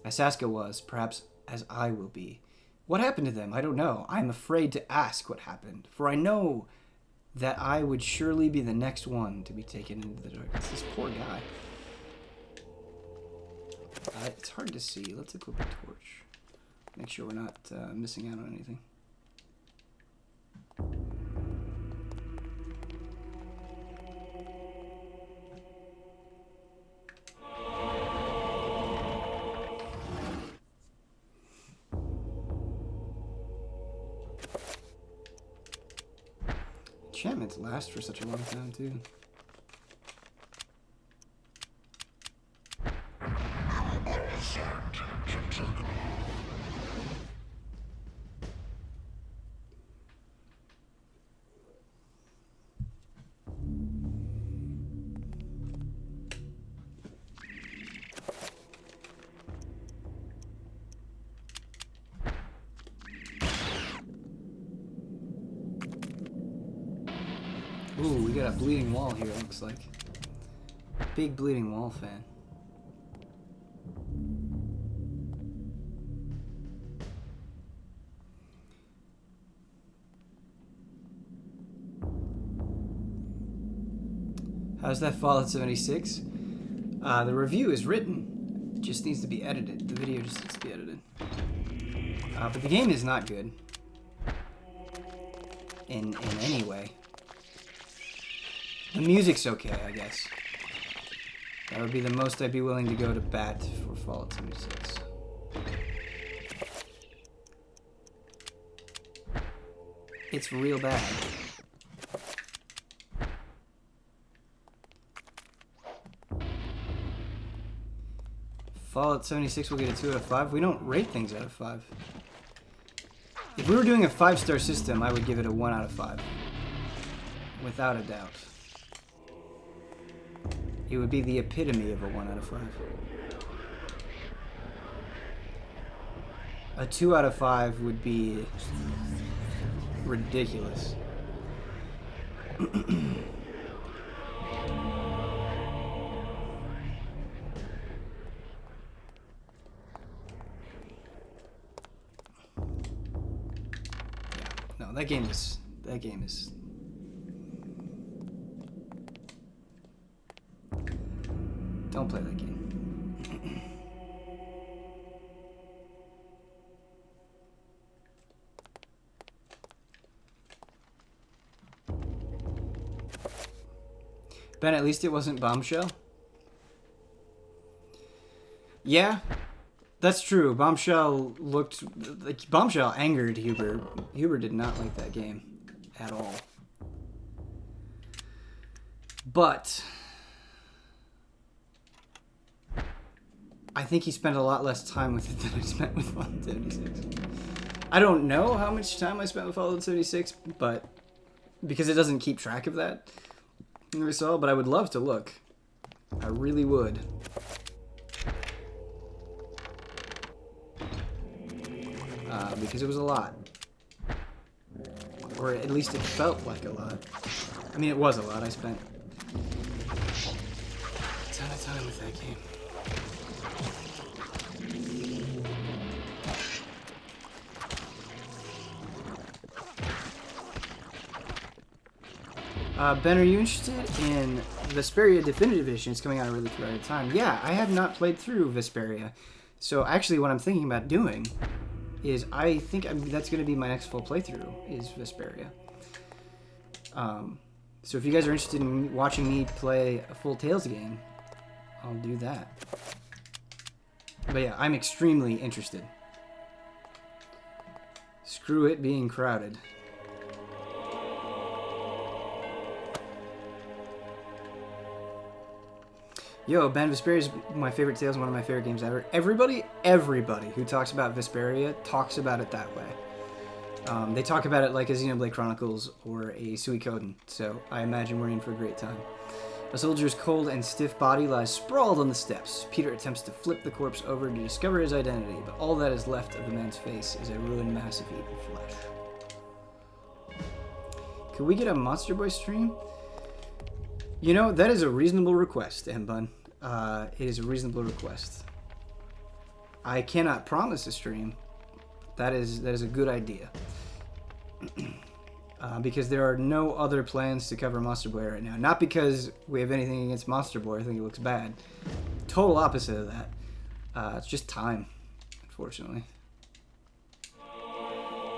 As Haskell was, perhaps as I will be. What happened to them? I don't know. I am afraid to ask what happened, for I know that I would surely be the next one to be taken into the darkness. This poor guy. It's hard to see. Let's equip a torch. Make sure we're not missing out on anything. Enchantments last for such a long time, too. Ooh, we got a bleeding wall here, it looks like. Big bleeding wall fan. How's that Fallout 76? The review is written. It just needs to be edited. The video just needs to be edited. But the game is not good. In any way. The music's okay, I guess. That would be the most I'd be willing to go to bat for Fallout 76. It's real bad. Fallout 76 will get a 2 out of 5. We don't rate things out of 5. If we were doing a 5-star system, I would give it a 1 out of 5. Without a doubt. It would be the epitome of a 1 out of 5. A 2 out of 5 would be ridiculous. No, that game is don't play that game. Ben, at least it wasn't Bombshell. Yeah, that's true. Bombshell looked like Bombshell angered Huber. Huber did not like that game at all. But I think he spent a lot less time with it than I spent with Fallout 76. I don't know how much time I spent with Fallout 76, but because it doesn't keep track of that, I saw. But I would love to look. I really would. Because it was a lot, or at least it felt like a lot. I mean, it was a lot. I spent a ton of time with that game. Ben, are you interested in Vesperia Definitive Edition? It's coming out a really right time. Yeah, I have not played through Vesperia. So actually what I'm thinking about doing is I think that's going to be my next full playthrough is Vesperia. So if you guys are interested in watching me play a full Tales game, I'll do that. But yeah, I'm extremely interested. Screw it being crowded. Yo, Ben, Vesperia is my favorite Tales, one of my favorite games ever. Everybody who talks about Vesperia talks about it that way. They talk about it like a Xenoblade Chronicles or a Suikoden, so I imagine we're in for a great time. A soldier's cold and stiff body lies sprawled on the steps. Peter attempts to flip the corpse over to discover his identity, but all that is left of the man's face is a ruined mass of eaten flesh. Could we get a Monster Boy stream? You know, that is a reasonable request, M-Bun. It is a reasonable request. I cannot promise a stream. That is a good idea. Because there are no other plans to cover Monster Boy right now. Not because we have anything against Monster Boy. I think it looks bad. Total opposite of that. It's just time, unfortunately.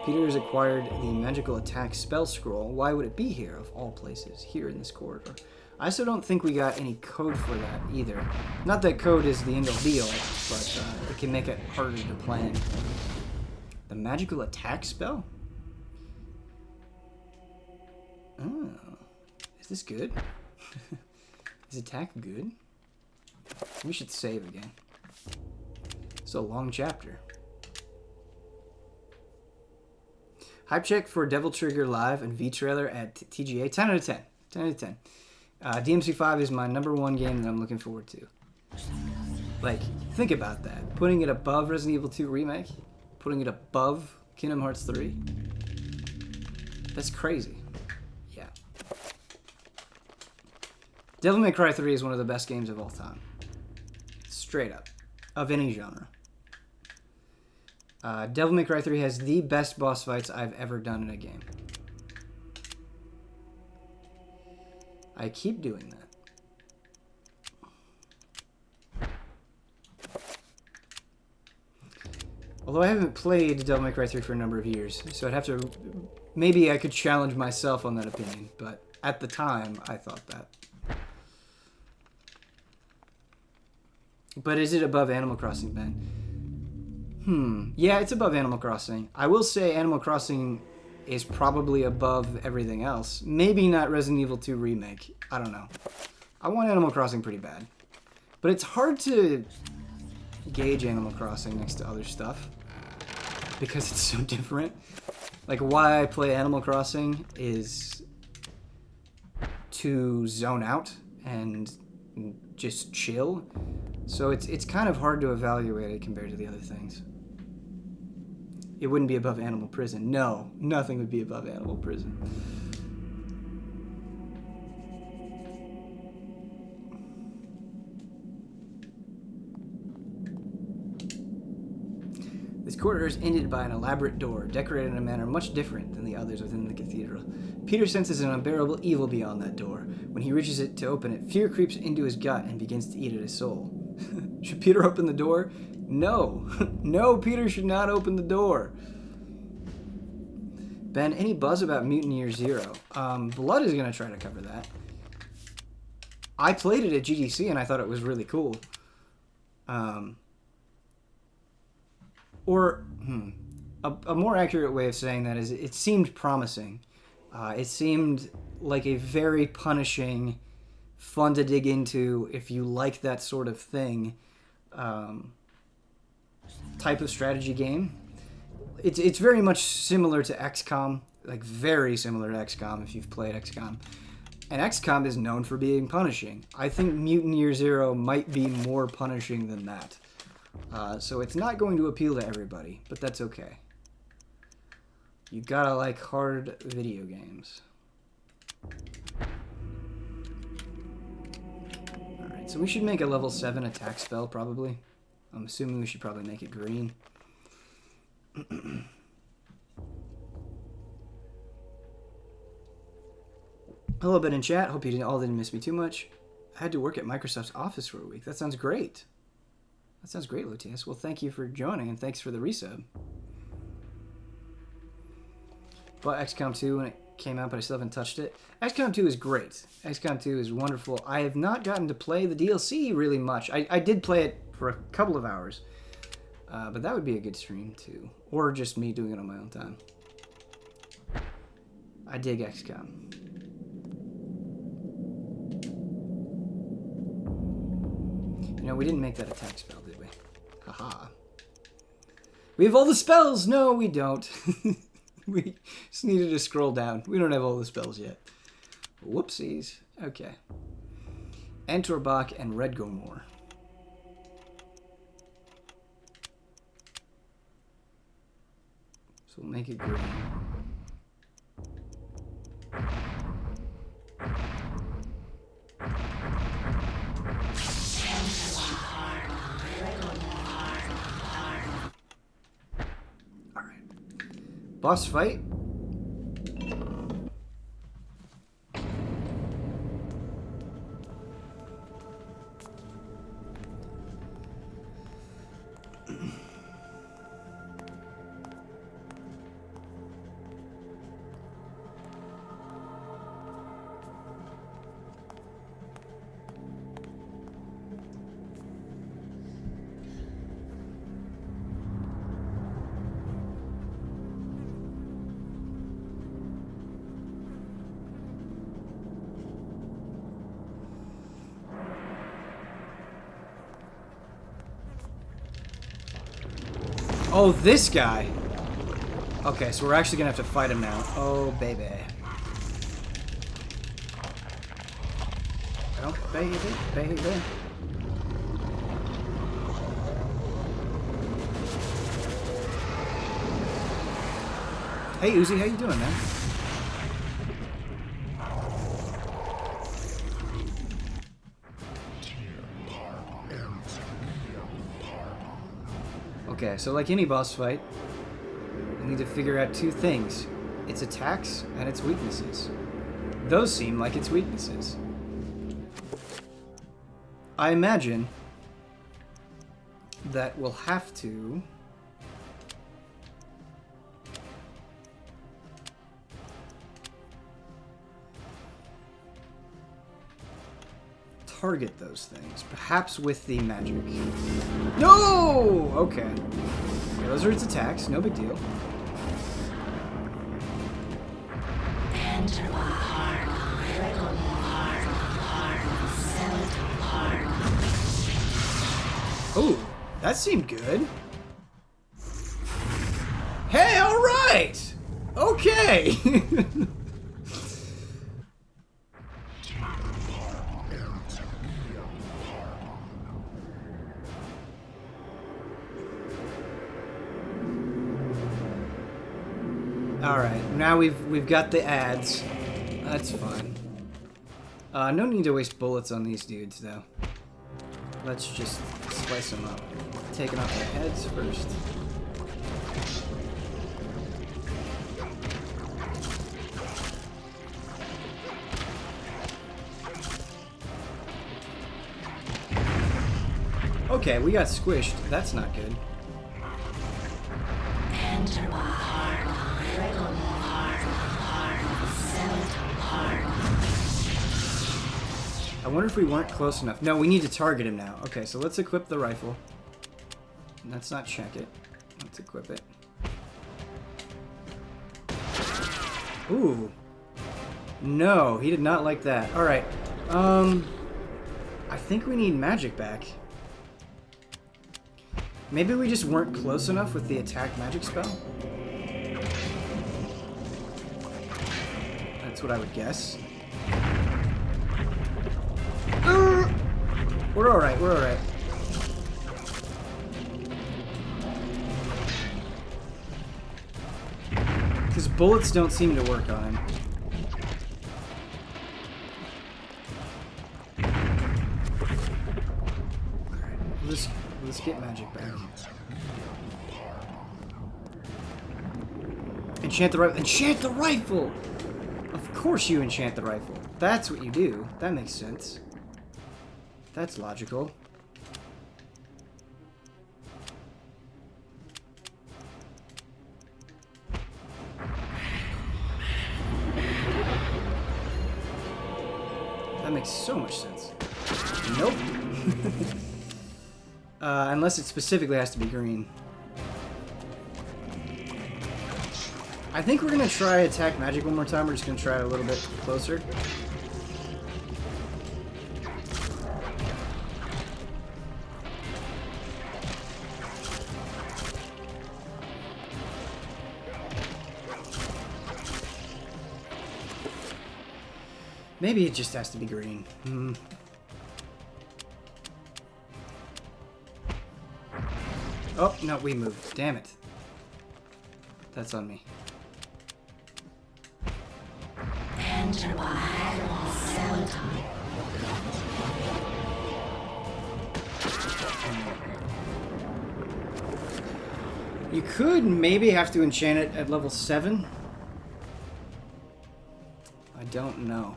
Peter has acquired the magical attack spell scroll. Why would it be here, of all places, here in this corridor? I also don't think we got any code for that either. Not that code is the end-all be-all, but it can make it harder to plan. The magical attack spell? Oh. Is this good? Is attack good? We should save again. It's a long chapter. Hype check for Devil Trigger Live and V-Trailer at TGA. 10 out of 10. 10 out of 10. DMC5 is my #1 game that I'm looking forward to. Like, think about that. Putting it above Resident Evil 2 Remake. Putting it above Kingdom Hearts 3. That's crazy. Yeah. Devil May Cry 3 is one of the best games of all time. Straight up. Of any genre. Devil May Cry 3 has the best boss fights I've ever done in a game. I keep doing that. Although I haven't played Devil May Cry 3 for a number of years, so I'd have to... Maybe I could challenge myself on that opinion, but at the time, I thought that. But is it above Animal Crossing, Ben? Yeah, it's above Animal Crossing. I will say Animal Crossing is probably above everything else. Maybe not Resident Evil 2 Remake. I don't know. I want Animal Crossing pretty bad. But it's hard to gauge Animal Crossing next to other stuff because it's so different. Like, why I play Animal Crossing is to zone out and just chill. So it's kind of hard to evaluate it compared to the other things. It wouldn't be above Animal Prison. No, nothing would be above Animal Prison. This corridor is ended by an elaborate door, decorated in a manner much different than the others within the cathedral. Peter senses an unbearable evil beyond that door. When he reaches it to open it, fear creeps into his gut and begins to eat at his soul. Should Peter open the door? No. No, Peter should not open the door. Ben, any buzz about Mutant Year Zero? Blood is going to try to cover that. I played it at GDC and I thought it was really cool. A more accurate way of saying that is it seemed promising. It seemed like a very punishing, fun to dig into if you like that sort of thing, type of strategy game. It's very much similar to XCOM, like very similar to XCOM if you've played XCOM. And XCOM is known for being punishing. I think Mutant Year Zero might be more punishing than that. So it's not going to appeal to everybody, but that's okay. You gotta like hard video games. Alright, so we should make a level 7 attack spell, probably. I'm assuming we should probably make it green. Hello, Ben in chat. Hope you all didn't miss me too much. I had to work at Microsoft's office for a week. That sounds great. That sounds great, Lutius. Well, thank you for joining, and thanks for the resub. Bought XCOM 2 when it came out, but I still haven't touched it. XCOM 2 is great. XCOM 2 is wonderful. I have not gotten to play the DLC really much. I did play it for a couple of hours. But that would be a good stream, too. Or just me doing it on my own time. I dig XCOM. You know, we didn't make that attack spell, did we? Haha. We have all the spells! No, we don't. We just needed to scroll down. We don't have all the spells yet. Whoopsies. Okay. Entorbach and Redgomor. So we'll make it green. Alright. Boss fight. Oh, this guy. Okay, so we're actually gonna have to fight him now. Oh, baby. Oh, baby, baby. Hey, Uzi, how you doing, man? Okay, so like any boss fight, we need to figure out two things. Its attacks and its weaknesses. Those seem like its weaknesses. I imagine that we'll have to target those things, perhaps with the magic. No! Okay. Those are its attacks, no big deal. Ooh, that seemed good. Hey, alright! Okay! Alright, now we've got the ads. That's fine. No need to waste bullets on these dudes, though. Let's just slice them up. Taking off their heads first. Okay, we got squished. That's not good. I wonder if we weren't close enough. No, we need to target him now. Okay, so let's equip the rifle. Let's not check it. Let's equip it. Ooh. No, he did not like that. Alright. I think we need magic back. Maybe we just weren't close enough with the attack magic spell? That's what I would guess. We're alright, we're alright. Because bullets don't seem to work on him. Alright, let's get magic back. Enchant the rifle. Enchant the rifle! Of course you enchant the rifle. That's what you do. That makes sense. That's logical. That makes so much sense. Nope. Unless it specifically has to be green. I think we're gonna try attack magic one more time. We're just gonna try it a little bit closer. Maybe it just has to be green. Oh, no, we moved. Damn it. That's on me. You could maybe have to enchant it at level 7. I don't know.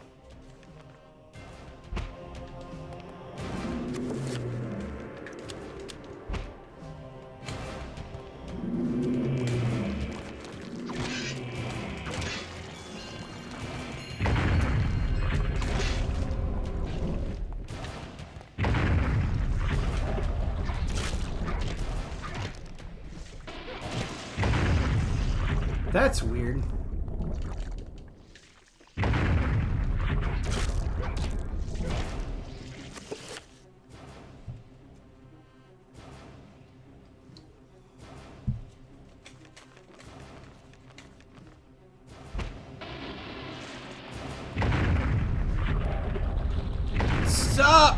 That's weird. Stop!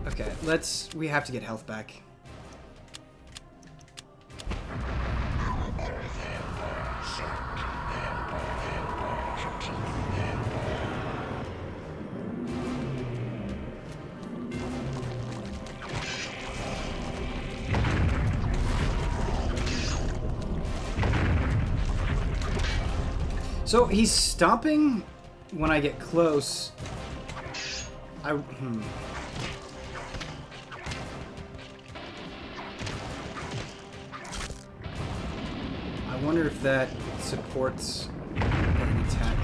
Okay, we have to get health back. So he's stomping when I get close. I wonder if that supports an attack.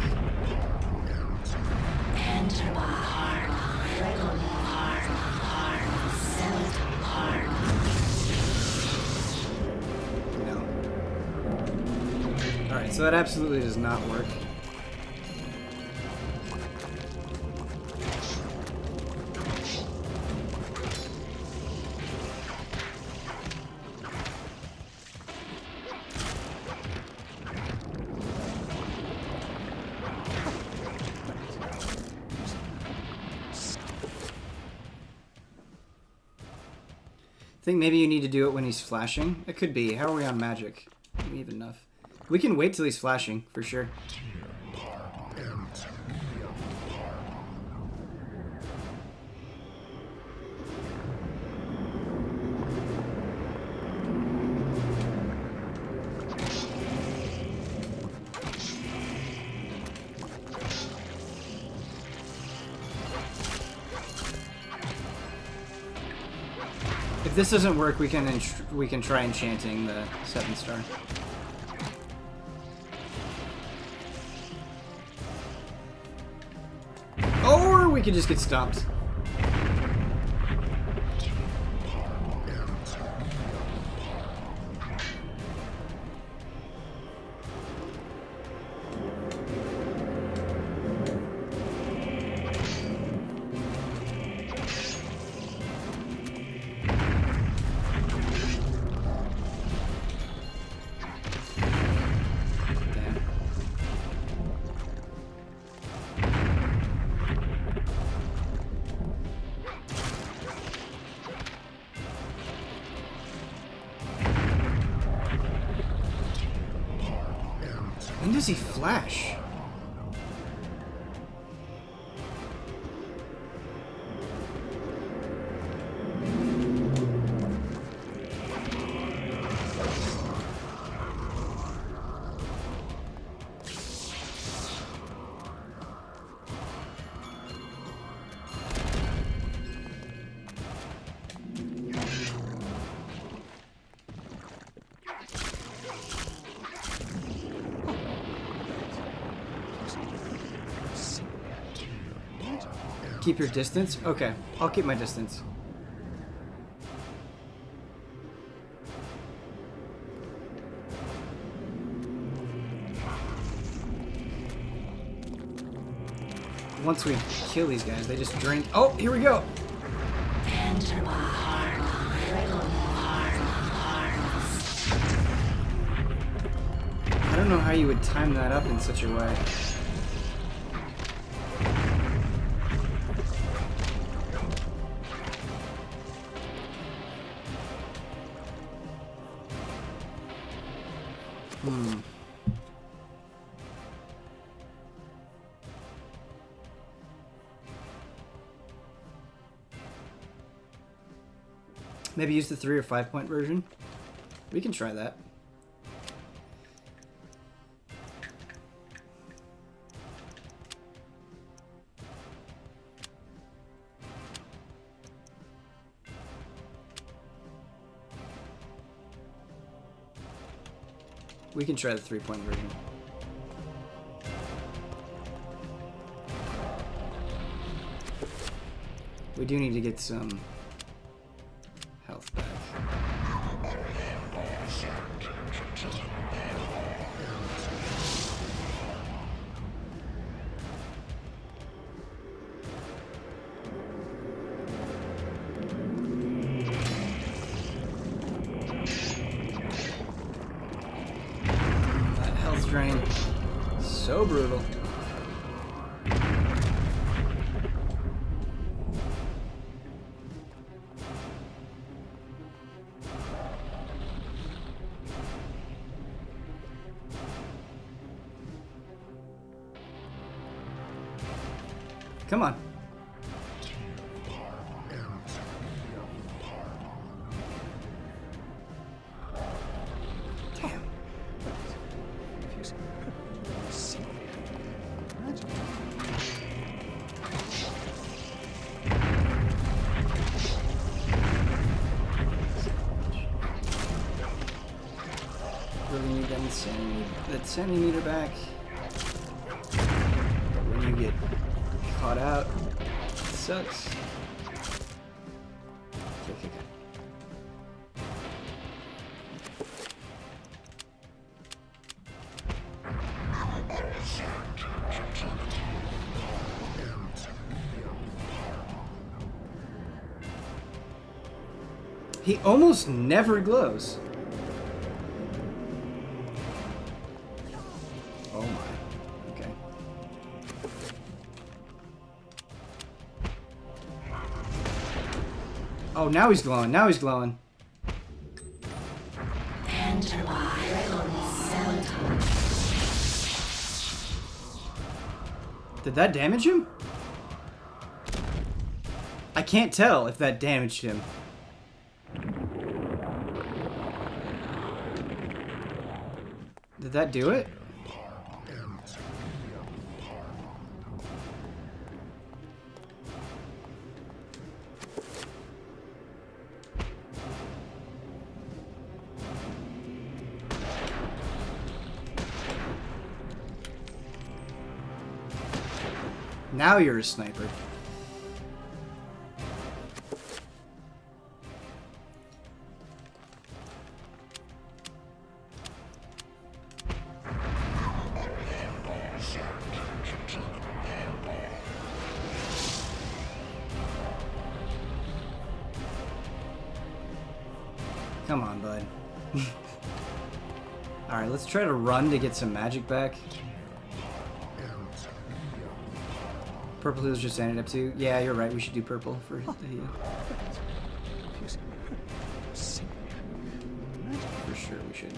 No. Alright, so that absolutely does not work. I think maybe you need to do it when he's flashing. It could be. How are we on magic? We have enough. We can wait till he's flashing, for sure. If this doesn't work, we can try enchanting the 7-star. Or we could just get stopped. When does he flash? Keep your distance? Okay, I'll keep my distance. Once we kill these guys, they just drink. Oh, here we go! I don't know how you would time that up in such a way. Maybe use the 3 or 5 point version. We can try that. We can try the 3 point version. We do need to get some health back. That health drain, so brutal. Come on. Damn. Really need that centimeter back. When you get caught out, it sucks. Okay. He almost never glows. Oh my. Okay. Oh, now he's glowing. Now he's glowing. Did that damage him? I can't tell if that damaged him. Did that do it? Now you're a sniper. Come on, bud. Alright, let's try to run to get some magic back. Purple heal's just ended up too. Yeah, you're right. We should do purple for the heal. For sure, we should.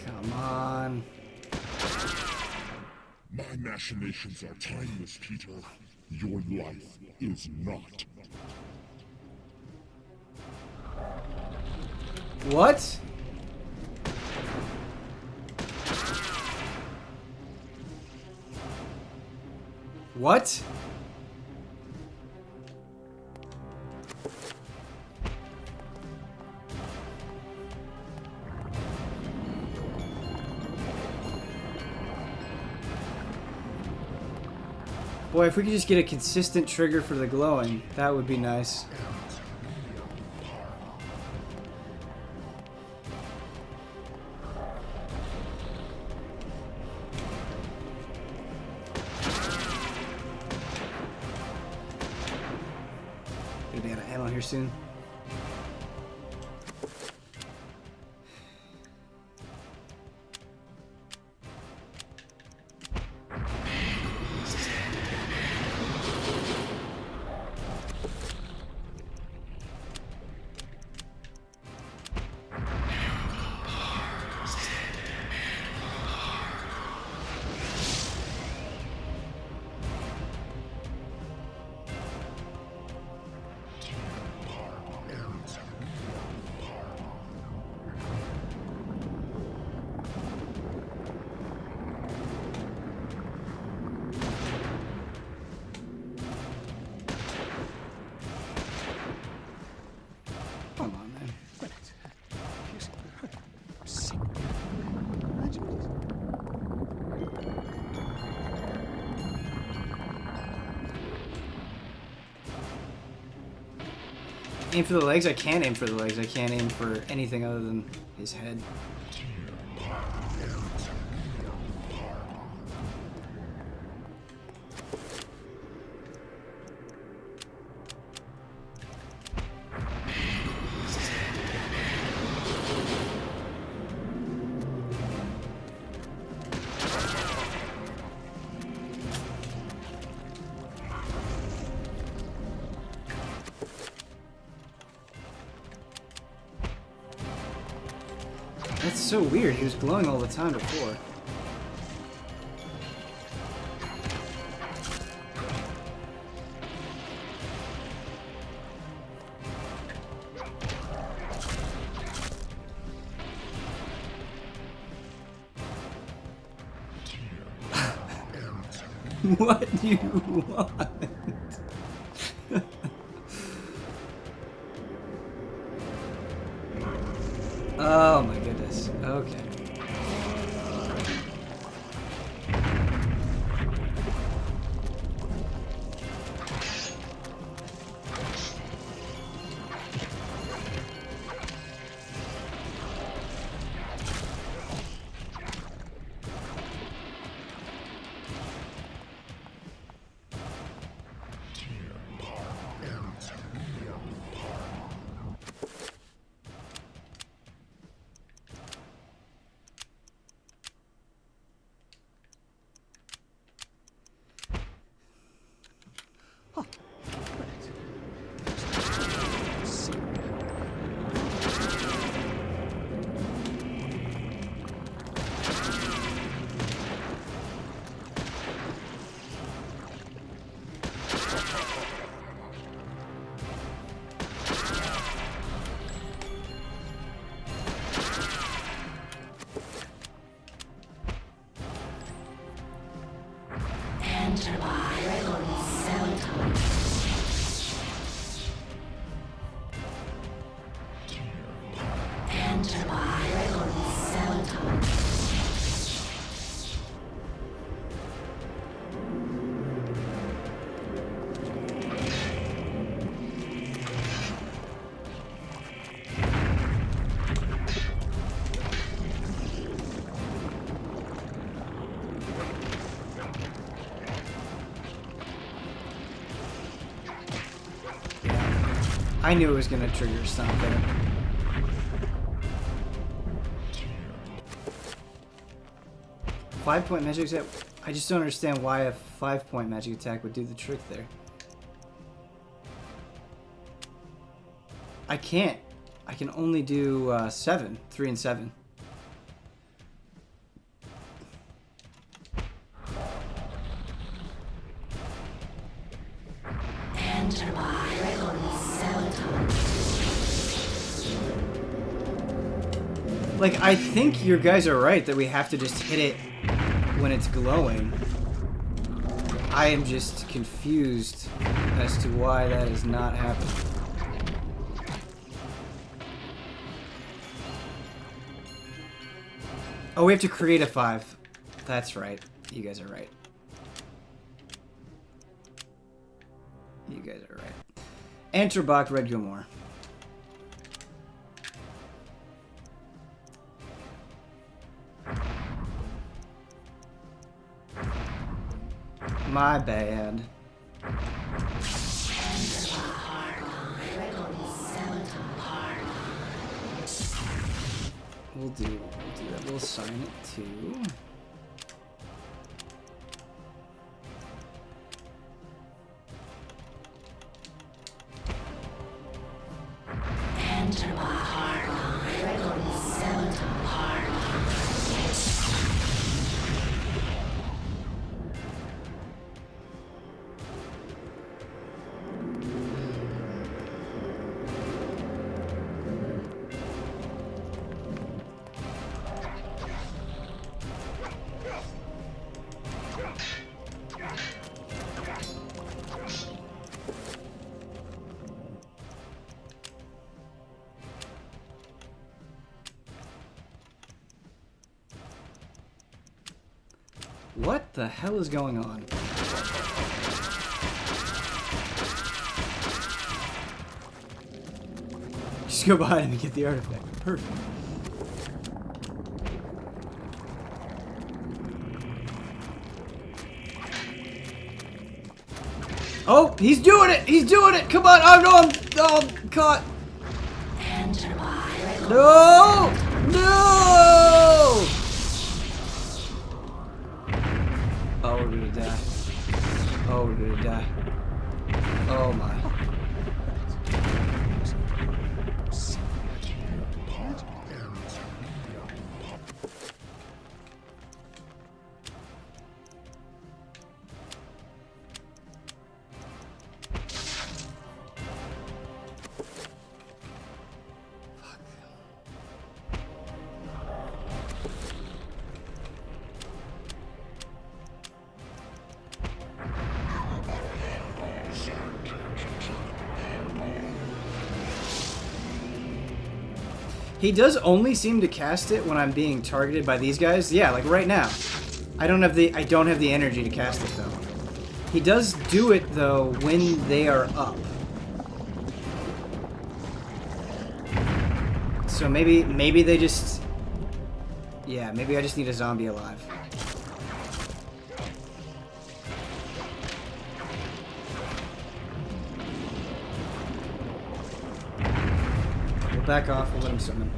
Come on. My machinations are timeless, Peter. Your life is not. What? What? Boy, if we could just get a consistent trigger for the glowing, that would be nice. here soon. Come on, man. Aim for the legs? I can't aim for the legs. I can't aim for anything other than his head. That's so weird. He was glowing all the time before. What do you want? Oh my goodness. Okay. I knew it was gonna trigger something. Five-point magic attack? I just don't understand why a 5-point magic attack would do the trick there. I can't. I can only do 7. 3 and 7. Like, I think you guys are right that we have to just hit it when it's glowing. I am just confused as to why that is not happening. Oh, we have to create a 5. That's right. You guys are right. You guys are right. Enter Bach Red Gilmore. My bad. we'll do that. We'll assign it to. What the hell is going on? Just go behind him and get the artifact. Perfect. Oh, he's doing it! He's doing it! Come on! Oh no! I'm caught! No! No! Oh, we're gonna die. Oh, we're gonna die. Oh my. He does only seem to cast it when I'm being targeted by these guys. Yeah, like right now. I don't have the energy to cast it though. He does do it though when they are up. So maybe they just, yeah, maybe I just need a zombie alive. We'll back off, we'll let him summon.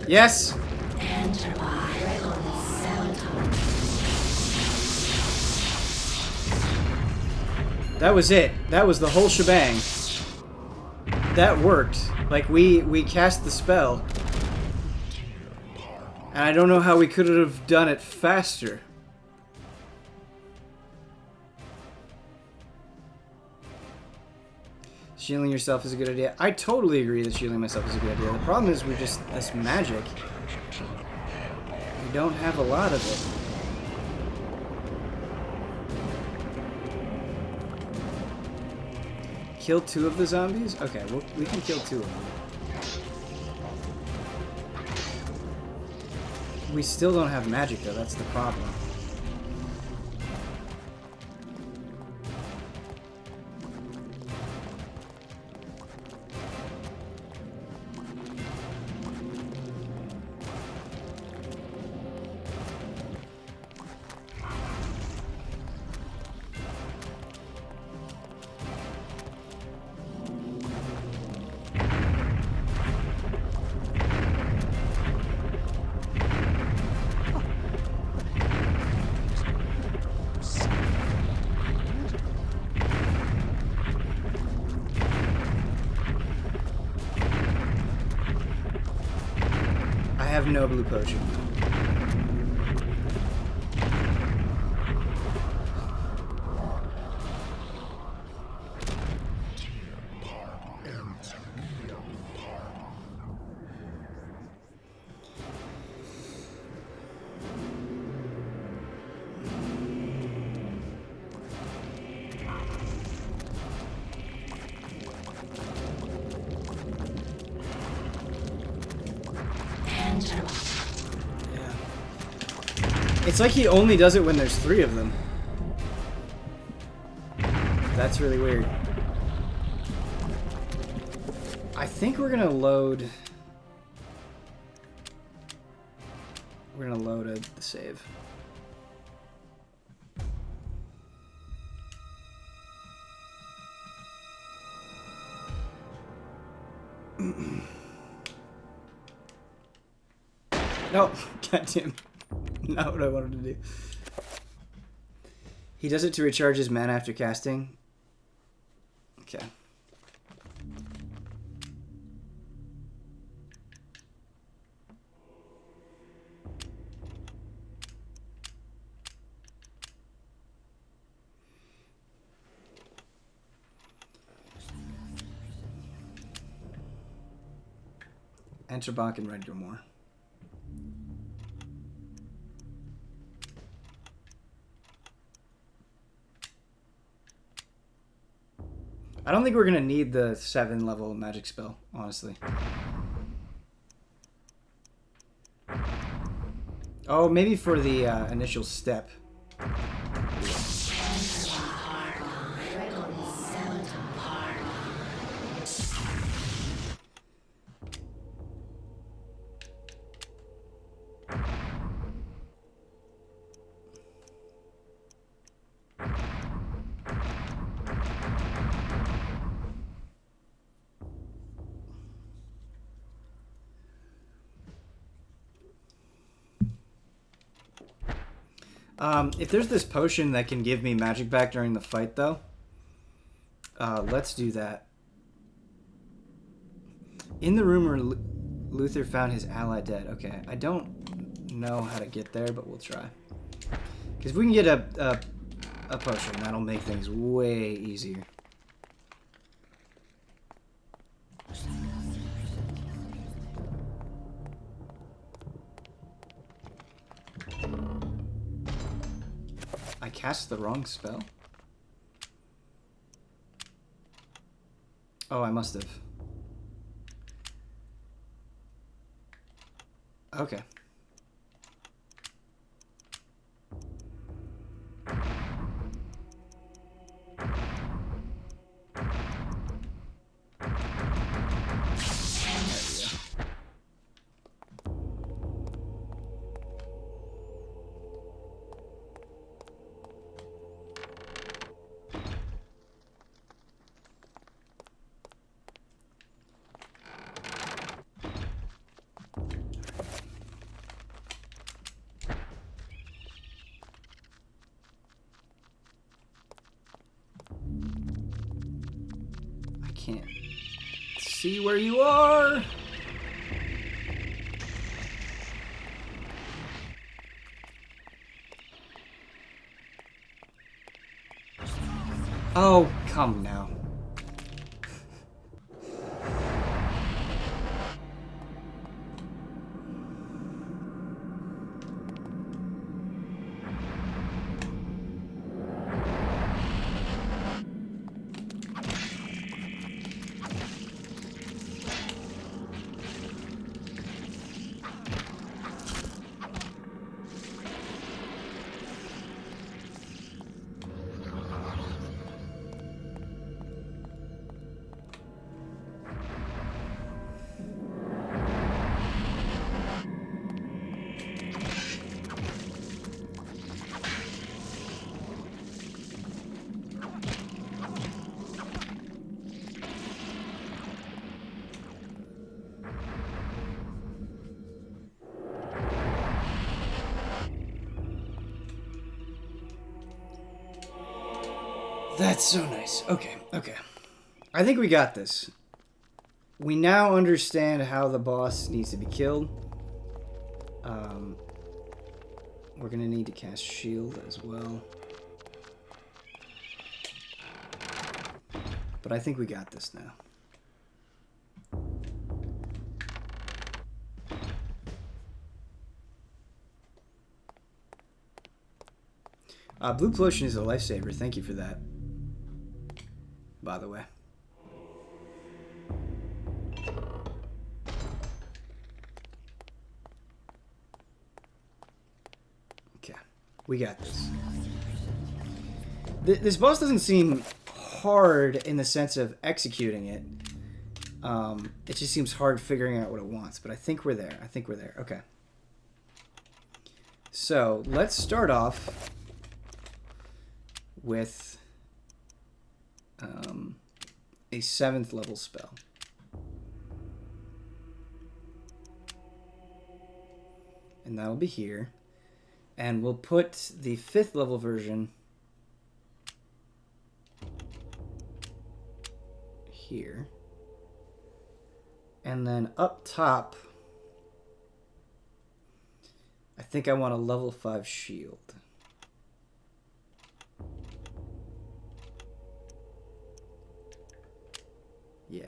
Yes! That was it. That was the whole shebang. That worked. Like, we cast the spell. And I don't know how we could have done it faster. Shielding yourself is a good idea. I totally agree that shielding myself is a good idea. The problem is this magic. We don't have a lot of it. Kill 2 of the zombies? Okay, well, we can kill 2 of them. We still don't have magic though, that's the problem. I have no blue potion. It's like he only does it when there's 3 of them. That's really weird. I think we're gonna load. We're gonna load the save. No, goddamn. Not what I wanted to do. He does it to recharge his mana after casting. Okay. Enter Bach and Red Grimoire. I don't think we're gonna need the 7 level magic spell, honestly. Oh, maybe for the initial step. If there's this potion that can give me magic back during the fight, though, let's do that. In the room where Luther found his ally dead. Okay, I don't know how to get there, but we'll try. Because if we can get a potion, that'll make things way easier. I cast the wrong spell? Oh, I must have. Okay. Can't see where you are. Oh, come now. That's so nice. Okay, okay. I think we got this. We now understand how the boss needs to be killed. We're gonna need to cast shield as well. But I think we got this now. Blue potion is a lifesaver. Thank you for that. By the way. Okay, we got this. This boss doesn't seem hard in the sense of executing it. It just seems hard figuring out what it wants, but I think we're there. I think we're there. Okay. So let's start off with a 7th level spell. And that'll be here. And we'll put the 5th level version here. And then up top, I think I want a level 5 shield. Yeah.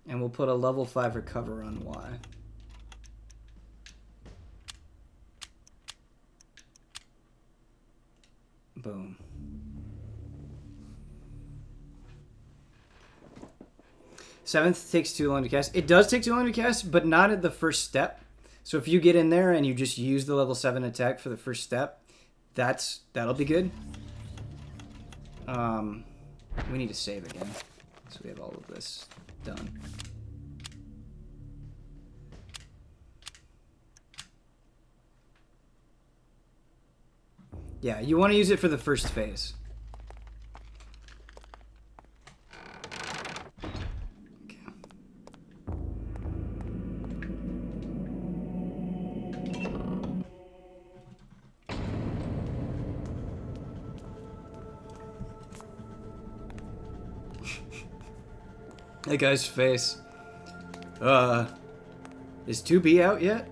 And we'll put a level 5 recover on Y. Boom. Seventh takes too long to cast. It does take too long to cast, but not at the first step. So if you get in there and you just use the level 7 attack for the first step, that'll be good. We need to save again, so we have all of this done. Yeah, you want to use it for the first phase. That guy's face. Is 2B out yet?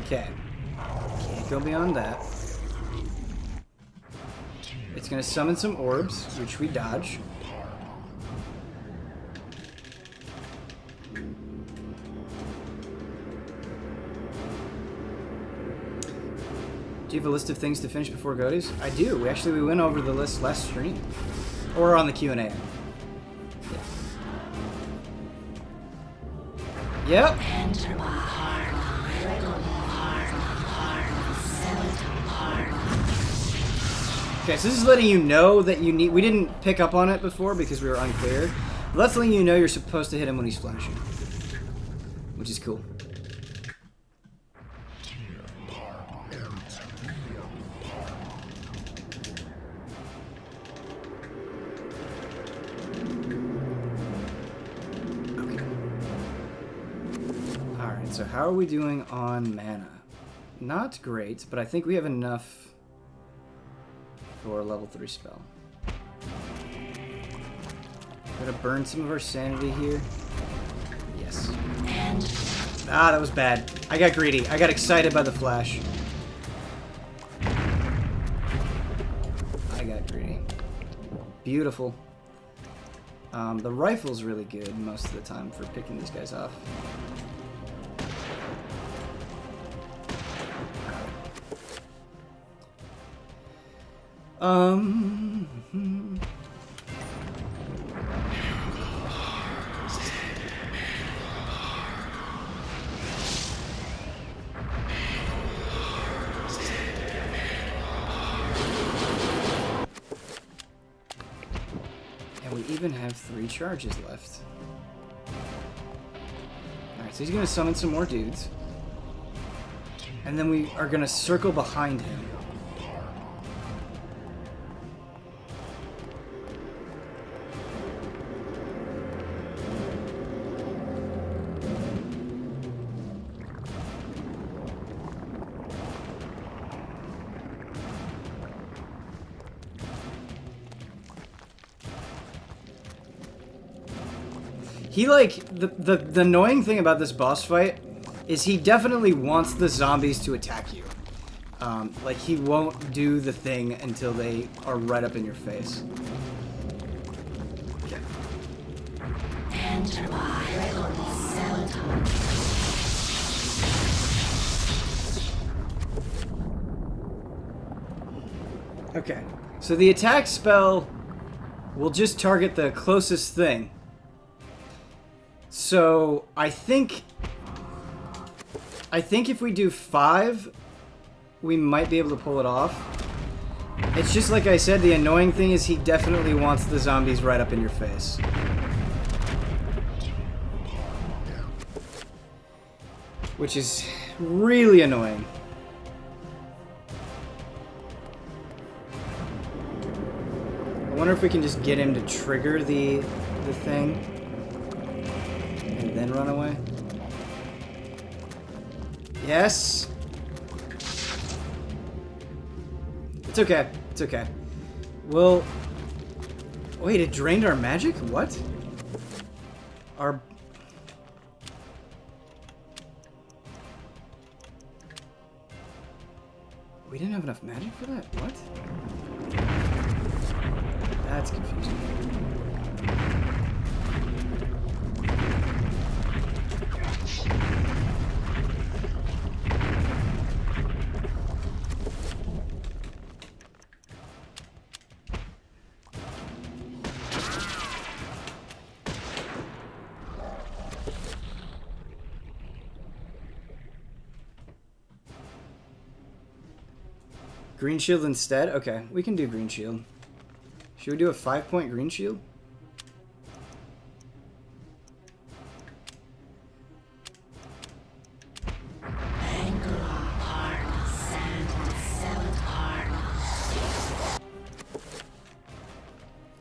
Okay. Can't go beyond that. It's gonna summon some orbs, which we dodge. Do you have a list of things to finish before Godis? I do. We went over the list last stream. Or on the Q&A. Yeah. Yep. Okay, so this is letting you know that you need... We didn't pick up on it before because we were unclear. But that's letting you know you're supposed to hit him when he's flashing. Which is cool. Okay. Alright, so how are we doing on mana? Not great, but I think we have enough... for a level 3 spell. Gonna burn some of our sanity here. Yes. Ah, that was bad. I got greedy. I got excited by the flash. I got greedy. Beautiful. The rifle's really good most of the time for picking these guys off. And we even have 3 charges left. Alright, so he's gonna summon some more dudes. And then we are gonna circle behind him. He, like, the annoying thing about this boss fight is he definitely wants the zombies to attack you. Like, he won't do the thing until they are right up in your face. Okay. Okay, so the attack spell will just target the closest thing. So I think if we do 5, we might be able to pull it off. It's just like I said, the annoying thing is he definitely wants the zombies right up in your face. Which is really annoying. I wonder if we can just get him to trigger the thing and then run away. Yes. It's okay. It's okay. Well, wait, it drained our magic? What? Our... We didn't have enough magic for that? What? That's confusing. Green shield instead? Okay, we can do green shield. Should we do a 5-point green shield?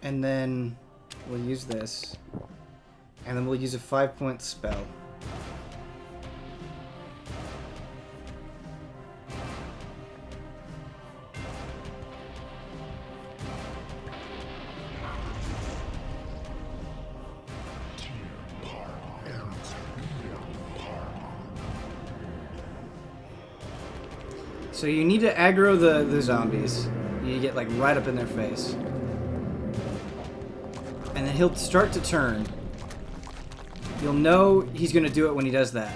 And then we'll use this. And then we'll use a 5-point spell. So you need to aggro the zombies. You need to get like right up in their face. And then he'll start to turn. You'll know he's gonna do it when he does that.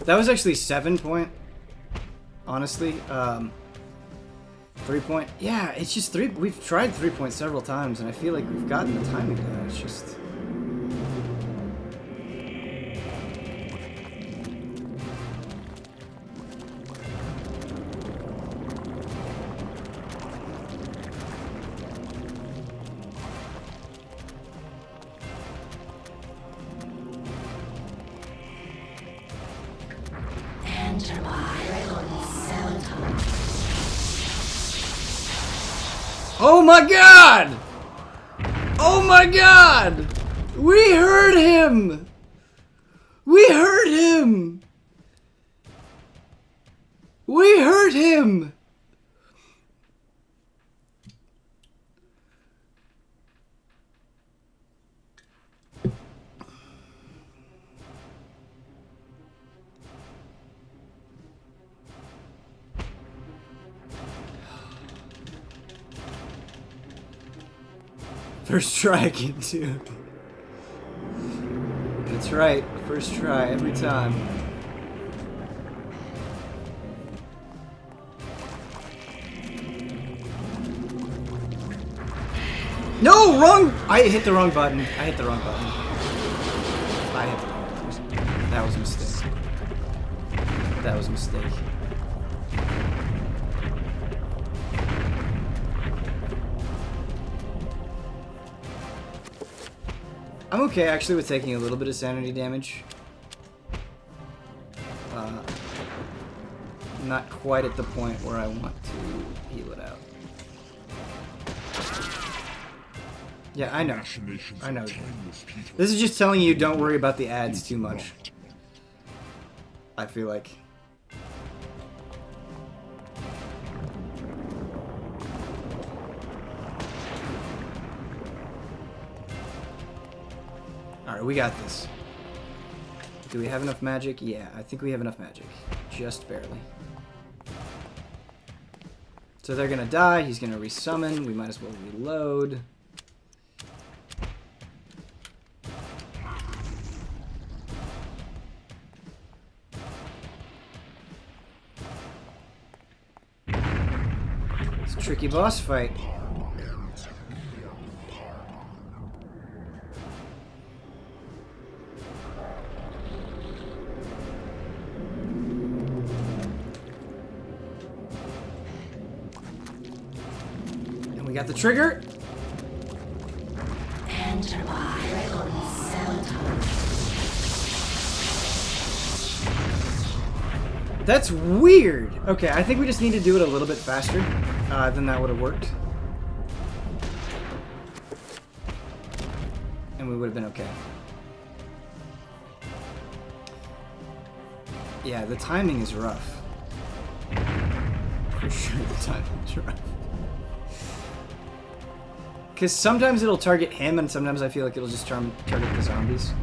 That was actually 7-point. Honestly, 3-point. Yeah, it's just 3. We've tried 3-point several times, and I feel like we've gotten the timing down. It's just. Oh my god! Oh my god! We heard him! We heard him! We heard him! First try again, too. That's right. First try every time. No! Wrong! I hit the wrong button. I hit the wrong button. I hit the wrong button. That was a mistake. That was a mistake. I'm okay actually with taking a little bit of sanity damage. Not quite at the point where I want to heal it out. Yeah, I know. I know. This is just telling you don't worry about the ads too much. I feel like. Alright, we got this. Do we have enough magic? Yeah, I think we have enough magic. Just barely. So they're gonna die, he's gonna resummon, we might as well reload. It's a tricky boss fight. We got the trigger. That's weird. Okay, I think we just need to do it a little bit faster. Then that would have worked. And we would have been okay. Yeah, the timing is rough. For sure the timing is rough. Because sometimes it'll target him, and sometimes I feel like it'll just target the zombies.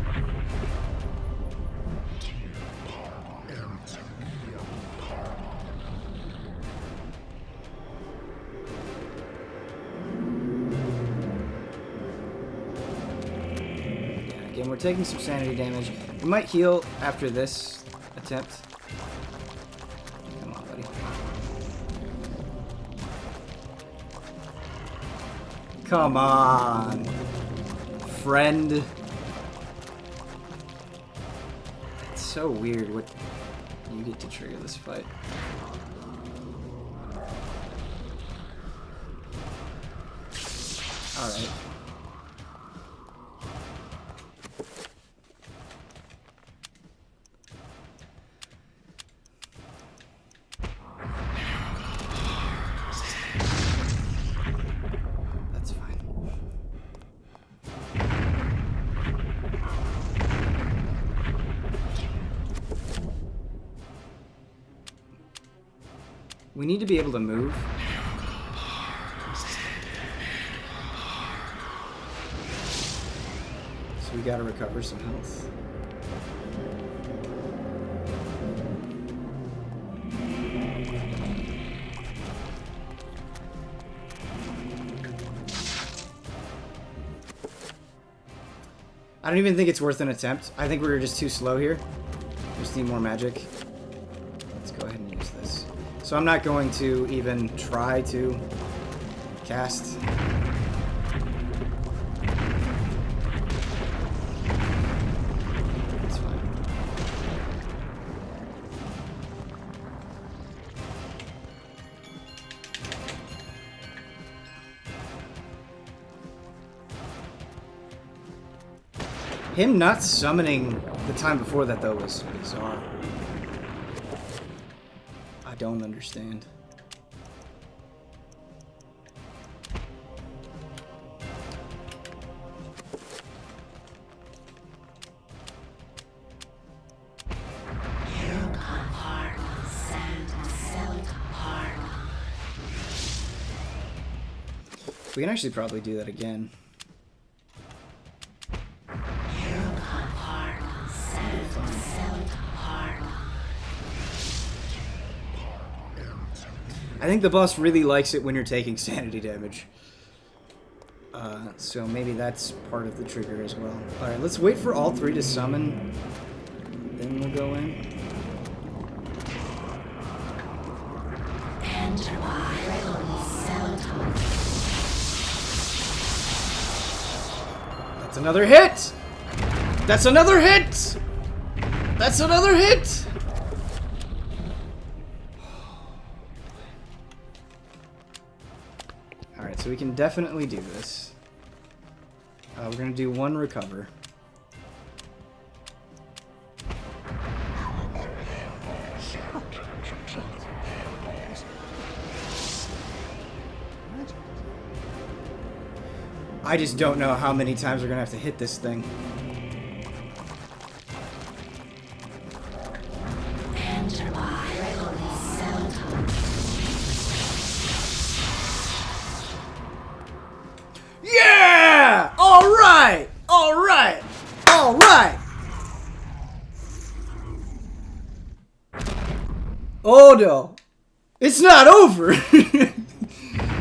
Yeah, again, we're taking some sanity damage. We might heal after this attempt. Come on, buddy. Come on, friend. It's so weird what you get to trigger this fight. All right. We need to be able to move. So we gotta recover some health. I don't even think it's worth an attempt. I think we were just too slow here. We just need more magic. Let's go ahead and use this. So I'm not going to even try to cast. That's fine. Him not summoning the time before that, though, was bizarre. I don't understand. We can actually probably do that again. I think the boss really likes it when you're taking sanity damage. So maybe that's part of the trigger as well. Alright, let's wait for all three to summon. Then we'll go in. That's another hit! That's another hit! That's another hit! Alright, so we can definitely do this. We're gonna do one recover. I just don't know how many times we're gonna have to hit this thing. Yeah! Alright! Alright! Alright! Oh no! It's not over!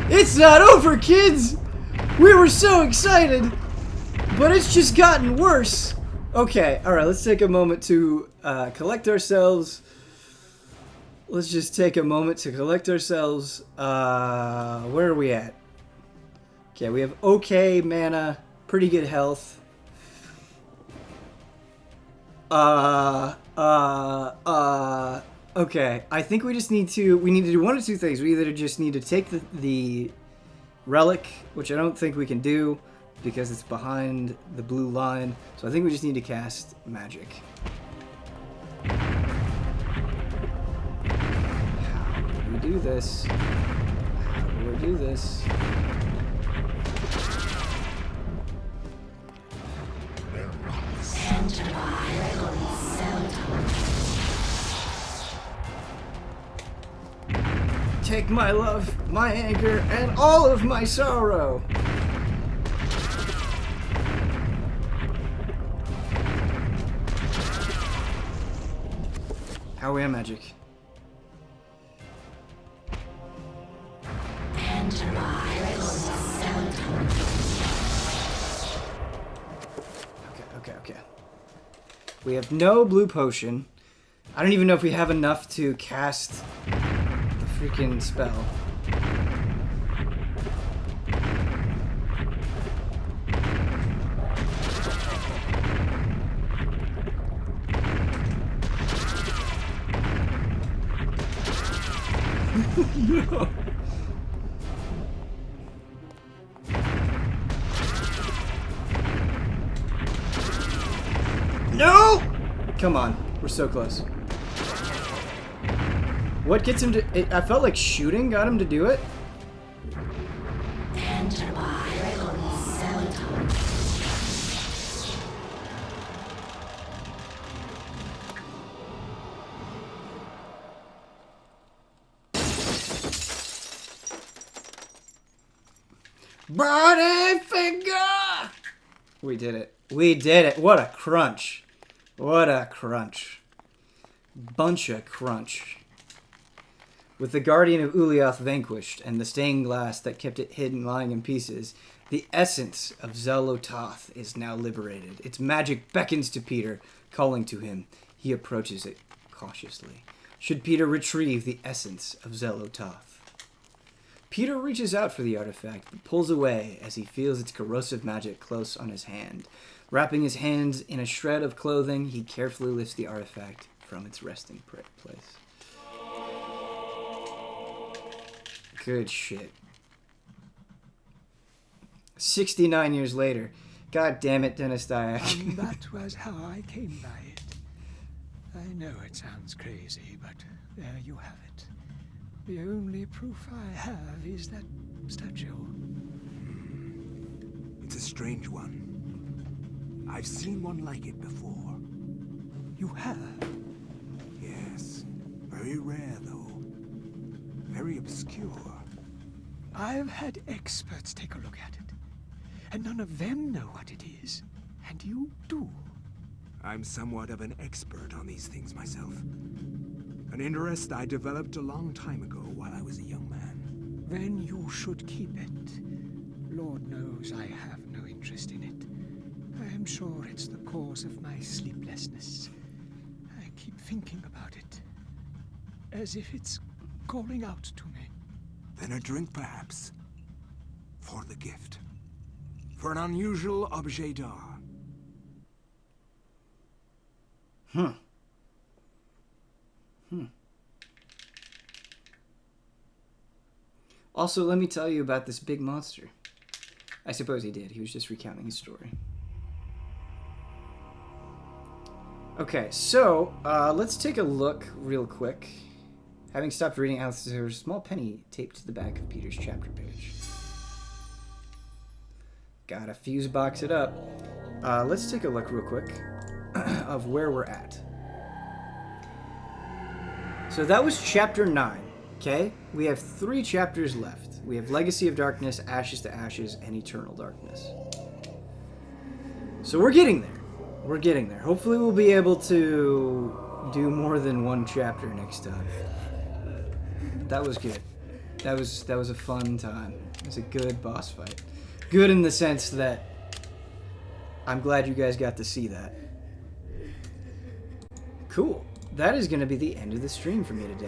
It's not over, kids! We were so excited, but it's just gotten worse. Okay, alright, let's take a moment to collect ourselves. Let's just take a moment to collect ourselves. Where are we at? Okay, we have okay mana, pretty good health. Okay, I think we just need to, we need to do one of two things. We either just need to take the relic, which I don't think we can do because it's behind the blue line. So I think we just need to cast magic. How do we do this? How do we do this? Take my love, my anger, and all of my sorrow. How are we on magic? Okay. We have no blue potion. I don't even know if we have enough to cast the freaking spell. No. No! Come on, we're so close. What gets him to... I felt like shooting got him to do it. Body finger! We did it. We did it. What a crunch. What a crunch. Bunch of crunch. With the Guardian of Ulyaoth vanquished, and the stained glass that kept it hidden lying in pieces, the essence of Xylototh is now liberated. Its magic beckons to Peter, calling to him. He approaches it cautiously. Should Peter retrieve the essence of Xylototh? Peter reaches out for the artifact, but pulls away as he feels its corrosive magic close on his hand. Wrapping his hands in a shred of clothing, he carefully lifts the artifact from its resting place. Good shit. 69 years later. God damn it, Dennis Dyack. And that was how I came by it. I know it sounds crazy, but there you have it. The only proof I have is that statue. It's a strange one. I've seen one like it before. You have? Yes. Very rare, though. Very obscure. I've had experts take a look at it, and none of them know what it is. And you do. I'm somewhat of an expert on these things myself. An interest I developed a long time ago while I was a young man. Then you should keep it. Lord knows I have no interest in it. I am sure it's the cause of my sleeplessness. I keep thinking about it, as if it's calling out to me. Then a drink, perhaps. For the gift. For an unusual objet d'art. Also, let me tell you about this big monster. I suppose he did. He was just recounting his story. Okay, so let's take a look real quick. Having stopped reading, Alice, there's a small penny taped to the back of Peter's chapter page. Gotta fuse box it up. Let's take a look real quick of where we're at. So that was chapter 9, okay? We have 3 chapters left. We have Legacy of Darkness, Ashes to Ashes, and Eternal Darkness. So we're getting there. We're getting there. Hopefully we'll be able to do more than 1 chapter next time. That was good. That was a fun time. It was a good boss fight. Good in the sense that I'm glad you guys got to see that. Cool. That is going to be the end of the stream for me today.